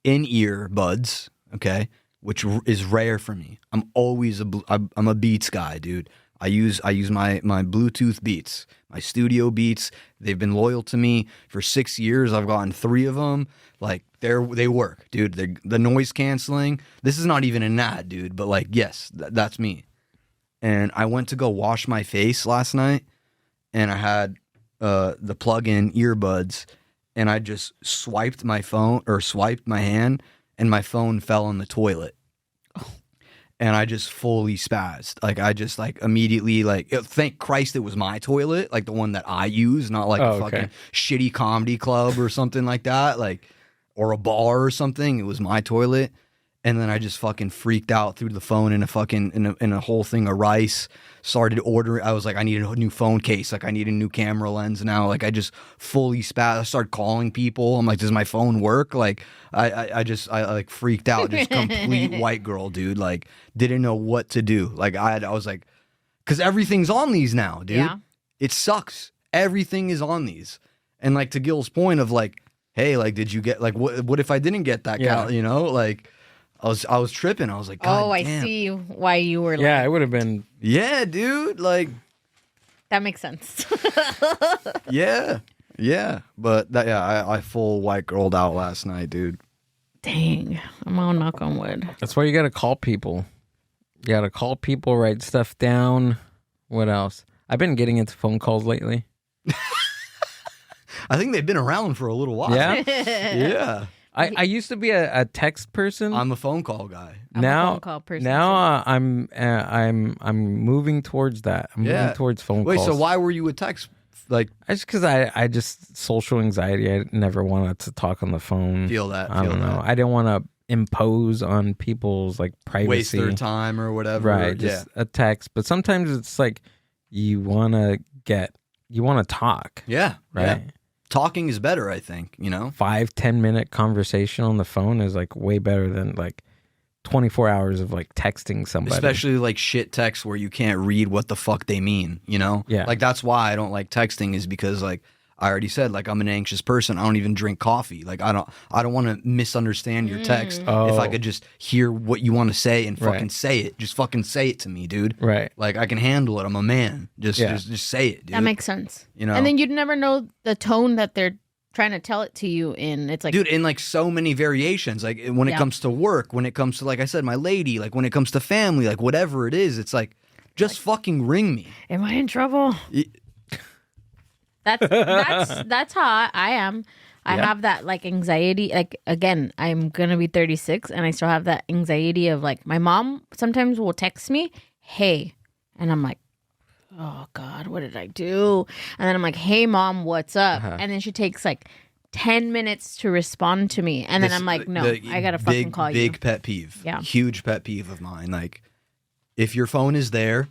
Speaker 3: in-ear buds, okay, which is rare for me. I'm always I'm a Beats guy, dude. I use my Bluetooth Beats, my studio Beats. They've been loyal to me for 6 years. I've gotten 3 of them. Like they work, dude. The noise canceling. This is not even an ad, dude. But like, yes, that's me. And I went to go wash my face last night, and I had the plug-in earbuds, and I just swiped my hand, and my phone fell in the toilet. And I just fully spazzed. Like I just like immediately like thank Christ it was my toilet, like the one that I use, not like a fucking shitty comedy club or something like that, like or a bar or something. It was my toilet. And then I just fucking freaked out, threw the phone in a whole thing of rice, started ordering. I was like, I need a new phone case. Like I need a new camera lens now. Like I just fully spat. I started calling people. I'm like, does my phone work? Like I like freaked out. Just complete white girl, dude. Like didn't know what to do. Like I was like, cause everything's on these now, dude.
Speaker 2: Yeah.
Speaker 3: It sucks. Everything is on these. And like to Gil's point of like, hey, like, did you get like, what if I didn't get that?
Speaker 1: Yeah.
Speaker 3: You know, like, I was tripping. I was like, God
Speaker 2: I
Speaker 3: damn.
Speaker 2: see why you were
Speaker 1: Yeah,
Speaker 2: like,
Speaker 1: it would have been.
Speaker 3: Yeah, dude. Like,
Speaker 2: that makes sense.
Speaker 3: yeah. Yeah. But I full white girled out last night, dude.
Speaker 2: Dang. I'm all knock on wood.
Speaker 1: That's why you got to call people. You got to call people, write stuff down. What else? I've been getting into phone calls lately.
Speaker 3: I think they've been around for a little while.
Speaker 1: Yeah?
Speaker 3: Yeah.
Speaker 1: I used to be a text person.
Speaker 3: I'm a phone call guy.
Speaker 2: I'm a phone call person.
Speaker 1: Now I'm moving towards that. I'm moving towards phone calls.
Speaker 3: Wait, so why were you a text? Like,
Speaker 1: It's because I just social anxiety. I never wanted to talk on the phone.
Speaker 3: Feel that.
Speaker 1: I don't know. I didn't want to impose on people's like privacy.
Speaker 3: Waste their time or whatever.
Speaker 1: Right. Just a text. But sometimes it's like you want to talk.
Speaker 3: Yeah.
Speaker 1: Right.
Speaker 3: Yeah. Talking is better, I think,
Speaker 1: 5-10 minute conversation on the phone is like way better than like 24 hours of like texting somebody.
Speaker 3: Especially like shit texts where you can't read what the fuck they mean,
Speaker 1: Yeah.
Speaker 3: Like that's why I don't like texting, is because like I already said, like I'm an anxious person. I don't even drink coffee. Like I don't want to misunderstand your text. If I could just hear what you want to say and fucking say it. Just fucking say it to me, dude.
Speaker 1: Right.
Speaker 3: Like I can handle it. I'm a man. Just say it, dude.
Speaker 2: That makes sense.
Speaker 3: And
Speaker 2: then you'd never know the tone that they're trying to tell it to you in. It's like,
Speaker 3: dude, in like so many variations, like when it comes to work, when it comes to, like I said, my lady, like when it comes to family, like whatever it is, it's like, just fucking ring me.
Speaker 2: am I in trouble? That's how I am. I have that like anxiety. Like again, I'm gonna be 36, and I still have that anxiety of like my mom sometimes will text me, "Hey," and I'm like, "Oh God, what did I do?" And then I'm like, "Hey, Mom, what's up?" And then she takes like 10 minutes to respond to me, and then I'm like, "No, I gotta fucking call you."
Speaker 3: Big pet peeve.
Speaker 2: Yeah,
Speaker 3: huge pet peeve of mine. Like, if your phone is there.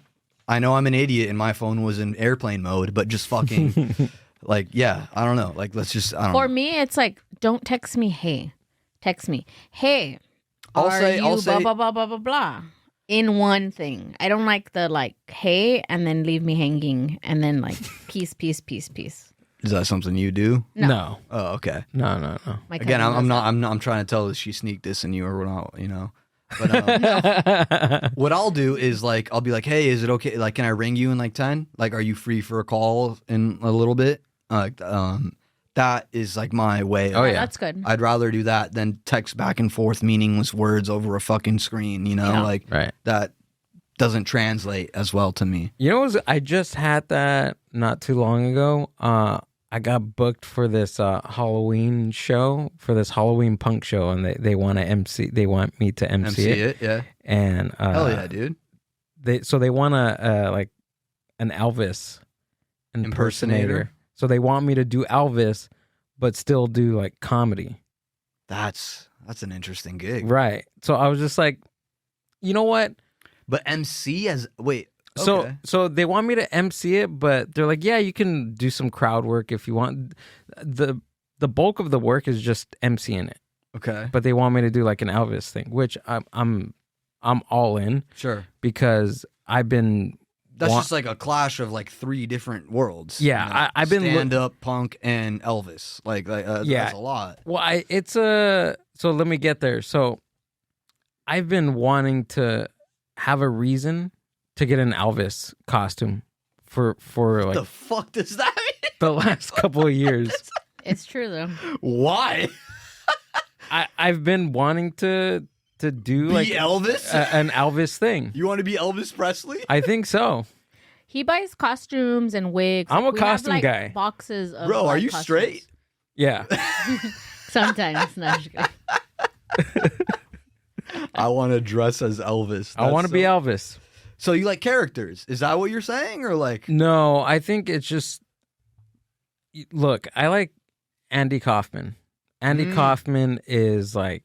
Speaker 3: I know I'm an idiot and my phone was in airplane mode, but just fucking, like, yeah, I don't know. Like, let's just, I don't know.
Speaker 2: For me, it's like, don't text me, hey. Text me, hey,
Speaker 3: I'll
Speaker 2: are
Speaker 3: say,
Speaker 2: you blah, blah, blah, blah, blah, blah. In one thing. I don't like the, like, hey, and then leave me hanging, and then, like, peace, peace, peace, peace.
Speaker 3: Is that something you do?
Speaker 1: No.
Speaker 3: Oh, okay.
Speaker 1: No.
Speaker 3: Again, I'm trying to tell that she sneak dissing you or not, But what I'll do is like I'll be like, hey, is it okay? Like, can I ring you in like 10? Like, are you free for a call in a little bit? That is like my way.
Speaker 1: Oh yeah,
Speaker 2: that's good.
Speaker 3: I'd rather do that than text back and forth meaningless words over a fucking screen. Like that doesn't translate as well to me.
Speaker 1: I just had that not too long ago. I got booked for this Halloween show, for this Halloween punk show, and they want to MC. They want me to MC it.
Speaker 3: Yeah.
Speaker 1: And
Speaker 3: hell yeah, dude.
Speaker 1: They want like an Elvis impersonator. So they want me to do Elvis, but still do like comedy.
Speaker 3: That's an interesting gig,
Speaker 1: right? So I was just like, you know what?
Speaker 3: But MC as wait.
Speaker 1: So they want me to MC it, but they're like, yeah, you can do some crowd work if you want. The bulk of the work is just MCing it.
Speaker 3: Okay.
Speaker 1: But they want me to do like an Elvis thing, which I'm all in.
Speaker 3: Sure.
Speaker 1: Because I've been.
Speaker 3: That's just like a clash of like 3 different worlds.
Speaker 1: Yeah, I've been
Speaker 3: stand up, punk, and Elvis. That's a lot.
Speaker 1: Well, so let me get there. So I've been wanting to have a reason to get an Elvis costume for like
Speaker 3: the fuck does that mean?
Speaker 1: The last couple of years.
Speaker 2: It's true though.
Speaker 3: Why?
Speaker 1: I've been wanting to do like
Speaker 3: Elvis,
Speaker 1: an Elvis thing.
Speaker 3: You want to be Elvis Presley?
Speaker 1: I think so.
Speaker 2: He buys costumes and wigs.
Speaker 1: I'm a costume guy.
Speaker 2: Boxes of
Speaker 3: bro. Are you
Speaker 2: costumes.
Speaker 3: straight?
Speaker 1: Yeah.
Speaker 2: Sometimes. No,
Speaker 3: I want to dress as Elvis.
Speaker 1: I want to be Elvis.
Speaker 3: So you like characters? Is that what you're saying, or like?
Speaker 1: No, I think it's just. Look, I like Andy Kaufman. Andy Kaufman is like,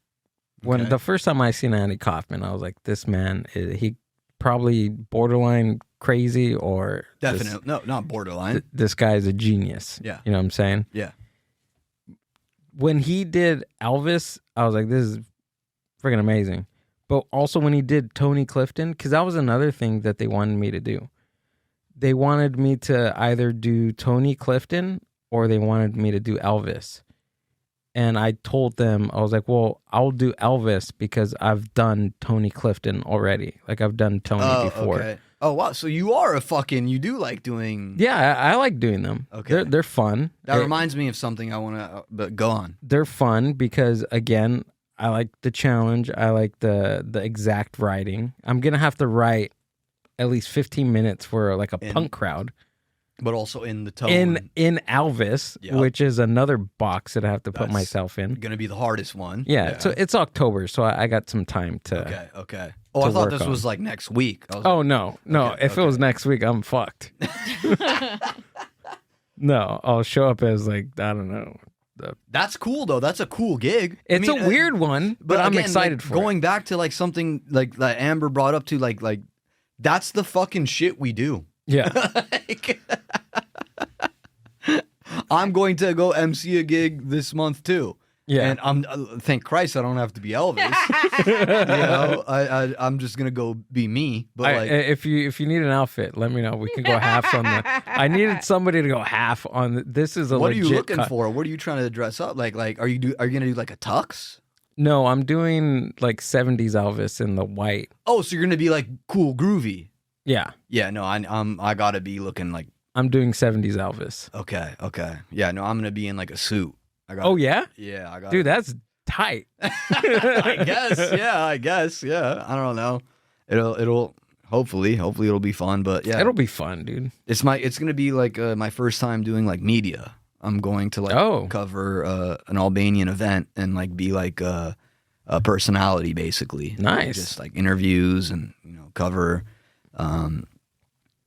Speaker 1: when the first time I seen Andy Kaufman, I was like, this man, he probably borderline crazy or
Speaker 3: definitely not borderline.
Speaker 1: This guy's a genius.
Speaker 3: Yeah,
Speaker 1: you know what I'm saying?
Speaker 3: Yeah.
Speaker 1: When he did Elvis, I was like, this is freaking amazing. But also when he did Tony Clifton, because that was another thing that they wanted me to do. They wanted me to either do Tony Clifton or they wanted me to do Elvis. and I told them, I was like, well, I'll do Elvis because I've done Tony Clifton already. Like I've done Tony before.
Speaker 3: Okay. Oh wow, so you are you do like doing?
Speaker 1: Yeah, I like doing them.
Speaker 3: Okay,
Speaker 1: they're fun.
Speaker 3: That reminds me of something I want to. But go on.
Speaker 1: They're fun because again, I like the challenge. I like the exact writing. I'm gonna have to write at least 15 minutes for like a punk crowd.
Speaker 3: But also in the tone.
Speaker 1: In Elvis, which is another box that I have to put myself in.
Speaker 3: Going to be the hardest one.
Speaker 1: Yeah, so it's October, so I got some time to.
Speaker 3: Okay. Oh, I thought this was like next week.
Speaker 1: No. If it was next week, I'm fucked. No, I'll show up as like, I don't know.
Speaker 3: That's cool though. That's a cool gig.
Speaker 1: It's a weird one, but I'm excited for it.
Speaker 3: Going back to like something like that Amber brought up to like that's the fucking shit we do.
Speaker 1: Yeah.
Speaker 3: I'm going to go MC a gig this month too.
Speaker 1: Yeah.
Speaker 3: And thank Christ I don't have to be Elvis. I'm just gonna go be me. But
Speaker 1: if you need an outfit, let me know. We can go halves on the. I needed somebody to go half on. This is a.
Speaker 3: What are
Speaker 1: legit
Speaker 3: you looking for? What are you trying to dress up like? Are you gonna do like a tux?
Speaker 1: No, I'm doing like 70s Elvis in the white.
Speaker 3: Oh, so you're gonna be like cool, groovy.
Speaker 1: Yeah.
Speaker 3: Yeah. No, I gotta be looking like.
Speaker 1: I'm doing 70s Elvis.
Speaker 3: Okay. Yeah. No, I'm gonna be in like a suit.
Speaker 1: Oh yeah?
Speaker 3: Yeah, I got.
Speaker 1: Dude, that's tight.
Speaker 3: I guess. Yeah. I don't know. It'll hopefully it'll be fun. But yeah,
Speaker 1: it'll be fun, dude.
Speaker 3: It's gonna be like my first time doing like media. I'm going to like cover an Albanian event and like be like a personality basically.
Speaker 1: Nice.
Speaker 3: Just like interviews and cover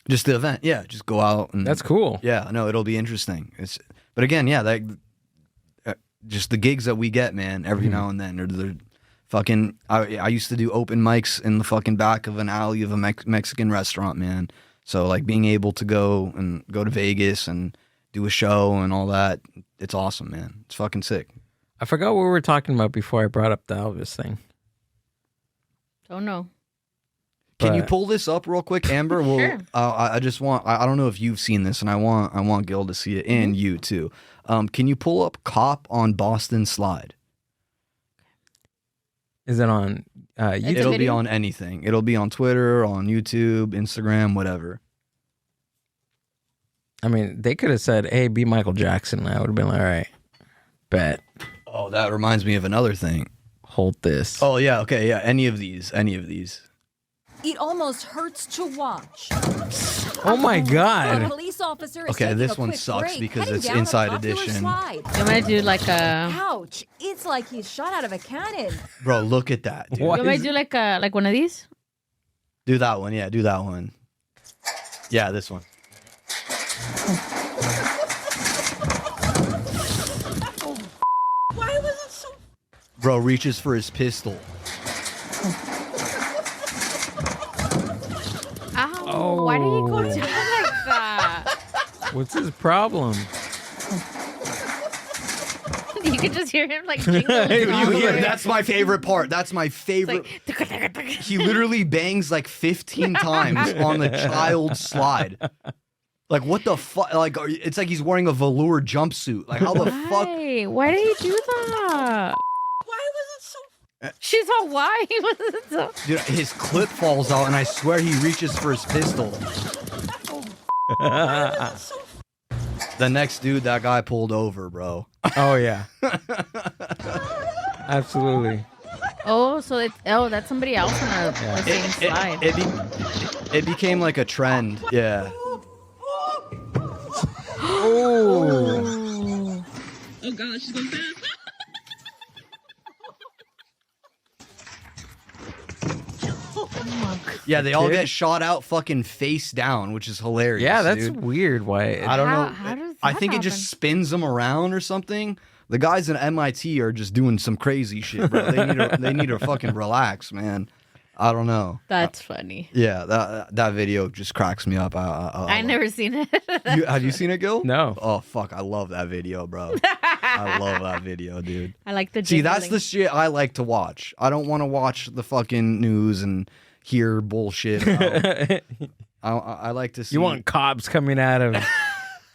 Speaker 3: just the event. Yeah, just go out and
Speaker 1: that's cool.
Speaker 3: Yeah, no, it'll be interesting. But again, yeah, that just the gigs that we get, man, every now and then. They're fucking. I used to do open mics in the fucking back of an alley of a Mexican restaurant, man. So like being able to go to Vegas and do a show and all that, it's awesome, man. It's fucking sick.
Speaker 1: I forgot what we were talking about before I brought up the Elvis thing.
Speaker 2: Don't know.
Speaker 3: Can you pull this up real quick, Amber? Well,
Speaker 2: sure.
Speaker 3: I just want. I don't know if you've seen this, and I want Gil to see it, and you too. Can you pull up "Cop on Boston Slide"?
Speaker 1: Is it on YouTube?
Speaker 3: It'll be on anything. It'll be on Twitter, on YouTube, Instagram, whatever.
Speaker 1: I mean, they could have said, "Hey, be Michael Jackson." I would have been like, "All right, bet."
Speaker 3: Oh, that reminds me of another thing.
Speaker 1: Hold this.
Speaker 3: Oh yeah, okay, yeah. Any of these.
Speaker 4: It almost hurts to watch.
Speaker 1: Oh my God.
Speaker 4: A police officer is
Speaker 3: okay,
Speaker 4: taking
Speaker 3: this
Speaker 4: a
Speaker 3: one
Speaker 4: quick
Speaker 3: sucks
Speaker 4: break,
Speaker 3: because
Speaker 4: heading
Speaker 3: it's
Speaker 4: down a
Speaker 3: inside
Speaker 4: popular
Speaker 3: edition.
Speaker 4: slide.
Speaker 2: I'm gonna do like a.
Speaker 4: Ouch! It's like he's shot out of a cannon.
Speaker 3: Bro, look at that, dude.
Speaker 2: You want me to do like one of these?
Speaker 3: Do that one, yeah. Do that one. Yeah, this one.
Speaker 4: Why was it so?
Speaker 3: Bro reaches for his pistol.
Speaker 2: Ow! Why did he go down like that?
Speaker 1: What's his problem?
Speaker 2: You could just hear him like jingling.
Speaker 3: That's my favorite part. That's my favorite. He literally bangs like 15 times on the child slide. Like what the fuck? Like it's like he's wearing a velour jumpsuit. Like how the fuck?
Speaker 2: Why did he do that?
Speaker 4: Why was it so?
Speaker 2: She's all why was it so?
Speaker 3: Dude, his clip falls out, and I swear he reaches for his pistol. The next dude, that guy pulled over, bro.
Speaker 1: Oh yeah. Absolutely.
Speaker 2: Oh, so that's somebody else on the same slide.
Speaker 3: It became like a trend. Yeah.
Speaker 1: Oh.
Speaker 5: Oh God, she's going fast.
Speaker 3: Yeah, they all get shot out fucking face down, which is hilarious.
Speaker 1: Yeah, that's
Speaker 3: dude.
Speaker 1: Weird. Why?
Speaker 3: I don't know.
Speaker 2: How does
Speaker 3: I
Speaker 2: that
Speaker 3: think it just spins them around or something. The guys at MIT are just doing some crazy shit, bro. They need to fucking relax, man. I don't know.
Speaker 2: That's funny.
Speaker 3: Yeah, that video just cracks me up.
Speaker 2: I never seen it.
Speaker 3: Have you seen it, Gil?
Speaker 1: No.
Speaker 3: Oh fuck, I love that video, bro. I love that video, dude.
Speaker 2: I like the.
Speaker 3: See, that's the shit I like to watch. I don't want to watch the fucking news and hear bullshit. I like to see.
Speaker 1: You want cops coming out of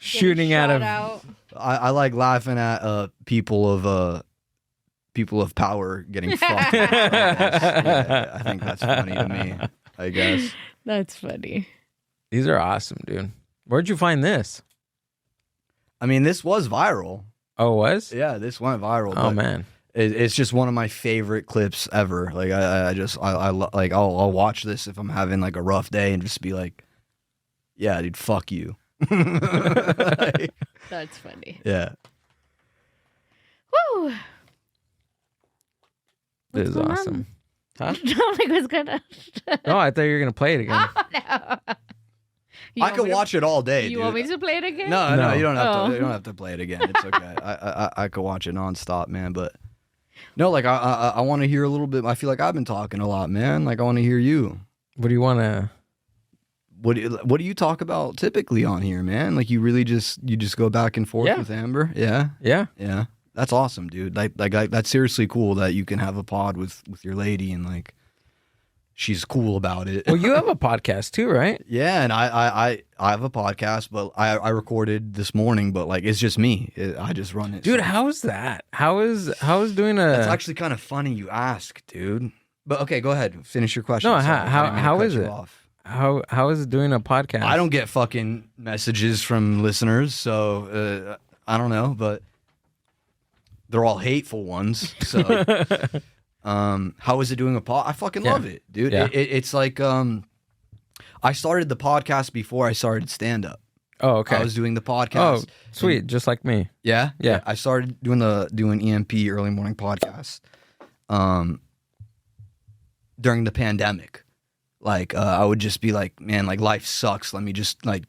Speaker 1: shooting out of.
Speaker 2: out.
Speaker 3: I like laughing at people of power getting fucked. Yeah, I think that's funny to me, I guess.
Speaker 2: That's funny.
Speaker 1: These are awesome, dude. Where'd you find this?
Speaker 3: I mean, this was viral.
Speaker 1: Oh, it was?
Speaker 3: Yeah, this went viral.
Speaker 1: Oh, man.
Speaker 3: It's just one of my favorite clips ever. Like I'll watch this if I'm having like a rough day and just be like, yeah, dude, fuck you. Like,
Speaker 2: That's funny.
Speaker 3: yeah.
Speaker 2: Woo!
Speaker 1: This is
Speaker 2: going on?
Speaker 1: awesome. Huh?
Speaker 2: I'm like, what's going on?
Speaker 1: No, I thought you were going to play it again.
Speaker 2: Oh, no. You
Speaker 3: I
Speaker 2: want
Speaker 3: could
Speaker 2: me to-
Speaker 3: watch it all day,
Speaker 2: You
Speaker 3: dude.
Speaker 2: want me to play it again?
Speaker 3: No,
Speaker 1: No.
Speaker 3: you don't have
Speaker 2: Oh.
Speaker 3: to. You don't have to play it again. It's okay. I could watch it nonstop, man. But no, like I want to hear a little bit. I feel like I've been talking a lot, man. Like I want to hear you.
Speaker 1: What do you want to...
Speaker 3: What do you talk about typically on here, man? Like you really just go back and forth
Speaker 1: Yeah.
Speaker 3: with Amber? Yeah,
Speaker 1: Yeah.
Speaker 3: yeah. That's awesome, dude. Like that's seriously cool that you can have a pod with your lady and like she's cool about it.
Speaker 1: Well, you have a podcast too, right?
Speaker 3: Yeah, and I have a podcast, but I recorded this morning, but like it's just me. I just run it.
Speaker 1: Dude,
Speaker 3: so.
Speaker 1: how's that? How is doing a...
Speaker 3: That's actually kind of funny you ask, dude. But okay, go ahead. Finish your question.
Speaker 1: No,
Speaker 3: Sorry, I didn't mean to
Speaker 1: how
Speaker 3: cut
Speaker 1: is
Speaker 3: you
Speaker 1: it?
Speaker 3: off.
Speaker 1: How is it doing a podcast?
Speaker 3: I don't get fucking messages from listeners, so I don't know, but they're all hateful ones. So, how is it doing a pod? I fucking love it, dude.
Speaker 1: Yeah.
Speaker 3: It's like I started the podcast before I started stand up.
Speaker 1: Oh, okay.
Speaker 3: I was doing the
Speaker 1: Oh,
Speaker 3: podcast.
Speaker 1: sweet. Just like me.
Speaker 3: Yeah,
Speaker 1: Yeah.
Speaker 3: I started doing EMP early morning podcast during the pandemic. Like I would just be like, man, like life sucks. Let me just like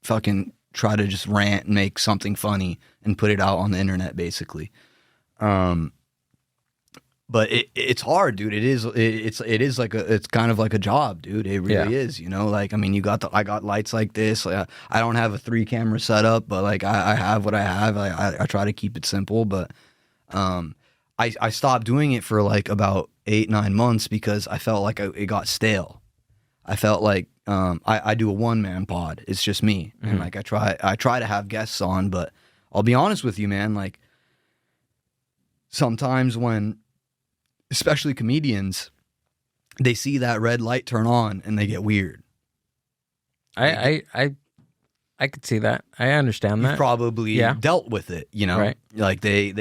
Speaker 3: fucking try to just rant and make something funny and put it out on the internet, basically. But it's hard, dude. It is like it's kind of like a job, dude. It really is, you know. Like I mean, I got lights like this. Like, I don't have a 3-camera setup, but like I have what I have. I try to keep it simple, but I stopped doing it for like about 8-9 months because I felt like it got stale. I felt like I do a one-man pod. It's just me, and like I try to have guests on, but I'll be honest with you, man. Like sometimes when, especially comedians, they see that red light turn on and they get weird.
Speaker 1: I could see that. I understand
Speaker 3: You've
Speaker 1: that.
Speaker 3: probably dealt with it, you know.
Speaker 1: Right.
Speaker 3: Like they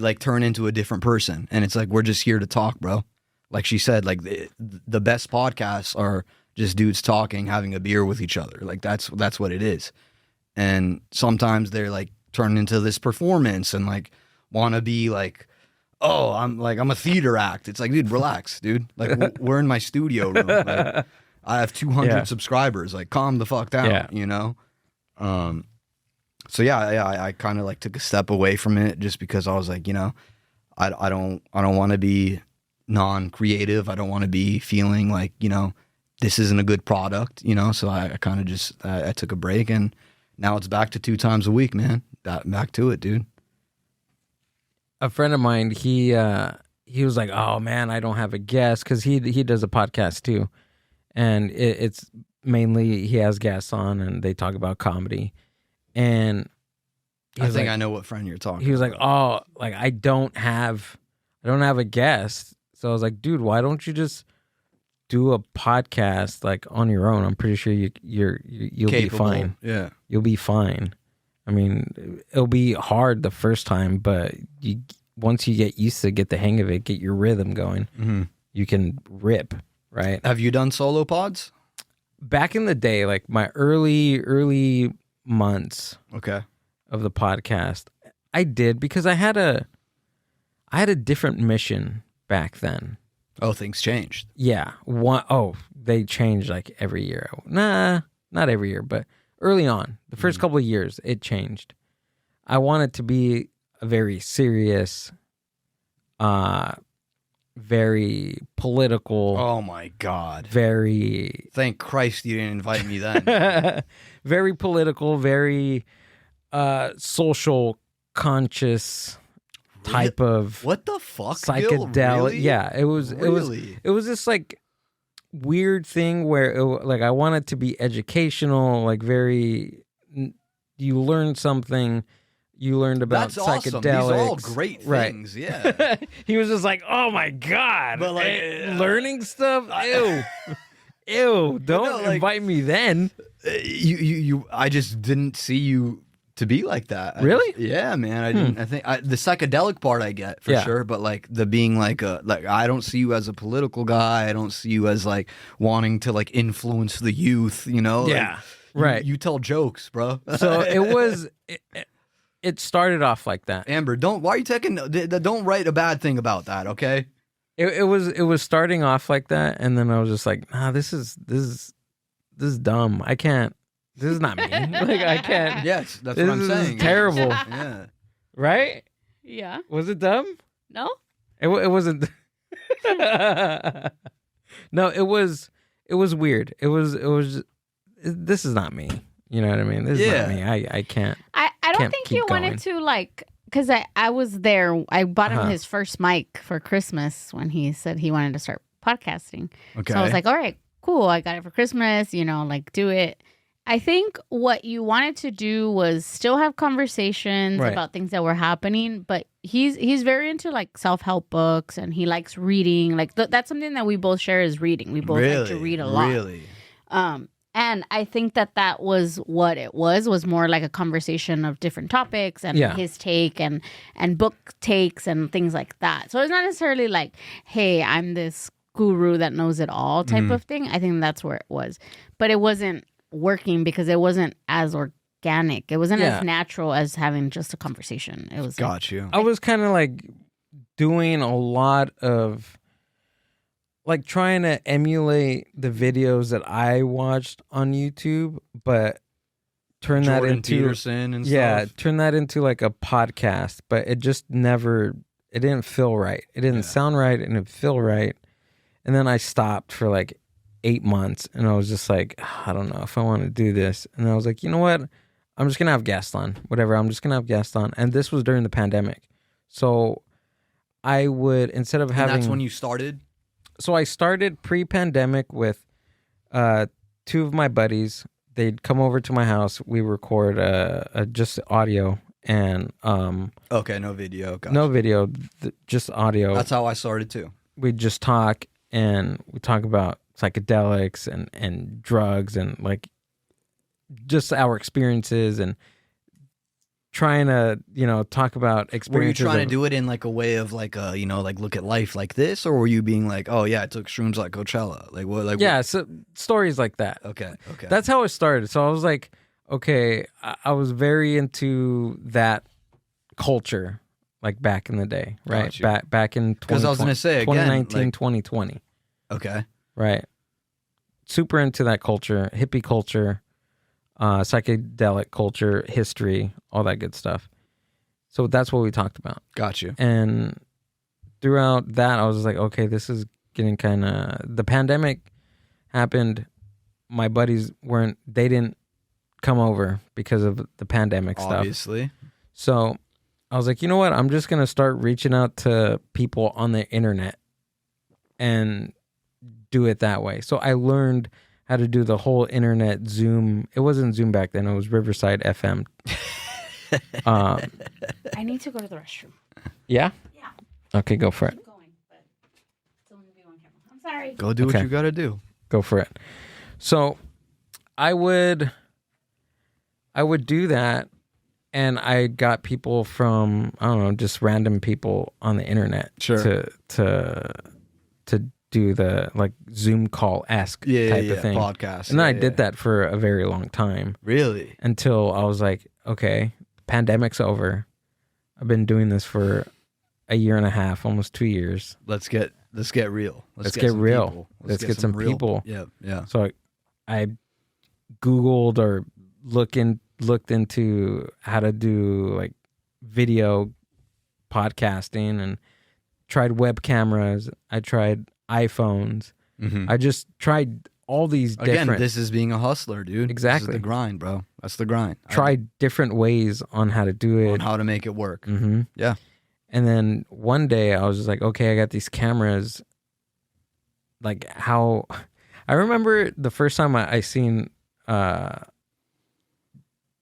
Speaker 3: like turn into a different person, and it's like we're just here to talk, bro. Like she said, like the best podcasts are just dudes talking, having a beer with each other. Like that's what it is. And sometimes they're like turn into this performance and like want to be like, oh, I'm a theater act. It's like, dude, relax, dude. Like we're in my studio room. Like, I have 200 subscribers. Like calm the fuck down, you know? So I kind of like took a step away from it just because I was like, you know, I don't want to be non-creative. I don't want to be feeling like, you know, this isn't a good product, you know? So I kind of just, I took a break, and now it's back to 2 times a week, man. Back to it, dude.
Speaker 1: A friend of mine, he was like, oh man, I don't have a guest, because he does a podcast too. And it's mainly, he has guests on and they talk about comedy. And
Speaker 3: I think I know what friend you're talking about.
Speaker 1: He was like, oh, like I don't have a guest. So I was like, dude, why don't you just do a podcast like on your own? I'm pretty sure you'll
Speaker 3: Capable.
Speaker 1: be fine.
Speaker 3: Yeah.
Speaker 1: You'll be fine. I mean, it'll be hard the first time, but once you get used to get the hang of it, get your rhythm going, you can rip, right?
Speaker 3: Have you done solo pods?
Speaker 1: Back in the day, like my early months of the podcast, I did, because I had a different mission back then.
Speaker 3: Oh, things changed.
Speaker 1: Yeah. They changed like every year. Nah, not every year, but early on, the first couple of years, it changed. I wanted to be a very serious, very political.
Speaker 3: Oh my God.
Speaker 1: Very.
Speaker 3: Thank Christ you didn't invite me then.
Speaker 1: Very political, very social conscious type of
Speaker 3: what the fuck?
Speaker 1: psychedelic.
Speaker 3: Gil? Really?
Speaker 1: Yeah, it was
Speaker 3: Really?
Speaker 1: it was just like weird thing where like I want it to be educational, like very. You learn something. You learned about
Speaker 3: That's awesome.
Speaker 1: psychedelics.
Speaker 3: These are all great things. Yeah.
Speaker 1: He was just like, "Oh my god!"
Speaker 3: But, like,
Speaker 1: learning stuff. Ew, ew. Don't invite me then.
Speaker 3: I just didn't see you to be like that.
Speaker 1: Really?
Speaker 3: Yeah, man. I didn't. I think the psychedelic part I get for sure, but like the being like I don't see you as a political guy. I don't see you as like wanting to like influence the youth. You know?
Speaker 1: Yeah.
Speaker 3: Like,
Speaker 1: right.
Speaker 3: You tell jokes, bro.
Speaker 1: So it was. It started off like that.
Speaker 3: Amber, why are you taking? Don't write a bad thing about that, okay?
Speaker 1: It was starting off like that, and then I was just like, nah, this is dumb. I can't. This is not me. Like I can't.
Speaker 3: Yes, that's
Speaker 1: this
Speaker 3: what I'm saying.
Speaker 1: Is terrible.
Speaker 3: Yeah.
Speaker 1: Right?
Speaker 2: Yeah.
Speaker 1: Was it dumb?
Speaker 2: No.
Speaker 1: It wasn't. No, it was weird. It was. This is not me. You know what I mean? This is not me. I can't.
Speaker 2: I don't think you wanted to like, because I was there. I bought him his first mic for Christmas when he said he wanted to start podcasting.
Speaker 3: Okay.
Speaker 2: So I was like, all right, cool. I got it for Christmas, like do it. I think what you wanted to do was still have conversations about things that were happening, but he's very into like self-help books and he likes reading. Like that's something that we both share is reading. We both like to read a lot.
Speaker 3: Really?
Speaker 2: And I think that was what it was more like a conversation of different topics and his take and book takes and things like that. So it's not necessarily like, hey, I'm this guru that knows it all type of thing. I think that's where it was. But it wasn't working because it wasn't as organic. It wasn't as natural as having just a conversation. It was
Speaker 3: Got you.
Speaker 1: I was kind of like doing a lot of like trying to emulate the videos that I watched on YouTube, but turn
Speaker 3: Jordan
Speaker 1: that into
Speaker 3: Peterson and stuff.
Speaker 1: turn that into like a podcast. But it just never. It didn't feel right. It didn't sound right, and it didn't feel right. And then I stopped for like 8 months, and I was just like, I don't know if I want to do this. And I was like, you know what? I'm just gonna have guests on. Whatever. I'm just gonna have guests on. And this was during the pandemic, so I would instead of having.
Speaker 3: And that's when you started.
Speaker 1: So I started pre-pandemic with 2 of my buddies. They'd come over to my house. We record just audio and
Speaker 3: okay, no video. Gotcha.
Speaker 1: no video, just audio.
Speaker 3: That's how I started too.
Speaker 1: We just talk and we talk about psychedelics and drugs and like just our experiences and trying to talk about experiences.
Speaker 3: Were you trying to do it in like a way of like like look at life like this, or were you being like, oh yeah, I took shrooms like Coachella, like what? Like
Speaker 1: so stories like that.
Speaker 3: Okay.
Speaker 1: That's how it started. So I was like, okay, I was very into that culture, like back in the day, right? Back in
Speaker 3: 'Cause I was gonna say, again,
Speaker 1: 2019,
Speaker 3: like-
Speaker 1: 2020,
Speaker 3: Okay.
Speaker 1: right? Super into that culture, hippie culture. Psychedelic culture, history, all that good stuff. So that's what we talked about.
Speaker 3: Got you.
Speaker 1: And throughout that, I was just like, okay, this is getting kind of... The pandemic happened. My buddies they didn't come over because of the pandemic stuff.
Speaker 3: Obviously.
Speaker 1: So I was like, you know what? I'm just going to start reaching out to people on the internet and do it that way. So I learned how to do the whole internet Zoom. It wasn't Zoom back then. It was Riverside FM.
Speaker 2: I need to go to the restroom.
Speaker 1: Yeah?
Speaker 2: Yeah.
Speaker 1: Okay, go for it.
Speaker 2: Keep going, but it's only be on camera. I'm sorry.
Speaker 3: Go do what you got to do.
Speaker 1: Go for it. So I would do that, and I got people from, I don't know, just random people on the internet to do the like Zoom call-esque type of thing.
Speaker 3: Podcast.
Speaker 1: And then I did that for a very long time.
Speaker 3: Really?
Speaker 1: Until I was like, okay, pandemic's over. I've been doing this for a year and a half, almost 2 years.
Speaker 3: Let's get real.
Speaker 1: Let's get real.
Speaker 3: People.
Speaker 1: Let's get some people.
Speaker 3: Yeah.
Speaker 1: So I Googled or looked into how to do like video podcasting and tried web cameras. I tried iPhones.
Speaker 3: Mm-hmm.
Speaker 1: I just tried all these different...
Speaker 3: Again, this is being a hustler, dude.
Speaker 1: Exactly.
Speaker 3: This is the grind, bro. That's the grind.
Speaker 1: Tried different ways on how to do it.
Speaker 3: On how to make it work.
Speaker 1: Mm-hmm.
Speaker 3: Yeah.
Speaker 1: And then one day I was just like, okay, I got these cameras. Like how I remember the first time I seen the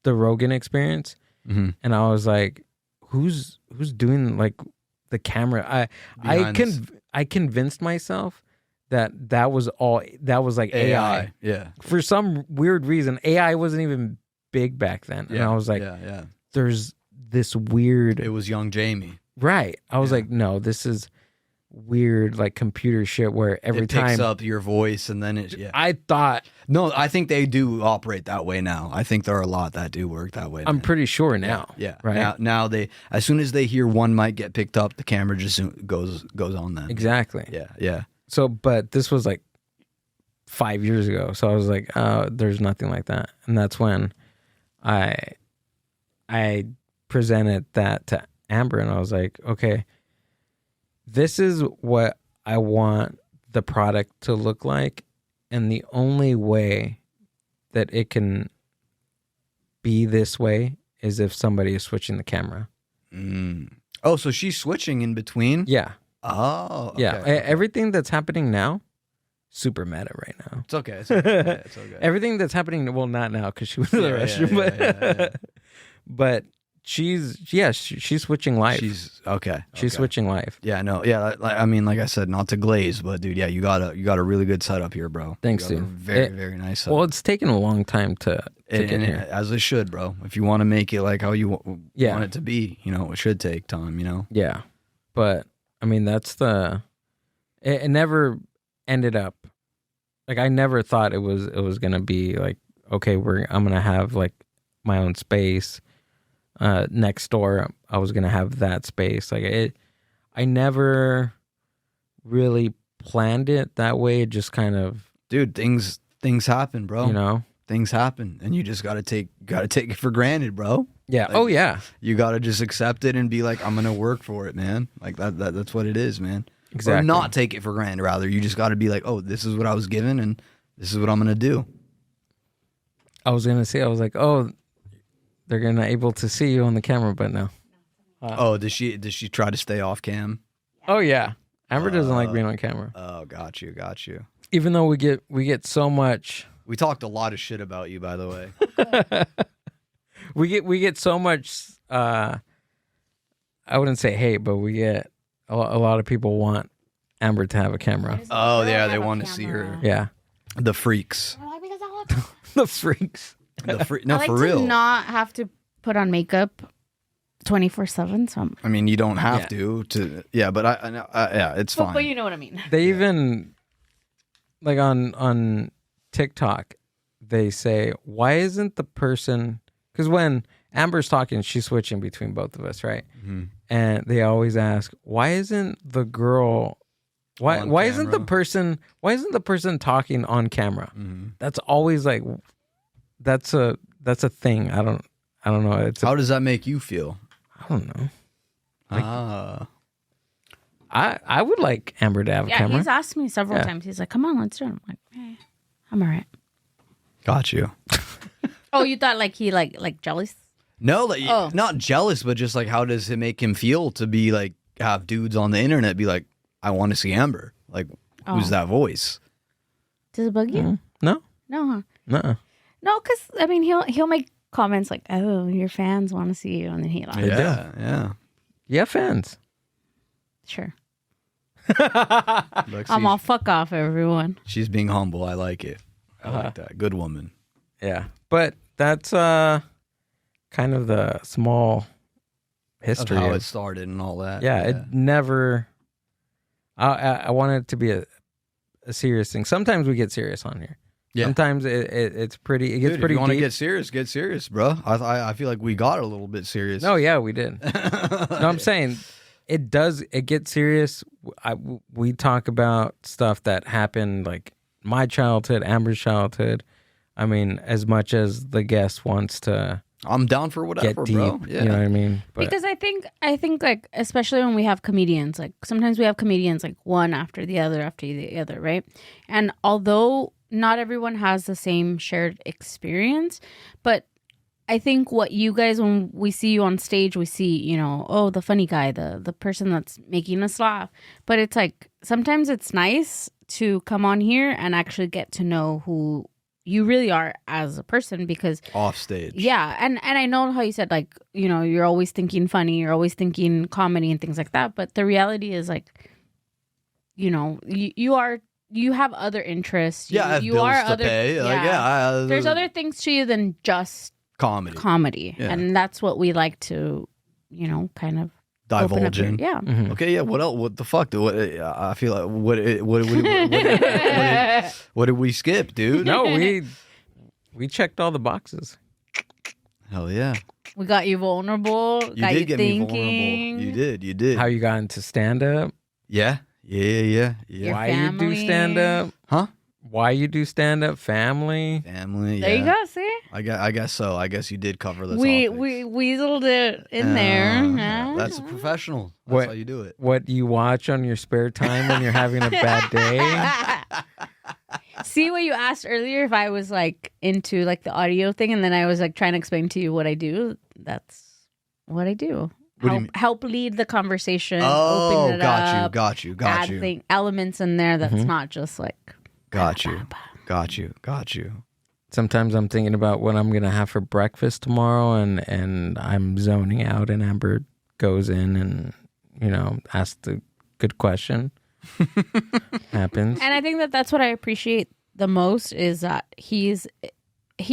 Speaker 1: Rogan Experience,
Speaker 3: Mhm.
Speaker 1: and I was like, "Who's doing like the camera?" I convinced myself that was like AI.
Speaker 3: Yeah.
Speaker 1: For some weird reason. AI wasn't even big back then, and I was like,
Speaker 3: yeah.
Speaker 1: "There's this weird."
Speaker 3: It was young Jamie.
Speaker 1: Right. I was
Speaker 3: Yeah.
Speaker 1: like, "No, this is weird, like computer shit where every
Speaker 3: It picks
Speaker 1: time
Speaker 3: up your voice and then it. Yeah.
Speaker 1: I thought
Speaker 3: No, I think they do operate that way now. I think there are a lot that do work that way.
Speaker 1: I'm
Speaker 3: man.
Speaker 1: pretty sure now.
Speaker 3: Yeah.
Speaker 1: Right.
Speaker 3: Now they, as soon as they hear one mic get picked up, the camera just goes on them.
Speaker 1: Exactly.
Speaker 3: Yeah. Yeah.
Speaker 1: So, but this was like 5 years ago. So I was like, there's nothing like that. And that's when I presented that to Amber, and I was like, okay, this is what I want the product to look like. And the only way that it can be this way is if somebody is switching the camera.
Speaker 3: Oh, so she's switching in between?
Speaker 1: Yeah.
Speaker 3: Oh, okay,
Speaker 1: Yeah.
Speaker 3: okay.
Speaker 1: Everything that's happening now, super meta right now.
Speaker 3: It's okay. It's okay. Yeah, it's okay.
Speaker 1: Everything that's happening, well, not now because she was in the
Speaker 3: Yeah,
Speaker 1: restroom,
Speaker 3: yeah.
Speaker 1: but she's switching life.
Speaker 3: She's okay.
Speaker 1: She's
Speaker 3: okay.
Speaker 1: switching life.
Speaker 3: Yeah, no, yeah. I mean, like I said, not to glaze, but dude, yeah, you got a really good setup here, bro.
Speaker 1: Thanks,
Speaker 3: You got a
Speaker 1: dude.
Speaker 3: very nice setup.
Speaker 1: Well, it's taken a long time to get here.
Speaker 3: As it should, bro. If you want to make it like how you want it to be, it should take time,
Speaker 1: Yeah, but I mean, that's it never ended up like I never thought it was gonna be like, okay, I'm gonna have like my own space. Next door, I was gonna have that space. Like I never really planned it that way. It just kind of,
Speaker 3: dude, things happen, bro. Things happen, and you just gotta take it for granted, bro.
Speaker 1: Yeah.
Speaker 3: Like,
Speaker 1: oh yeah.
Speaker 3: You gotta just accept it and be like, I'm gonna work for it, man. Like that's what it is, man.
Speaker 1: Exactly.
Speaker 3: Or not take it for granted. Rather, you just gotta be like, oh, this is what I was given, and this is what I'm gonna do.
Speaker 1: I was like, oh, they're gonna able to see you on the camera, but no.
Speaker 3: Oh, does she try to stay off cam?
Speaker 1: Oh yeah. Amber doesn't like being on camera.
Speaker 3: Oh, got you.
Speaker 1: Even though we get so much.
Speaker 3: We talked a lot of shit about you, by the way.
Speaker 1: we get so much. I wouldn't say hate, but we get a lot of people want Amber to have a camera.
Speaker 3: Oh yeah, they want to see her.
Speaker 1: Yeah,
Speaker 3: the freaks.
Speaker 1: the freaks.
Speaker 3: No,
Speaker 2: I like
Speaker 3: for real.
Speaker 2: to not have to put on makeup 24/7. So
Speaker 3: I mean, you don't have to. Yeah, but yeah, it's fine.
Speaker 2: but you know what I mean.
Speaker 1: They even like on TikTok, they say, why isn't the person, because when Amber's talking, she's switching between both of us, right? Mm-hmm. And they always ask, why isn't the girl, why isn't the person talking on camera? Mm-hmm. That's always like, that's a thing. I don't know.
Speaker 3: How does that make you feel?
Speaker 1: I don't know. I would like Amber to have a camera.
Speaker 2: Yeah, he's asked me several times. He's like, come on, let's do it. I'm like, hey, I'm all right.
Speaker 3: Got you.
Speaker 2: Oh, you thought like he like jealous?
Speaker 3: No, like not jealous, but just like, how does it make him feel to be like, have dudes on the internet be like, I want to see Amber. Like, who's that voice?
Speaker 2: Does it bug you?
Speaker 1: No.
Speaker 2: No, huh?
Speaker 1: Nuh-uh.
Speaker 2: No, because I mean, he'll make comments like, "Oh, your fans want to see you," and then he like,
Speaker 3: Yeah.
Speaker 1: Yeah, fans.
Speaker 2: Sure.
Speaker 3: Look,
Speaker 2: I'm all fuck off, everyone.
Speaker 3: She's being humble. I like it. I like that. Good woman.
Speaker 1: Yeah, but that's kind of the small history
Speaker 3: Of how it started and all that.
Speaker 1: Yeah, it never. I wanted it to be a serious thing. Sometimes we get serious on here. Yeah. Sometimes it's pretty. It gets
Speaker 3: Dude,
Speaker 1: pretty.
Speaker 3: If you want to
Speaker 1: deep.
Speaker 3: get serious, bro. I feel like we got a little bit serious.
Speaker 1: No, yeah, we did. No, I'm saying it does. It gets serious. We talk about stuff that happened, like my childhood, Amber's childhood. I mean, as much as the guest wants to.
Speaker 3: I'm down for whatever,
Speaker 1: get deep,
Speaker 3: bro. Yeah.
Speaker 1: You know what I mean? But,
Speaker 2: because I think like, especially when we have comedians, like sometimes we have comedians like one after the other, right? And although not everyone has the same shared experience, but I think what you guys, when we see you on stage, we see, the funny guy, the person that's making us laugh. But it's like, sometimes it's nice to come on here and actually get to know who you really are as a person, because
Speaker 3: off stage.
Speaker 2: Yeah, and I know how you said, like, you know, you're always thinking funny, you're always thinking comedy and things like that, but the reality is, like, you know, you have other interests.
Speaker 3: Yeah, I have
Speaker 2: you
Speaker 3: bills
Speaker 2: are
Speaker 3: to
Speaker 2: other,
Speaker 3: pay. Like,
Speaker 2: there's other things to you than just
Speaker 3: comedy. Yeah.
Speaker 2: And that's what we like to, you know, kind of
Speaker 3: divulge in.
Speaker 2: Yeah.
Speaker 1: Mm-hmm.
Speaker 3: Okay, yeah. What else? What the fuck? I feel like what did we skip, dude?
Speaker 1: No, we checked all the boxes.
Speaker 3: Hell yeah.
Speaker 2: We got you vulnerable.
Speaker 3: You
Speaker 2: got
Speaker 3: did
Speaker 2: you
Speaker 3: get
Speaker 2: thinking.
Speaker 3: me vulnerable. You did.
Speaker 1: How you got into stand up?
Speaker 3: Yeah.
Speaker 2: Your
Speaker 1: Why
Speaker 2: family.
Speaker 1: you do stand up?
Speaker 3: Huh?
Speaker 1: Why you do stand up? Family.
Speaker 3: Family.
Speaker 2: There you go. See,
Speaker 3: I guess so. I guess you did cover the
Speaker 2: we
Speaker 3: topics.
Speaker 2: we weaseled it in there.
Speaker 3: That's a professional. That's
Speaker 1: What-
Speaker 3: how you do it.
Speaker 1: What you watch on your spare time when you're having a bad day?
Speaker 2: See what you asked earlier, if I was like into like the audio thing, and then I was like trying to explain to you what I do. That's what I do.
Speaker 3: What do you mean?
Speaker 2: Help lead the conversation.
Speaker 3: Oh,
Speaker 2: open it up,
Speaker 3: got you.
Speaker 2: add elements in there that's not just like
Speaker 3: Got you.
Speaker 1: Sometimes I'm thinking about what I'm gonna have for breakfast tomorrow, and I'm zoning out, and Amber goes in and, you know, asks the good question. Happens.
Speaker 2: And I think that that's what I appreciate the most, is that he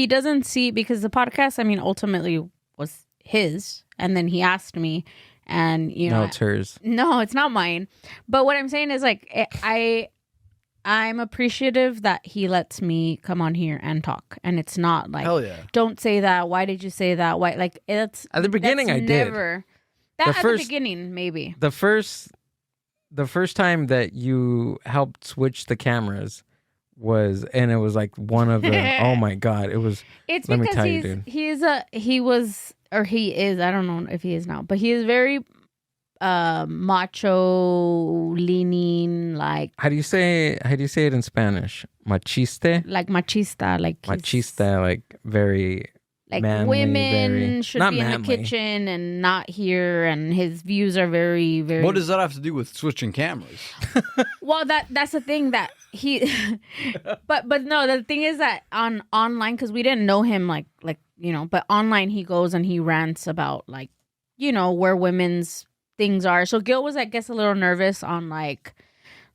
Speaker 2: doesn't see, because the podcast, I mean, ultimately was his, and then he asked me, and you know,
Speaker 1: No, it's hers.
Speaker 2: no, it's not mine. But what I'm saying is, like, I'm appreciative that he lets me come on here and talk, and it's not like,
Speaker 3: Hell yeah.
Speaker 2: don't say that. Why did you say that? Why? Like, it's
Speaker 1: At the beginning,
Speaker 2: that's
Speaker 1: I did.
Speaker 2: never, that
Speaker 1: The
Speaker 2: at
Speaker 1: first-
Speaker 2: the beginning, maybe.
Speaker 1: The first time that you helped switch the cameras was, and it was like one of the, oh my God, it was,
Speaker 2: It's
Speaker 1: let me
Speaker 2: because
Speaker 1: tell you, dude.
Speaker 2: he is, I don't know if he is now, but he is very macho leaning, like
Speaker 1: how do you say it in Spanish? Machiste?
Speaker 2: machista, like
Speaker 1: Machista, like very
Speaker 2: like
Speaker 1: manly,
Speaker 2: women
Speaker 1: very-
Speaker 2: should
Speaker 1: not
Speaker 2: be in the
Speaker 1: manly.
Speaker 2: kitchen and not here, and his views are very, very.
Speaker 3: What does that have to do with switching cameras?
Speaker 2: Well, that's the thing that he, but no, the thing is that online, because we didn't know him like you know, but online he goes and he rants about, like, you know, where women's things are. So Gil was, I guess, a little nervous on like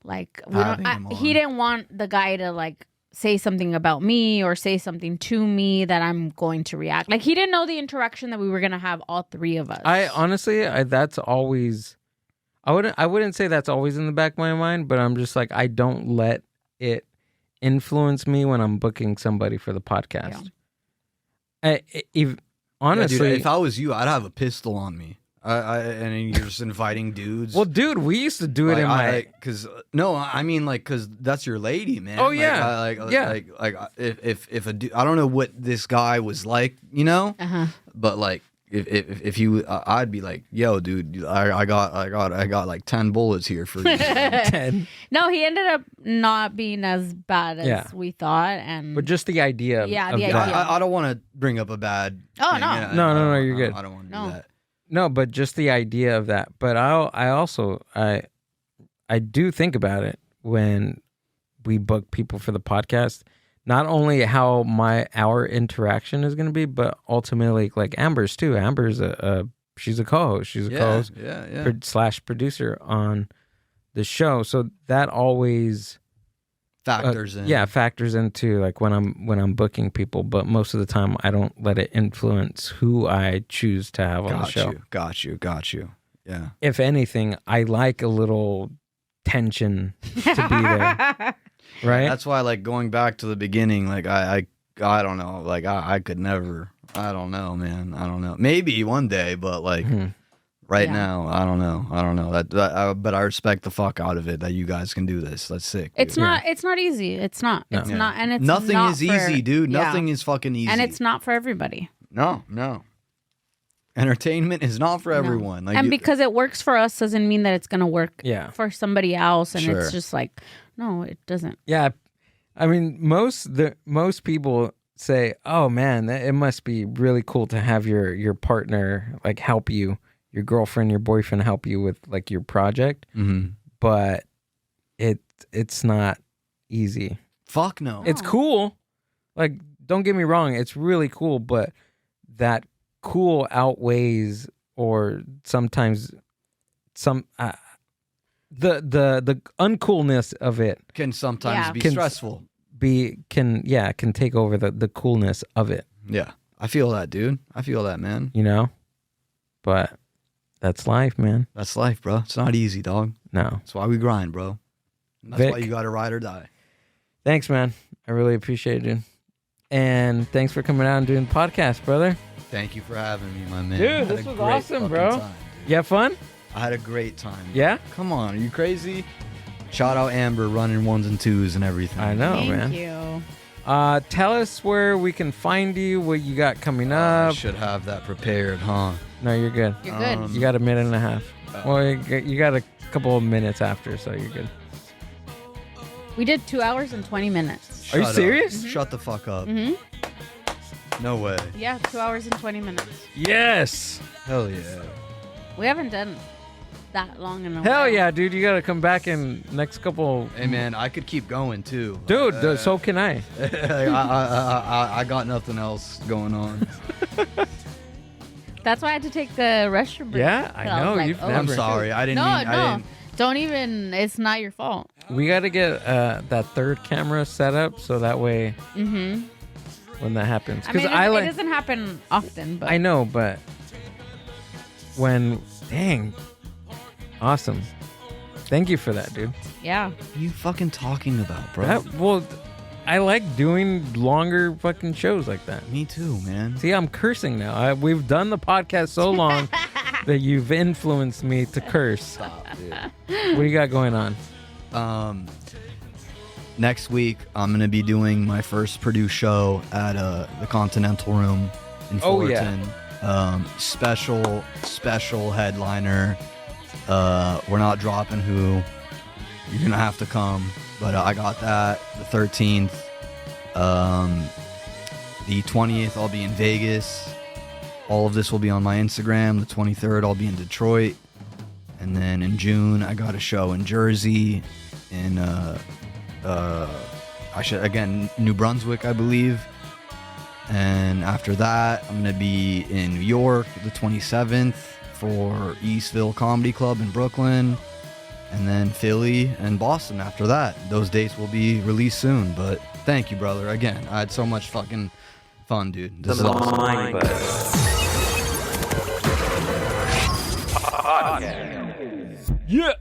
Speaker 3: Having him
Speaker 2: he
Speaker 3: on.
Speaker 2: didn't want the guy to like say something about me or say something to me that I'm going to react. Like, he didn't know the interaction that we were gonna have, all three of us.
Speaker 1: I honestly, that's always, I wouldn't say that's always in the back of my mind, but I'm just like, I don't let it influence me when I'm booking somebody for the podcast. Honestly,
Speaker 3: Yeah, dude, if I was you, I'd have a pistol on me. And you're just inviting dudes.
Speaker 1: well, dude, we used to do it in my.
Speaker 3: because I mean, like, because that's your lady, man.
Speaker 1: Oh,
Speaker 3: Like,
Speaker 1: yeah. Yeah.
Speaker 3: like if a dude, I don't know what this guy was like, you know, but like if you, I'd be like, yo, dude, I got like 10 bullets here for you.
Speaker 1: 10.
Speaker 2: No, he ended up not being as bad as we thought, and
Speaker 1: But just the idea.
Speaker 2: Yeah,
Speaker 1: of
Speaker 2: the
Speaker 1: that.
Speaker 2: idea.
Speaker 3: I don't want to bring up a bad.
Speaker 2: Oh,
Speaker 3: thing.
Speaker 2: no.
Speaker 3: Yeah,
Speaker 1: No, you're good.
Speaker 3: I don't want to
Speaker 2: No.
Speaker 3: do that.
Speaker 1: No, but just the idea of that. But I also do think about it when we book people for the podcast. Not only how our interaction is going to be, but ultimately, like Amber's too. Amber's she's a co-host. She's a co-host / producer on the show. So that always
Speaker 3: Factors in.
Speaker 1: Yeah, factors into like when I'm booking people. But most of the time, I don't let it influence who I choose to have on the show.
Speaker 3: Got you. Yeah.
Speaker 1: If anything, I like a little tension to be there, right?
Speaker 3: That's why, like, going back to the beginning, like I don't know, like I could never. I don't know, man. I don't know. Maybe one day, but like right now, I don't know. But I respect the fuck out of it that you guys can do this. That's sick.
Speaker 2: it's
Speaker 3: dude.
Speaker 2: not easy. It's not.
Speaker 1: No.
Speaker 2: It's not, and it's
Speaker 3: Nothing
Speaker 2: not
Speaker 3: is
Speaker 2: for-
Speaker 3: easy, dude.
Speaker 2: yeah.
Speaker 3: Nothing is fucking easy.
Speaker 2: and it's not for everybody.
Speaker 3: No. Entertainment is not for
Speaker 2: No.
Speaker 3: everyone. Like,
Speaker 2: And because it works for us doesn't mean that it's gonna work
Speaker 1: Yeah.
Speaker 2: for somebody else. And
Speaker 3: Sure.
Speaker 2: it's just like, no, it doesn't.
Speaker 1: Yeah, I mean, most people say, "Oh man, it must be really cool to have your partner like help you, your girlfriend, your boyfriend help you with like your project."
Speaker 3: Mhm.
Speaker 1: But it's not easy.
Speaker 3: Fuck no.
Speaker 1: It's cool. Like, don't get me wrong, it's really cool, but that cool outweighs, or sometimes the uncoolness of it
Speaker 3: Can sometimes be
Speaker 1: Can-
Speaker 3: stressful.
Speaker 1: can take over the coolness of it,
Speaker 3: Yeah. I feel that, dude. I feel that, man.
Speaker 1: you know? But that's life, man.
Speaker 3: That's life, bro. It's not easy, dog.
Speaker 1: No.
Speaker 3: That's why we grind, bro. And that's
Speaker 1: Vic.
Speaker 3: why you got to ride or die.
Speaker 1: Thanks, man. I really appreciate it. And thanks for coming out and doing the podcast, brother.
Speaker 3: Thank you for having me, my man.
Speaker 1: Dude,
Speaker 3: I had
Speaker 1: this
Speaker 3: a
Speaker 1: was
Speaker 3: great
Speaker 1: awesome,
Speaker 3: fucking
Speaker 1: bro.
Speaker 3: time, dude.
Speaker 1: You have fun?
Speaker 3: I had a great time.
Speaker 1: Yeah?
Speaker 3: Come on, are you crazy? Shout out Amber running 1s and 2s and everything.
Speaker 1: I know,
Speaker 2: Thank
Speaker 1: man.
Speaker 2: you.
Speaker 1: Tell us where we can find you, what you got coming
Speaker 3: I
Speaker 1: up.
Speaker 3: should have that prepared, huh?
Speaker 1: No, you're good.
Speaker 2: You're good.
Speaker 3: Um,
Speaker 1: You got a minute and a half.
Speaker 3: Oh.
Speaker 1: Well, you got a couple of minutes after, so you're good.
Speaker 2: We did 2 hours and 20 minutes.
Speaker 1: Are you
Speaker 3: Shut up.
Speaker 1: serious?
Speaker 3: Shut the fuck up.
Speaker 2: Mm-hmm.
Speaker 3: No way.
Speaker 2: Yeah, 2 hours and 20 minutes.
Speaker 1: Yes.
Speaker 3: Hell yeah.
Speaker 2: We haven't done that long in a while.
Speaker 1: Hell yeah, dude. You got to come back in next couple.
Speaker 3: Hey man, I could keep going too.
Speaker 1: Dude, so can I.
Speaker 3: I got nothing else going on.
Speaker 2: That's why I had to take the restroom break.
Speaker 1: Yeah, I
Speaker 2: 'Cause was
Speaker 1: know,
Speaker 2: like,
Speaker 1: you've
Speaker 2: oh,
Speaker 3: I'm
Speaker 1: never-
Speaker 3: sorry. I didn't
Speaker 2: No,
Speaker 3: mean.
Speaker 2: no.
Speaker 3: I didn't.
Speaker 2: Don't even. It's not your fault.
Speaker 1: We got to get that third camera set up so that way
Speaker 2: Mm-hmm.
Speaker 1: when that happens.
Speaker 2: I
Speaker 1: Because
Speaker 2: mean, it doesn't happen often, but
Speaker 1: I know, but when. Dang. Awesome. Thank you for that, dude.
Speaker 2: yeah.
Speaker 3: What are you fucking talking about, bro?
Speaker 1: Well, I like doing longer fucking shows like that.
Speaker 3: Me too, man.
Speaker 1: See, I'm cursing now. We've done the podcast so long that you've influenced me to curse.
Speaker 3: Stop, dude.
Speaker 1: What do you got going on?
Speaker 3: Next week, I'm gonna be doing my first produced show at the Continental Room in
Speaker 1: Oh, yeah.
Speaker 3: Fullerton. Special headliner. We're not dropping who. You're gonna have to come, but I got that. The 13th, the 20th, I'll be in Vegas. All of this will be on my Instagram. The 23rd, I'll be in Detroit, and then in June, I got a show in Jersey, in New Brunswick, I believe. And after that, I'm gonna be in New York the 27th for Eastville Comedy Club in Brooklyn, and then Philly and Boston after that. Those dates will be released soon, but thank you, brother. Again, I had so much fucking fun, dude. This is awesome.
Speaker 1: Yeah.